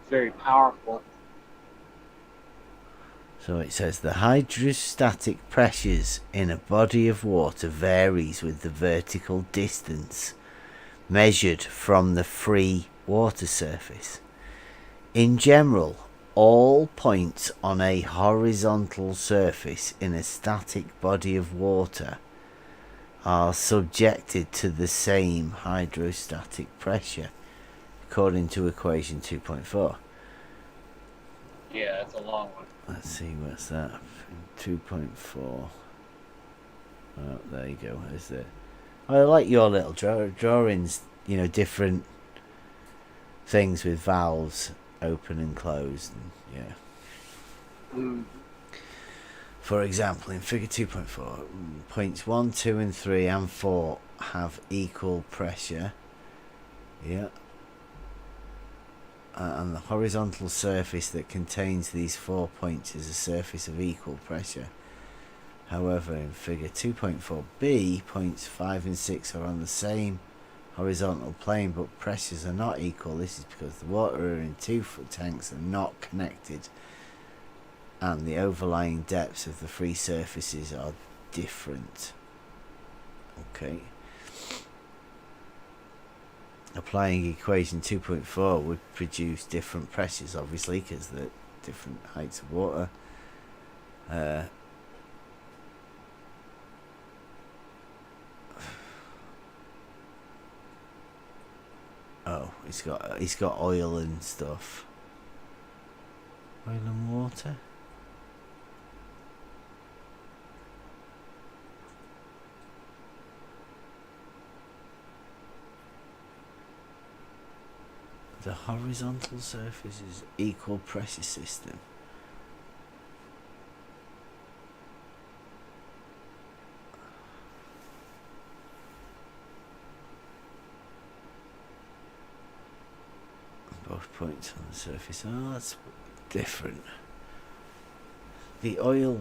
It's very powerful. So it says the hydrostatic pressures in a body of water varies with the vertical distance measured from the free water surface. In general, all points on a horizontal surface in a static body of water are subjected to the same hydrostatic pressure, according to equation 2.4. Yeah, that's a long one. Let's see, what's that? 2.4. Oh, there you go. Is it? I like your little drawings, you know, different things with valves open and closed. And, yeah. For example, in figure 2.4, points 1, 2 and 3 and 4 have equal pressure. Yeah. And the horizontal surface that contains these 4 points is a surface of equal pressure. However, in figure 2.4b, points 5 and 6 are on the same horizontal plane, but pressures are not equal. This is because the water in 2-foot tanks are not connected, and the overlying depths of the free surfaces are different. Okay. Applying equation 2.4 would produce different pressures, obviously, because the different heights of water. Oh, he's got oil and stuff. Oil and water. The horizontal surface is equal pressure system. Both points on the surface. Oh, that's different. The oil,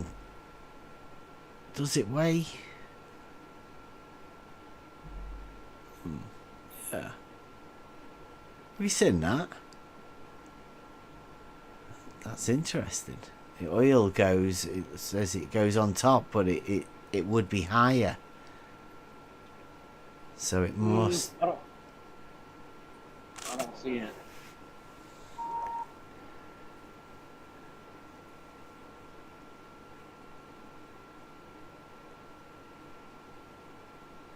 does it weigh? Yeah. Have you seen that? That's interesting. The oil goes, it says it goes on top, but it would be higher. So it must. I don't see it.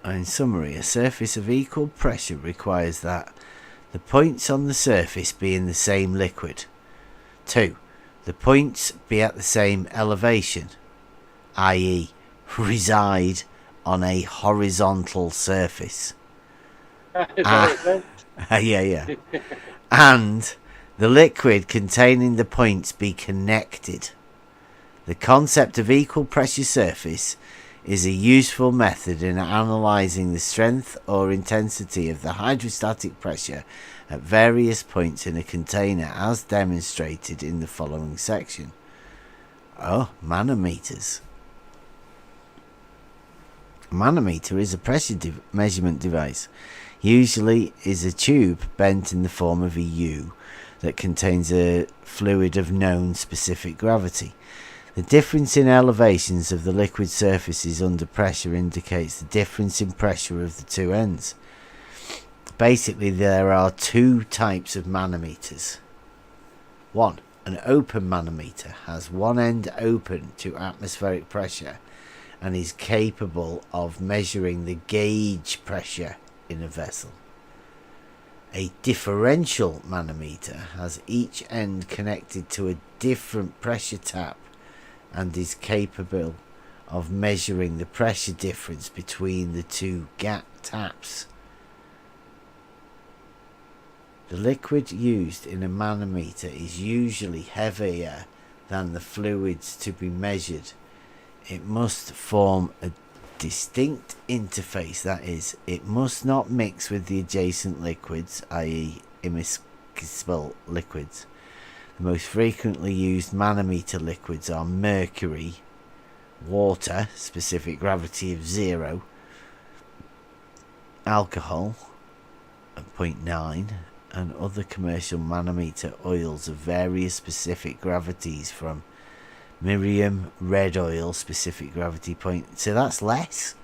In summary, a surface of equal pressure requires that the points on the surface be in the same liquid. 2. The points be at the same elevation, i.e. reside on a horizontal surface. Is that what it says? Yeah. And the liquid containing the points be connected. The concept of equal pressure surface is a useful method in analysing the strength or intensity of the hydrostatic pressure at various points in a container, as demonstrated in the following section. Oh, manometers. A manometer is a pressure measurement device. Usually is a tube bent in the form of a U that contains a fluid of known specific gravity. The difference in elevations of the liquid surfaces under pressure indicates the difference in pressure of the two ends. Basically, there are 2 types of manometers. 1. An open manometer has one end open to atmospheric pressure and is capable of measuring the gauge pressure in a vessel. A differential manometer has each end connected to a different pressure tap and is capable of measuring the pressure difference between the 2 gap taps. The liquid used in a manometer is usually heavier than the fluids to be measured. It must form a distinct interface, that is, it must not mix with the adjacent liquids, i.e. immiscible liquids. The most frequently used manometer liquids are mercury, water, specific gravity of 0, alcohol at 0.9, and other commercial manometer oils of various specific gravities from Miriam red oil, specific gravity point. So that's less.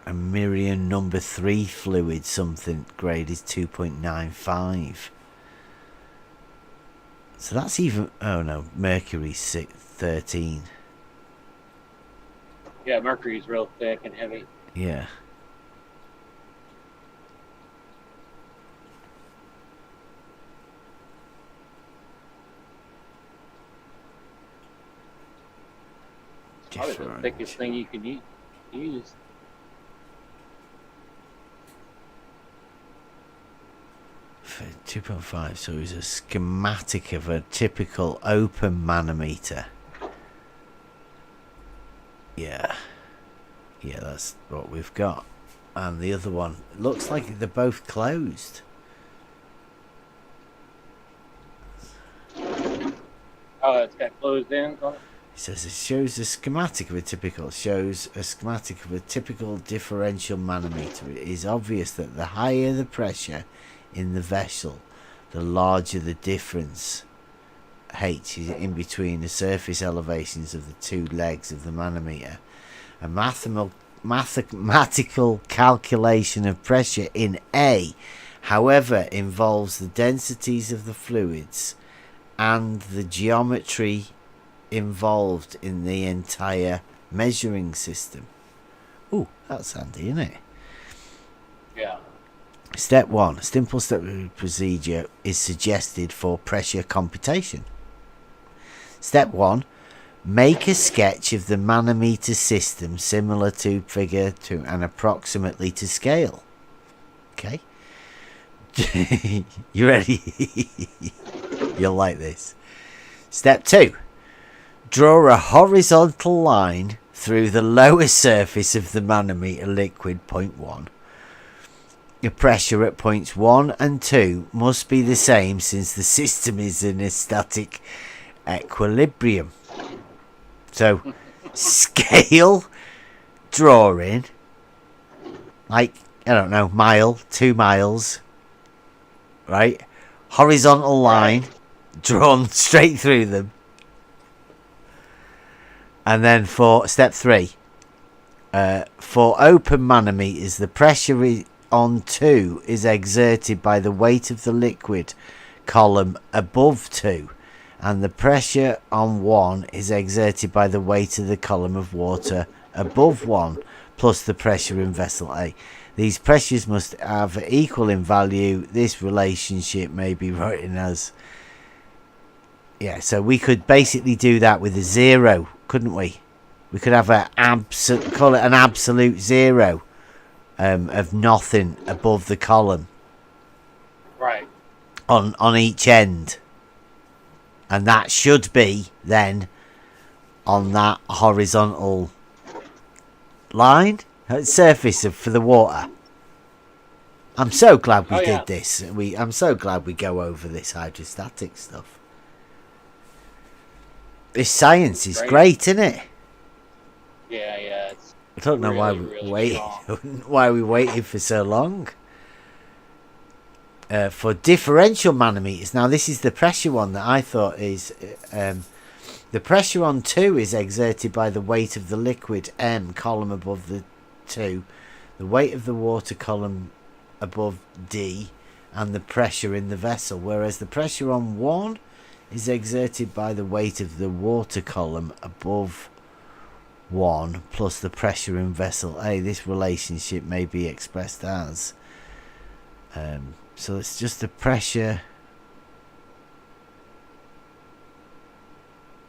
a Miriam number 3 fluid something grade is 2.95. So that's even, oh no, mercury's 13. Yeah, mercury's real thick and heavy. Yeah. Probably the thickest thing you can use. For 2.5, so it's a schematic of a typical open manometer. Yeah, that's what we've got. And the other one, it looks like they're both closed. Oh, it's got closed in. It says it shows a schematic of a typical differential manometer. It is obvious that the higher the pressure in the vessel, the larger the difference H is in between the surface elevations of the two legs of the manometer. A mathematical calculation of pressure in A, however, involves the densities of the fluids and the geometry involved in the entire measuring system. Oh, that's handy, isn't it? Yeah. Step 1. A simple step procedure is suggested for pressure computation. Step 1. Make a sketch of the manometer system similar to figure 2 and approximately to scale. Okay? You ready? You'll like this. Step 2. Draw a horizontal line through the lower surface of the manometer liquid, point 1. The pressure at points 1 and 2 must be the same since the system is in a static equilibrium. So, scale drawing, like, I don't know, mile, 2 miles, right? Horizontal line drawn straight through them. And then for step 3, for open manometers, the pressure on 2 is exerted by the weight of the liquid column above 2, and the pressure on 1 is exerted by the weight of the column of water above 1, plus the pressure in vessel A. These pressures must have equal in value. This relationship may be written as... Yeah, so we could basically do that with a 0, couldn't we? We could have call it an absolute 0 of nothing above the column. Right. On each end. And that should be then on that horizontal line, surface for the water. I'm so glad we did this. I'm so glad we go over this hydrostatic stuff. This science is great, isn't it? Yeah, it's I don't know why we waited for so long. For differential manometers, now this is the pressure one that I thought is the pressure on 2 is exerted by the weight of the liquid M column above the 2, the weight of the water column above D, and the pressure in the vessel, whereas the pressure on 1 is exerted by the weight of the water column above 1 plus the pressure in vessel A. This relationship may be expressed as so it's just the pressure.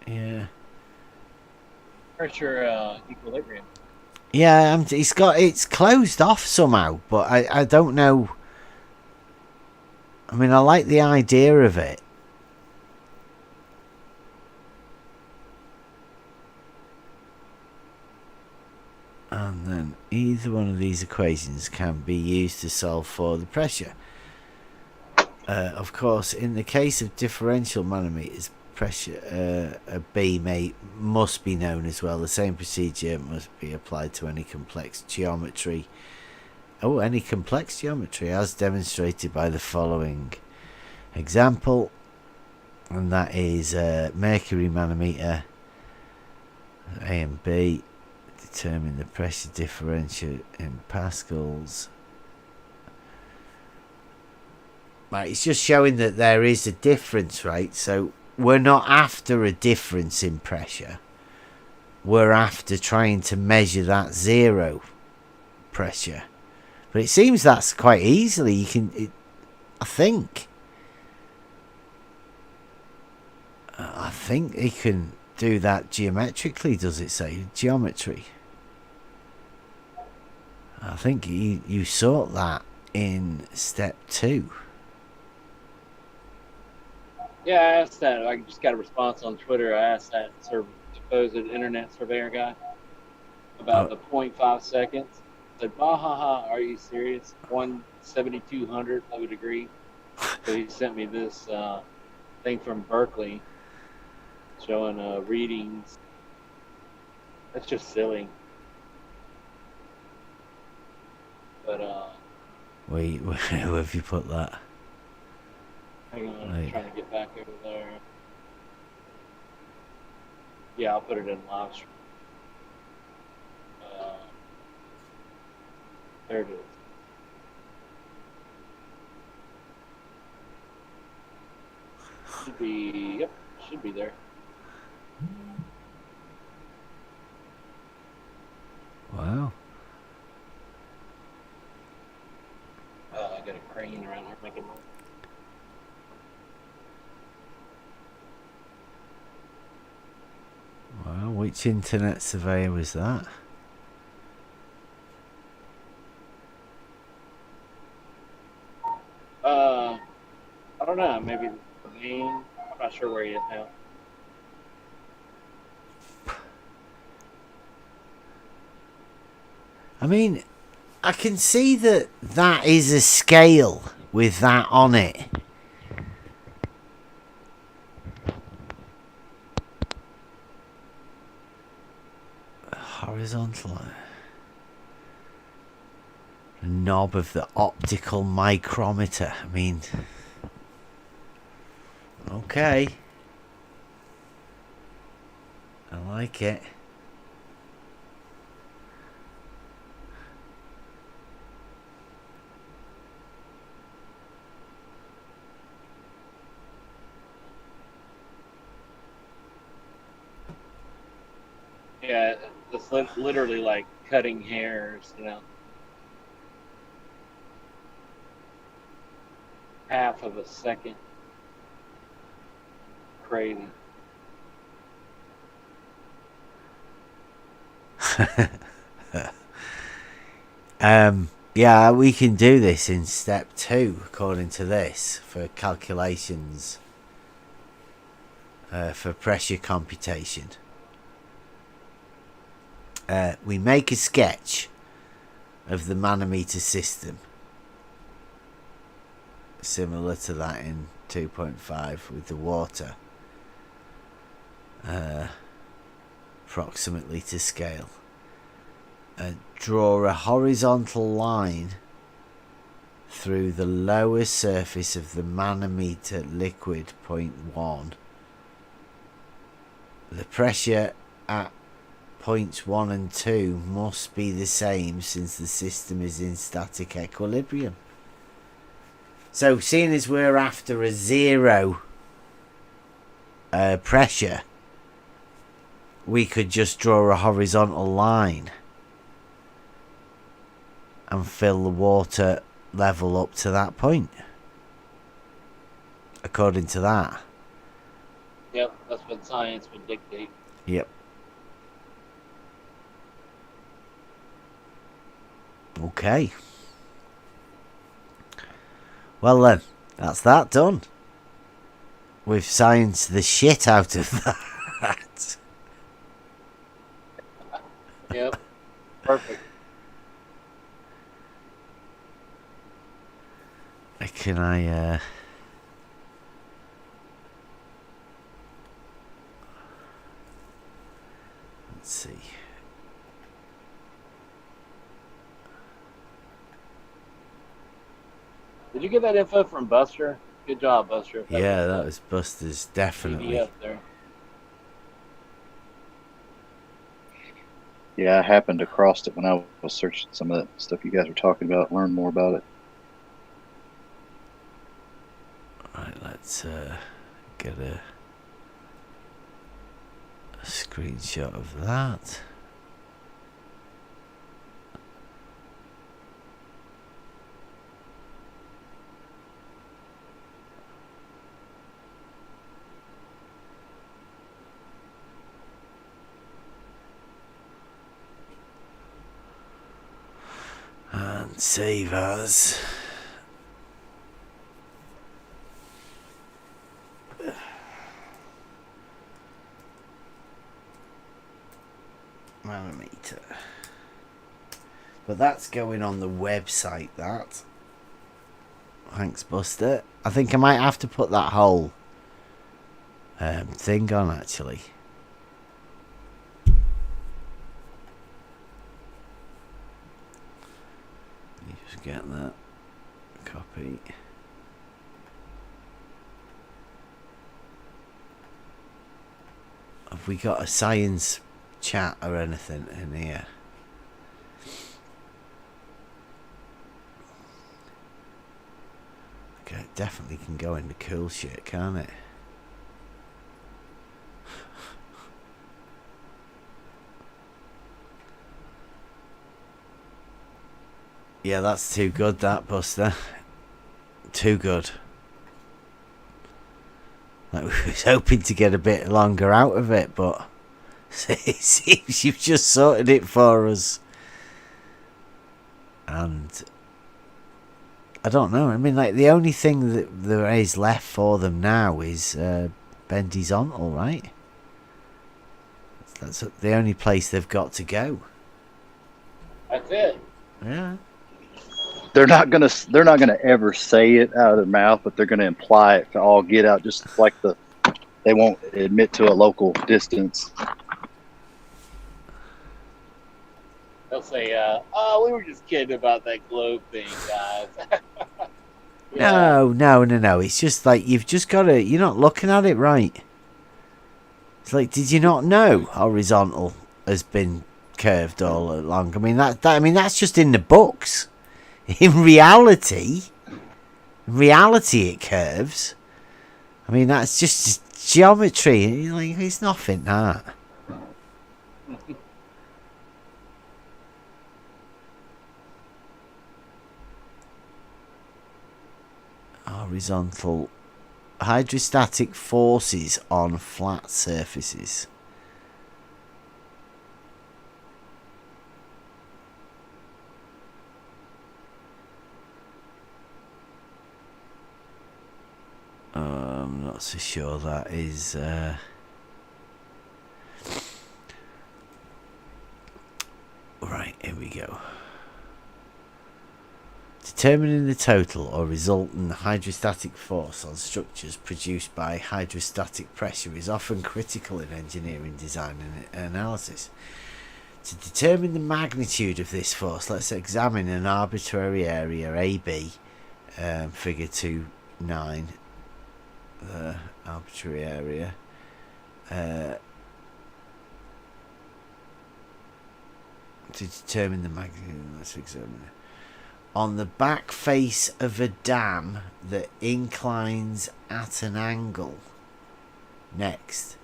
Yeah. Pressure equilibrium. Yeah, it's closed off somehow, but I don't know. I mean, I like the idea of it. And then either one of these equations can be used to solve for the pressure. Of course, in the case of differential manometers, pressure B must be known as well. The same procedure must be applied to any complex geometry. Any complex geometry, as demonstrated by the following example, and that is mercury manometer A and B. determine the pressure differential in pascals. Right, it's just showing that there is a difference, right? So we're not after a difference in pressure. We're after trying to measure that zero pressure. But it seems that's quite easily you can. I think you can do that geometrically. Does it say geometry? I think you sort that in step 2. Yeah, I asked that. I just got a response on Twitter. I asked that supposed internet surveyor guy about the 0.5 seconds. I said, bah, ha, ha, are you serious? 1/7200th of a degree. So he sent me this thing from Berkeley showing readings. That's just silly. But Wait, where have you put that? hang on, I'm Right. trying to get back over there. Yeah, I'll put it in live stream. There it is. Should be, yep, should be there. Wow. I got a crane around here making noise. Wow, which internet surveyor was that? I don't know, maybe the main, I'm not sure where he is now. I mean, I can see that that is a scale with that on it. Horizontal. The knob of the optical micrometer. I mean, okay. I like it. Yeah, it's literally like cutting hairs, you know. Half of a second. Crazy. Yeah, we can do this in step 2 according to this for calculations for pressure computation. We make a sketch of the manometer system similar to that in 2.5 with the water approximately to scale. Draw a horizontal line through the lower surface of the manometer liquid, point 1. The pressure at points 1 and 2 must be the same since the system is in static equilibrium. So seeing as we're after a zero pressure, we could just draw a horizontal line and fill the water level up to that point according to that. Yep, that's what science would dictate. Yep. Okay. Well then, that's that done. We've scienced the shit out of that. Yep, perfect. Can I let's see. Did you get that info from Buster? Good job, Buster. Yeah, that was Buster's, definitely. PDF there. Yeah, I happened across it when I was searching some of that stuff you guys were talking about. Learn more about it. Right, let's get a screenshot of that. And save as. Manometer. But that's going on the website, that. Thanks, Buster. I think I might have to put that whole thing on, actually. You just get that. Copy. Have we got a science chat or anything in here? Okay, it definitely can go into cool shit, can't it? Yeah, that's too good, that, Buster. Too good. Like, we was hoping to get a bit longer out of it, but it seems you've just sorted it for us. And I don't know. I mean, like, the only thing that there is left for them now is Bendizontal, right? That's the only place they've got to go. That's it. Yeah. They're not gonna ever say it out of their mouth, but they're gonna imply it to all get out. Just like they won't admit to a local distance. They'll say, "Oh, we were just kidding about that globe thing, guys." No. It's just like you've just got to. You're not looking at it right. It's like, did you not know horizontal has been curved all along? I mean that's just in the books. In reality, it curves. I mean, that's just geometry. Like, it's nothing, that. Horizontal hydrostatic forces on flat surfaces. I'm not so sure that is right, here we go. Determining the total or resultant hydrostatic force on structures produced by hydrostatic pressure is often critical in engineering design and analysis. To determine the magnitude of this force, let's examine an arbitrary area AB, figure 2.9. The arbitrary area. To determine the magnitude, let's examine it. On the back face of a dam that inclines at an angle. Next,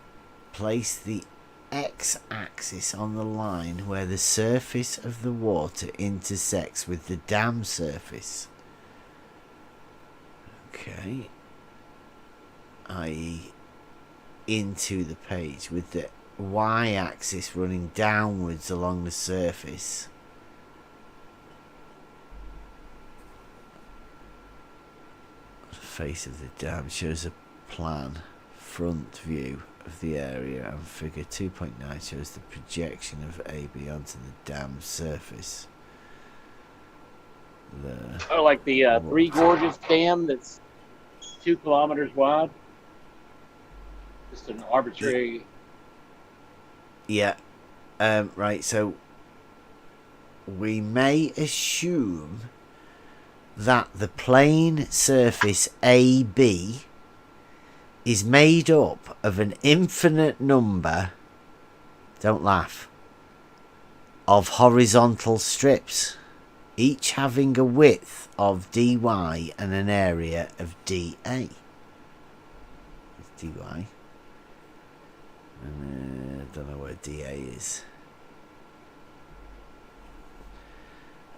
place the x-axis on the line where the surface of the water intersects with the dam surface. Okay. I.e. into the page, with the y-axis running downwards along the surface. The face of the dam shows a plan, front view of the area, and figure 2.9 shows the projection of AB onto the dam surface. Like the Three Gorges Dam that's 2 kilometers wide. Just an arbitrary. Yeah. Right, so we may assume that the plane surface AB is made up of an infinite number, don't laugh, of horizontal strips, each having a width of dy and an area of dA. It's dy. And I don't know where dA is.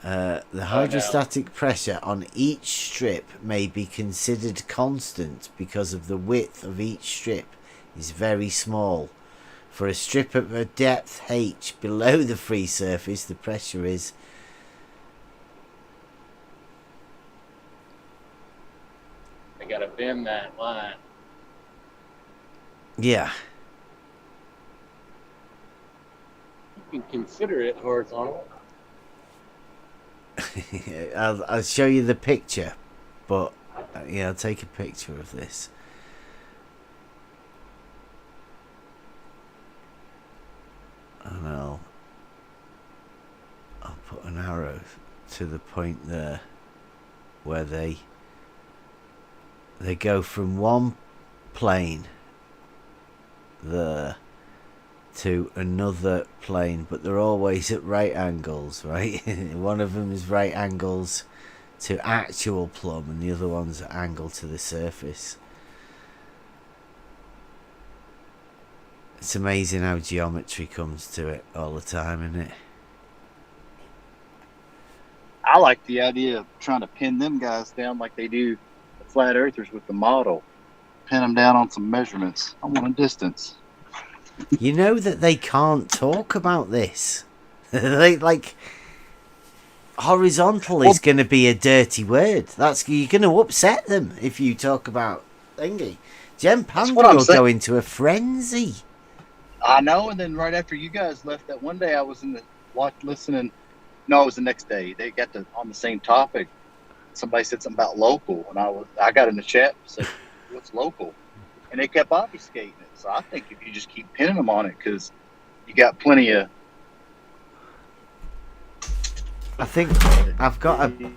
The hydrostatic pressure on each strip may be considered constant because of the width of each strip is very small. For a strip at a depth h below the free surface, the pressure is I gotta bend that line. yeah. You can consider it horizontal. I'll show you the picture, but yeah, I'll take a picture of this. And I'll put an arrow to the point there where they go from one plane there to another plane, but they're always at right angles, right? One of them is right angles to actual plumb and the other one's at angle to the surface. It's amazing how geometry comes to it all the time, isn't it? I like the idea of trying to pin them guys down like they do the flat earthers with the model. Pin them down on some measurements. I want a distance. You know that they can't talk about this. like horizontal is going to be a dirty word. You're going to upset them if you talk about thingy. Jen Panda will go into a frenzy. I know, and then right after you guys left that one day, I was in the listening. No, it was the next day. They got on the same topic. Somebody said something about local, and I got in the chat and said, "What's local?" And they kept obfuscating it. So I think if you just keep pinning them on it, because you got plenty of. I think I've got a.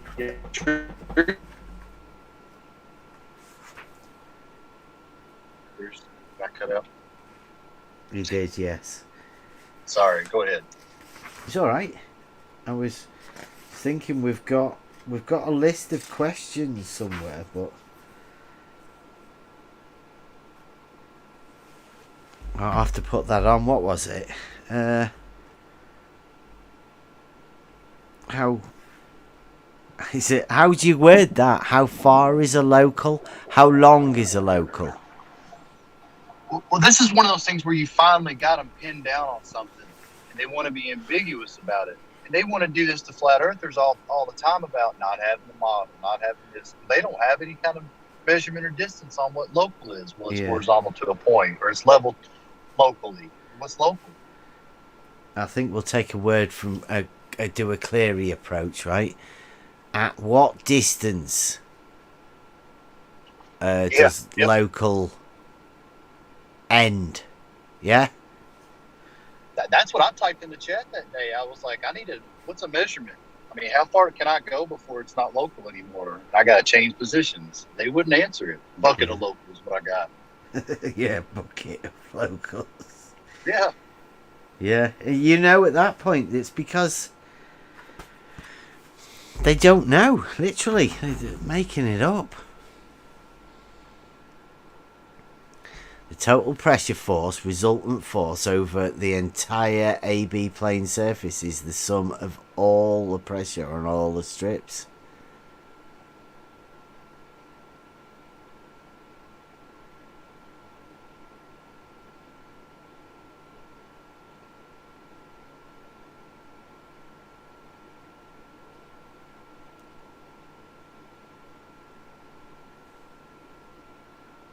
I cut out. You did, yes. Sorry, go ahead. It's all right. I was thinking we've got a list of questions somewhere, but I'll have to put that on. What was it? How is it? How do you word that? How far is a local? How long is a local? Well, this is one of those things where you finally got them pinned down on something, and they want to be ambiguous about it. And they want to do this to flat earthers all the time about not having the model, not having this. They don't have any kind of measurement or distance on what local is. Well, it's horizontal to a point, or it's level locally. What's local? I think we'll take a word from do a Cleary approach, right? At what distance does local end? Yeah? That's what I typed in the chat that day. I was like, what's a measurement? I mean, how far can I go before it's not local anymore? I got to change positions. They wouldn't answer it. Bucket of local is what I got. Yeah, bucket of locals. Yeah. Yeah, you know, at that point, it's because they don't know. Literally, they're making it up. The total pressure force, resultant force over the entire AB plane surface is the sum of all the pressure on all the strips.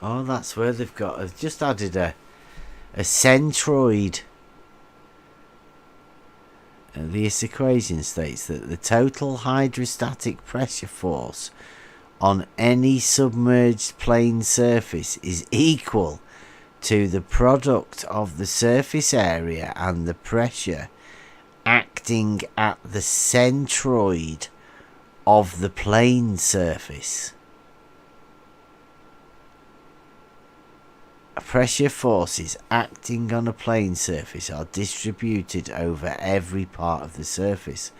Oh, that's where they've got. I've just added a centroid. This equation states that the total hydrostatic pressure force on any submerged plane surface is equal to the product of the surface area and the pressure acting at the centroid of the plane surface. pressure forces acting on a plane surface are distributed over every part of the surface.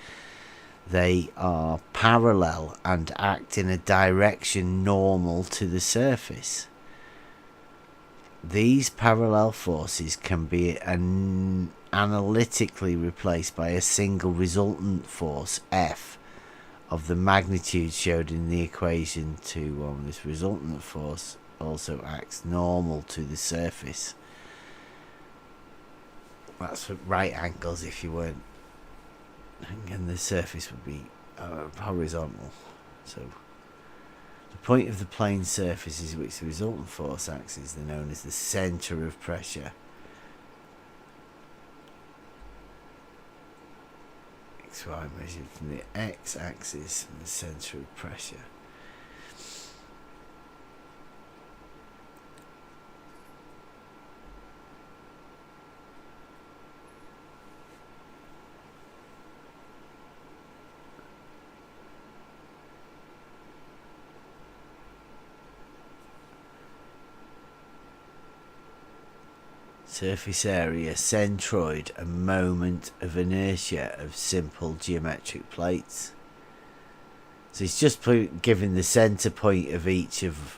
They are parallel and act in a direction normal to the surface. These parallel forces can be analytically replaced by a single resultant force, F, of the magnitude showed in the equation 2-1. This resultant force also acts normal to the surface. That's at right angles if you weren't. And the surface would be horizontal. So the point of the plane surface is which the resultant force acts is known as the centre of pressure. XY measured from the x-axis and the centre of pressure. Surface area, centroid, a moment of inertia of simple geometric plates. So it's just giving the center point of each of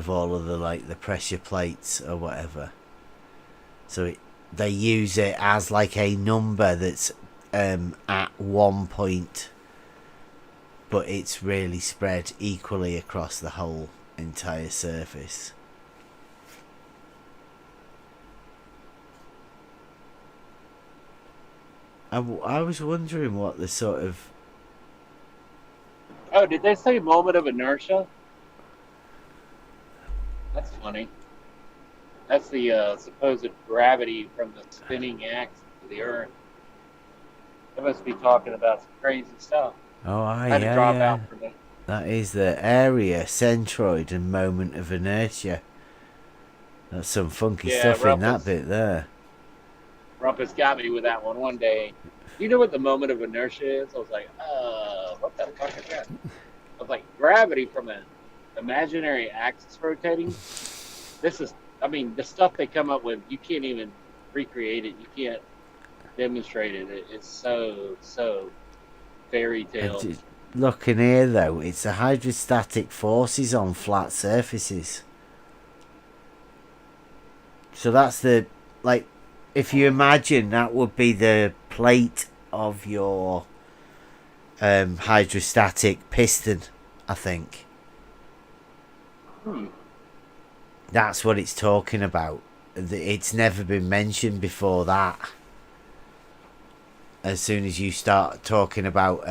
all of the pressure plates or whatever. So they use it as like a number that's at one point, but it's really spread equally across the whole entire surface. I was wondering what the sort of... Oh, did they say moment of inertia? That's funny. That's the supposed gravity from the spinning axis of the Earth. They must be talking about some crazy stuff. Oh, I had to drop out for that. That is the area, centroid, and moment of inertia. That's some funky stuff in that bit there. Rumpus got me with that one day. You know what the moment of inertia is? I was like, what the fuck is that? I was like, gravity from an imaginary axis rotating? This is, I mean, the stuff they come up with, you can't even recreate it. You can't demonstrate it. It's so fairy tale. Look in here, though. It's the hydrostatic forces on flat surfaces. So that's the, like, if you imagine that would be the plate of your hydrostatic piston, I think. That's what it's talking about. It's never been mentioned before that. As soon as you start talking about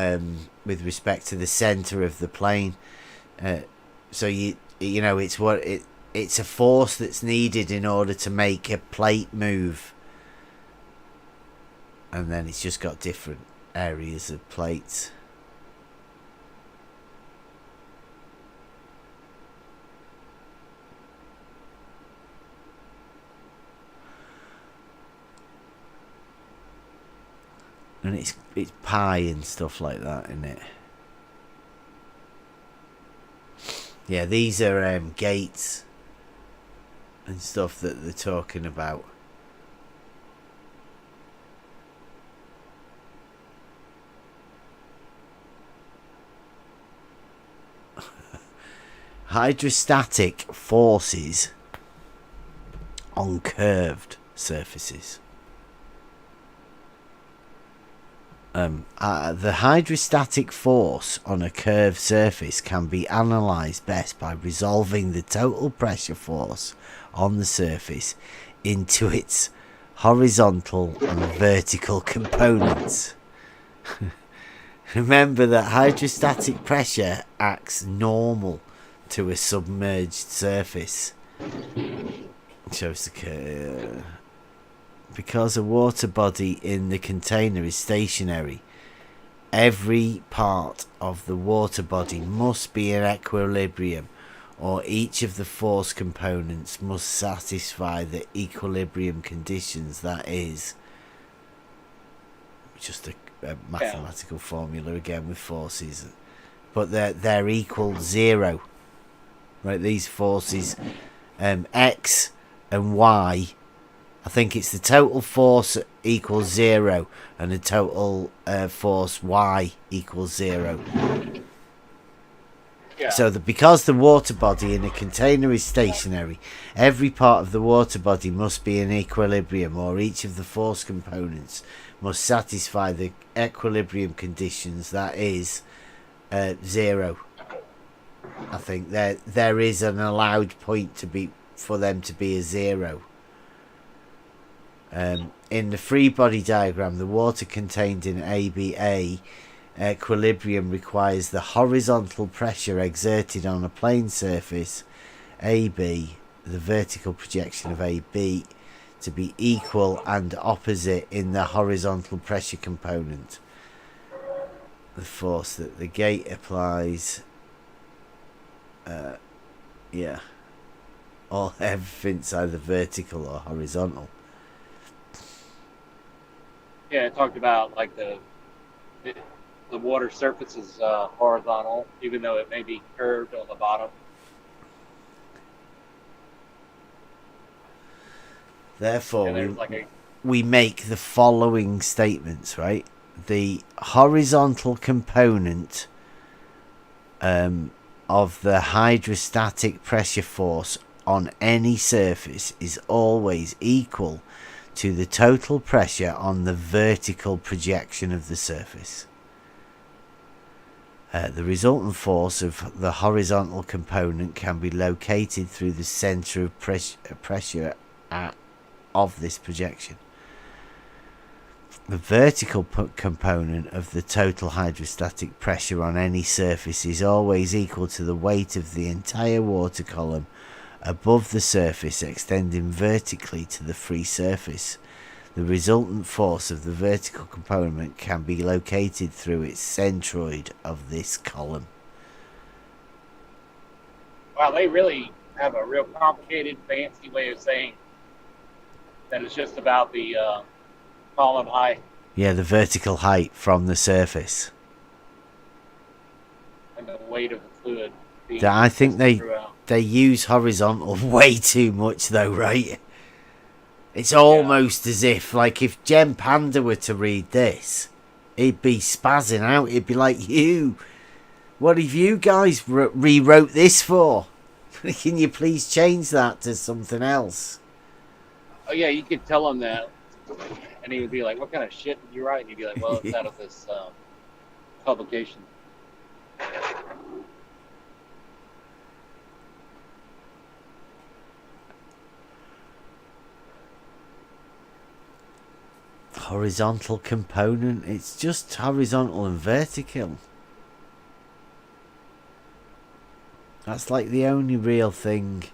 with respect to the centre of the plane, so you know it's a force that's needed in order to make a plate move. And then it's just got different areas of plates. And it's pi and stuff like that, isn't it? Yeah, these are gates and stuff that they're talking about. Hydrostatic forces on curved surfaces. The hydrostatic force on a curved surface can be analysed best by resolving the total pressure force on the surface into its horizontal and vertical components. Remember that hydrostatic pressure acts normal to a submerged surface. Shows the curve. Because a water body in the container is stationary, every part of the water body must be in equilibrium, or each of the force components must satisfy the equilibrium conditions. That is just a mathematical formula again with forces, but they're equal zero. Right, these forces X and Y. I think it's the total force equals 0 and the total force Y equals 0. Yeah. So because the water body in a container is stationary, every part of the water body must be in equilibrium, or each of the force components must satisfy the equilibrium conditions, that is 0. I think there is an allowed point for them to be a 0. In the free body diagram, the water contained in ABA equilibrium requires the horizontal pressure exerted on a plane surface AB, the vertical projection of AB, to be equal and opposite in the horizontal pressure component. The force that the gate applies, everything's either vertical or horizontal. Yeah, it talked about like the water surface is horizontal, even though it may be curved on the bottom. Therefore, we make the following statements, right? The horizontal component of the hydrostatic pressure force on any surface is always equal to the total pressure on the vertical projection of the surface. The resultant force of the horizontal component can be located through the center of pressure of this projection. The vertical component of the total hydrostatic pressure on any surface is always equal to the weight of the entire water column above the surface extending vertically to the free surface. The resultant force of the vertical component can be located through its centroid of this column. Wow, they really have a real complicated, fancy way of saying that it's just about the column height. Yeah, the vertical height from the surface. And the weight of the fluid. I think they use horizontal way too much though, right? It's almost as if, like, if Jem Panda were to read this, he'd be spazzing out. He'd be like, what have you guys rewrote this for? Can you please change that to something else? Oh yeah, you could tell him that, and he would be like, "What kind of shit did you write?" And you'd be like, "Well, it's out of this publication." Horizontal component, it's just horizontal and vertical. That's like the only real thing.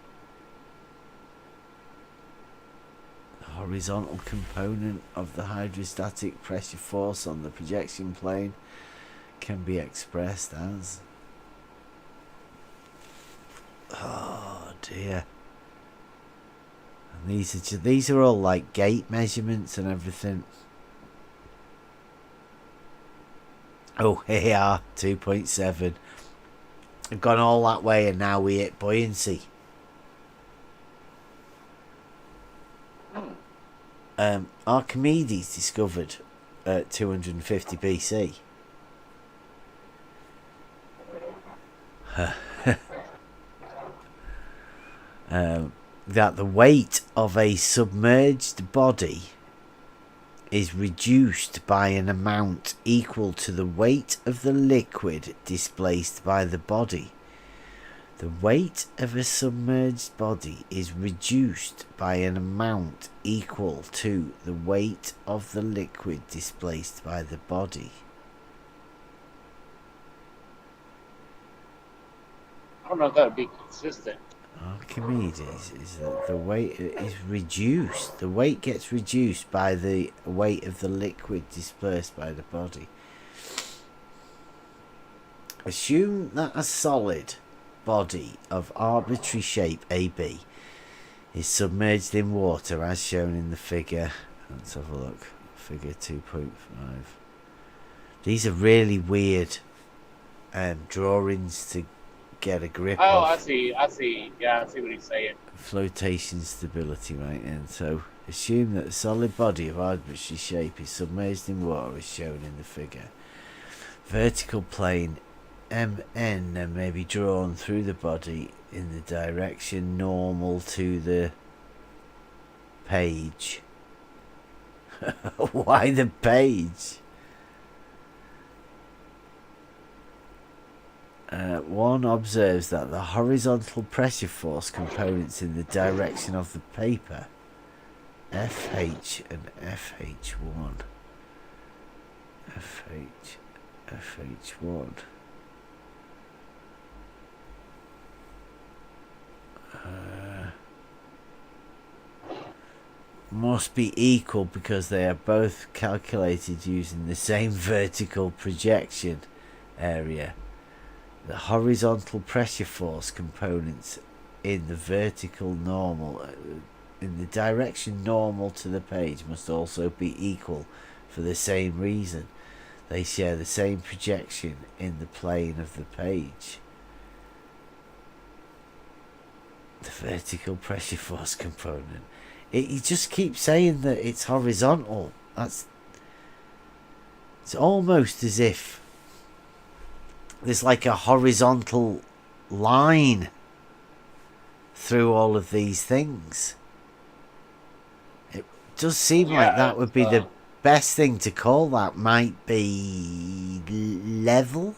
The horizontal component of the hydrostatic pressure force on the projection plane can be expressed as, oh dear. And these are all like gate measurements and everything. Oh, here we are, 2.7. I've gone all that way and now we hit buoyancy. Archimedes discovered 250 BC. That the weight of a submerged body is reduced by an amount equal to the weight of the liquid displaced by the body. The weight of a submerged body is reduced by an amount equal to the weight of the liquid displaced by the body. I don't know if that would be consistent. Archimedes is that the weight is reduced. The weight gets reduced by the weight of the liquid dispersed by the body. Assume that a solid body of arbitrary shape AB is submerged in water as shown in the figure. Let's have a look. Figure 2.5. These are really weird drawings to get a grip Oh, of. I see. Yeah, I see what he's saying. Flotation stability, right? And so assume that the solid body of arbitrary shape is submerged in water as shown in the figure. Vertical plane MN then may be drawn through the body in the direction normal to the page. Why the page? One observes that the horizontal pressure force components in the direction of the paper, FH and FH1, FH1, must be equal because they are both calculated using the same vertical projection area. The horizontal pressure force components in the vertical normal, in the direction normal to the page, must also be equal for the same reason. They share the same projection in the plane of the page. The vertical pressure force component. You just keep saying that it's horizontal. It's almost as if there's like a horizontal line through all of these things. It does seem like that would be the best thing to call that. Might be level.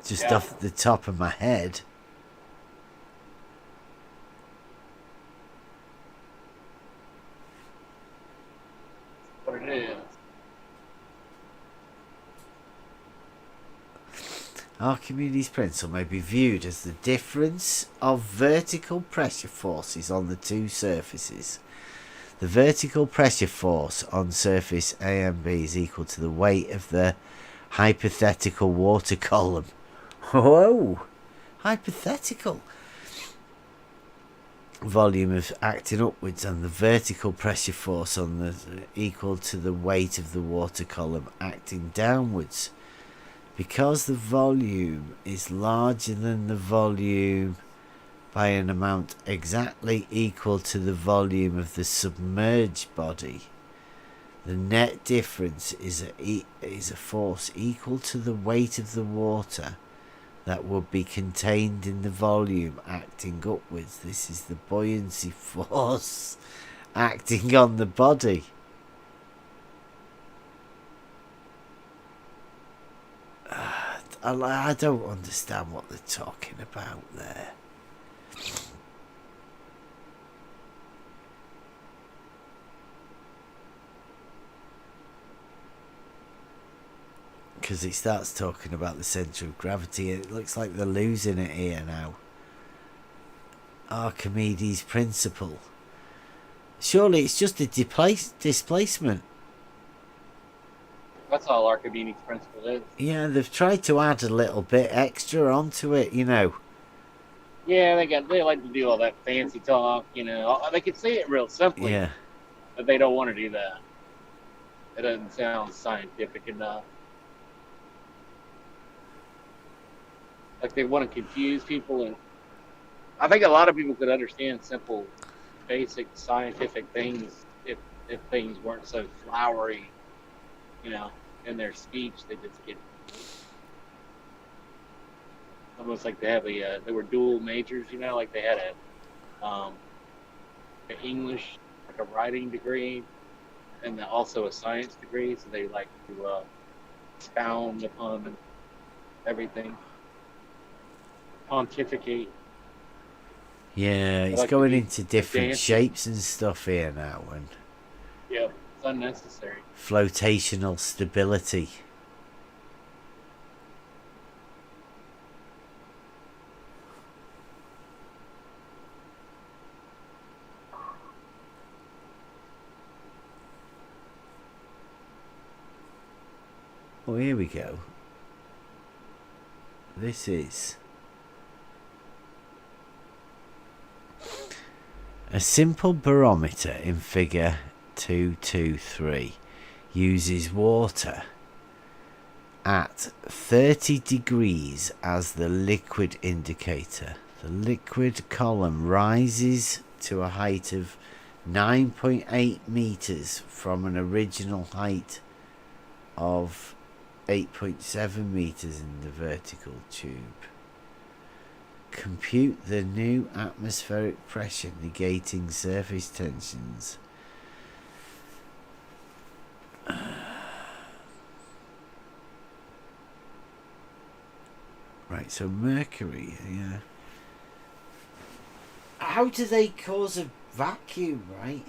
Just off the top of my head. What it is. Archimedes' principle may be viewed as the difference of vertical pressure forces on the two surfaces. The vertical pressure force on surface A and B is equal to the weight of the hypothetical water column. Whoa! Hypothetical! Volume of acting upwards, and the vertical pressure force on the equal to the weight of the water column acting downwards. Because the volume is larger than the volume by an amount exactly equal to the volume of the submerged body, the net difference is a force equal to the weight of the water that would be contained in the volume acting upwards. This is the buoyancy force acting on the body. I don't understand what they're talking about there. Because it starts talking about the centre of gravity. It looks like they're losing it here now. Archimedes' principle. Surely it's just a displacement. That's all Archimedes' principle is. Yeah, they've tried to add a little bit extra onto it, you know. Yeah, they like to do all that fancy talk, you know. They can say it real simply, Yeah. but they don't want to do that. It doesn't sound scientific enough. Like they want to confuse people, and I think a lot of people could understand simple, basic scientific things if things weren't so flowery, you know, in their speech. They just get almost like they were dual majors, you know, like they had an English, like a writing degree, and also a science degree, so they like to expound upon everything, pontificate. Yeah, it's like going to be into different dancing. shapes and stuff here now, and Yeah, it's unnecessary. flotational stability. Oh, here we go. This is a simple barometer in figure 223 uses water at 30 degrees as the liquid indicator. The liquid column rises to a height of 9.8 meters from an original height of 8.7 meters in the vertical tube. Compute the new atmospheric pressure negating surface tensions. Right, so Mercury, yeah. How do they cause a vacuum, right?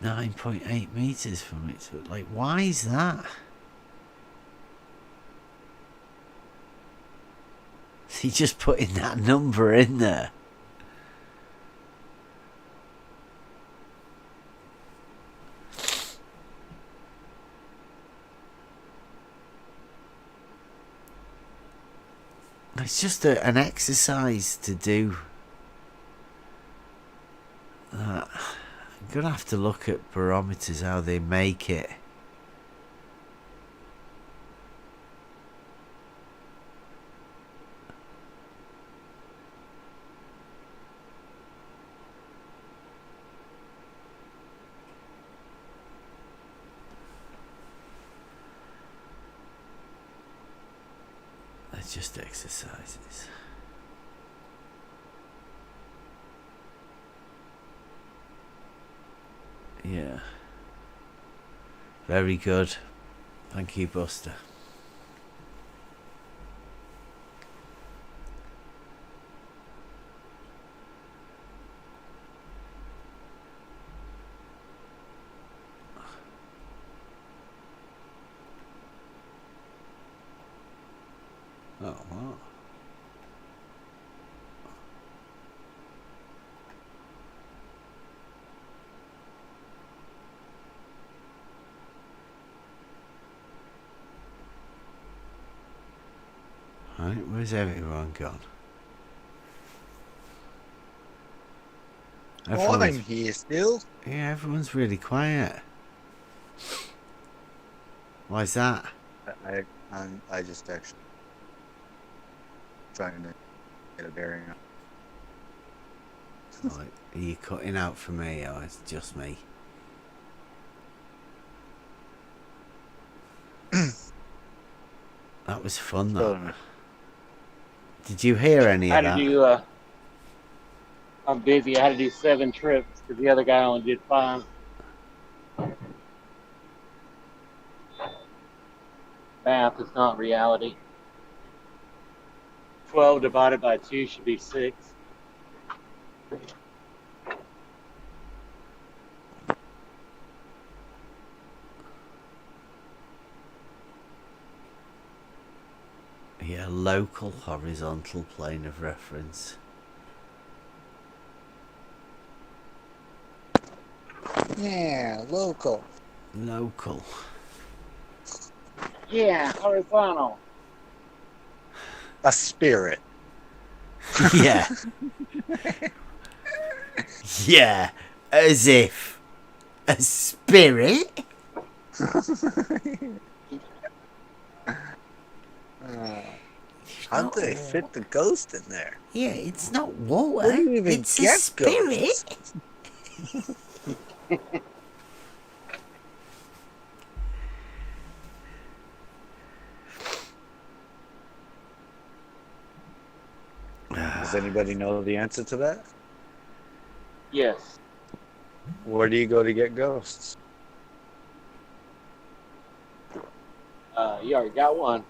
.8 meters from it. So, like, why is that? Is he just putting that number in there? It's just an exercise to do. I'm gonna have to look at barometers, how they make it. They're just exercises. Yeah. Very good. Thank you, Buster. Oh, what? Right, where's everyone gone? Oh, I'm here still. Yeah, everyone's really quiet. Why is that? I just actually trying to get a bearing. Like, are you cutting out for me, or it's just me? That was fun, though. Did you hear any I of had that? to do, I'm busy. I had to do 7 trips because the other guy only did 5. Math is not reality. 12 divided by 2 should be 6. Yeah, local horizontal plane of reference. Yeah, local. Local. Yeah, horizontal. A spirit. Yeah. Yeah, as if. A spirit? How do they fit the ghost in there? Yeah, it's not water. Where do you even It's a get spirit. ghosts? Does anybody know the answer to that? Yes. Where do you go to get ghosts? You already got one.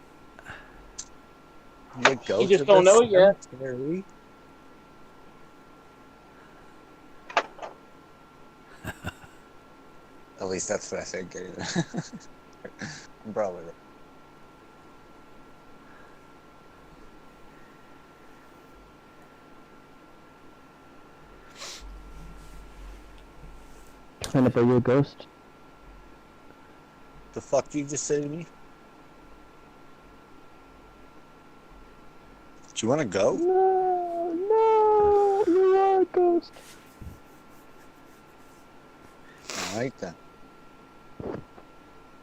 You just don't know it yet. Scary. At least that's what I think. I'm probably right. And if are you a ghost? The fuck you just say to me? Do you want to go? No, you are a ghost. All right then.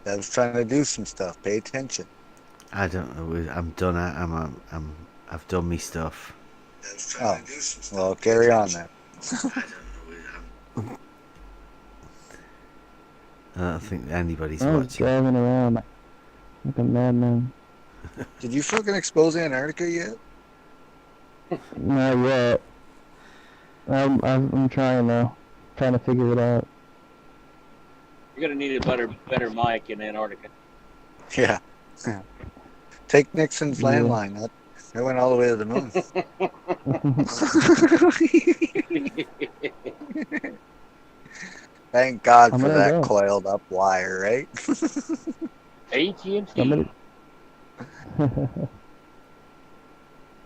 I was trying to do some stuff. Pay attention. I don't know. I'm done. I've done me stuff. Oh, well, carry on then. I don't think anybody's I was watching. driving around like a madman. Did you fucking expose Antarctica yet? Not yet. I'm trying though. Trying to figure it out. You're gonna need a better mic in Antarctica. Yeah. Take Nixon's Yeah. landline. That went all the way to the moon. Thank God I'm for gonna that go. coiled up wire, right? AT&T. Somebody.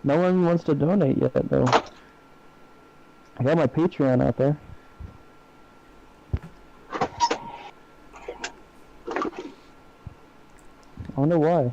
No one wants to donate yet though. I got my Patreon out there. I wonder why.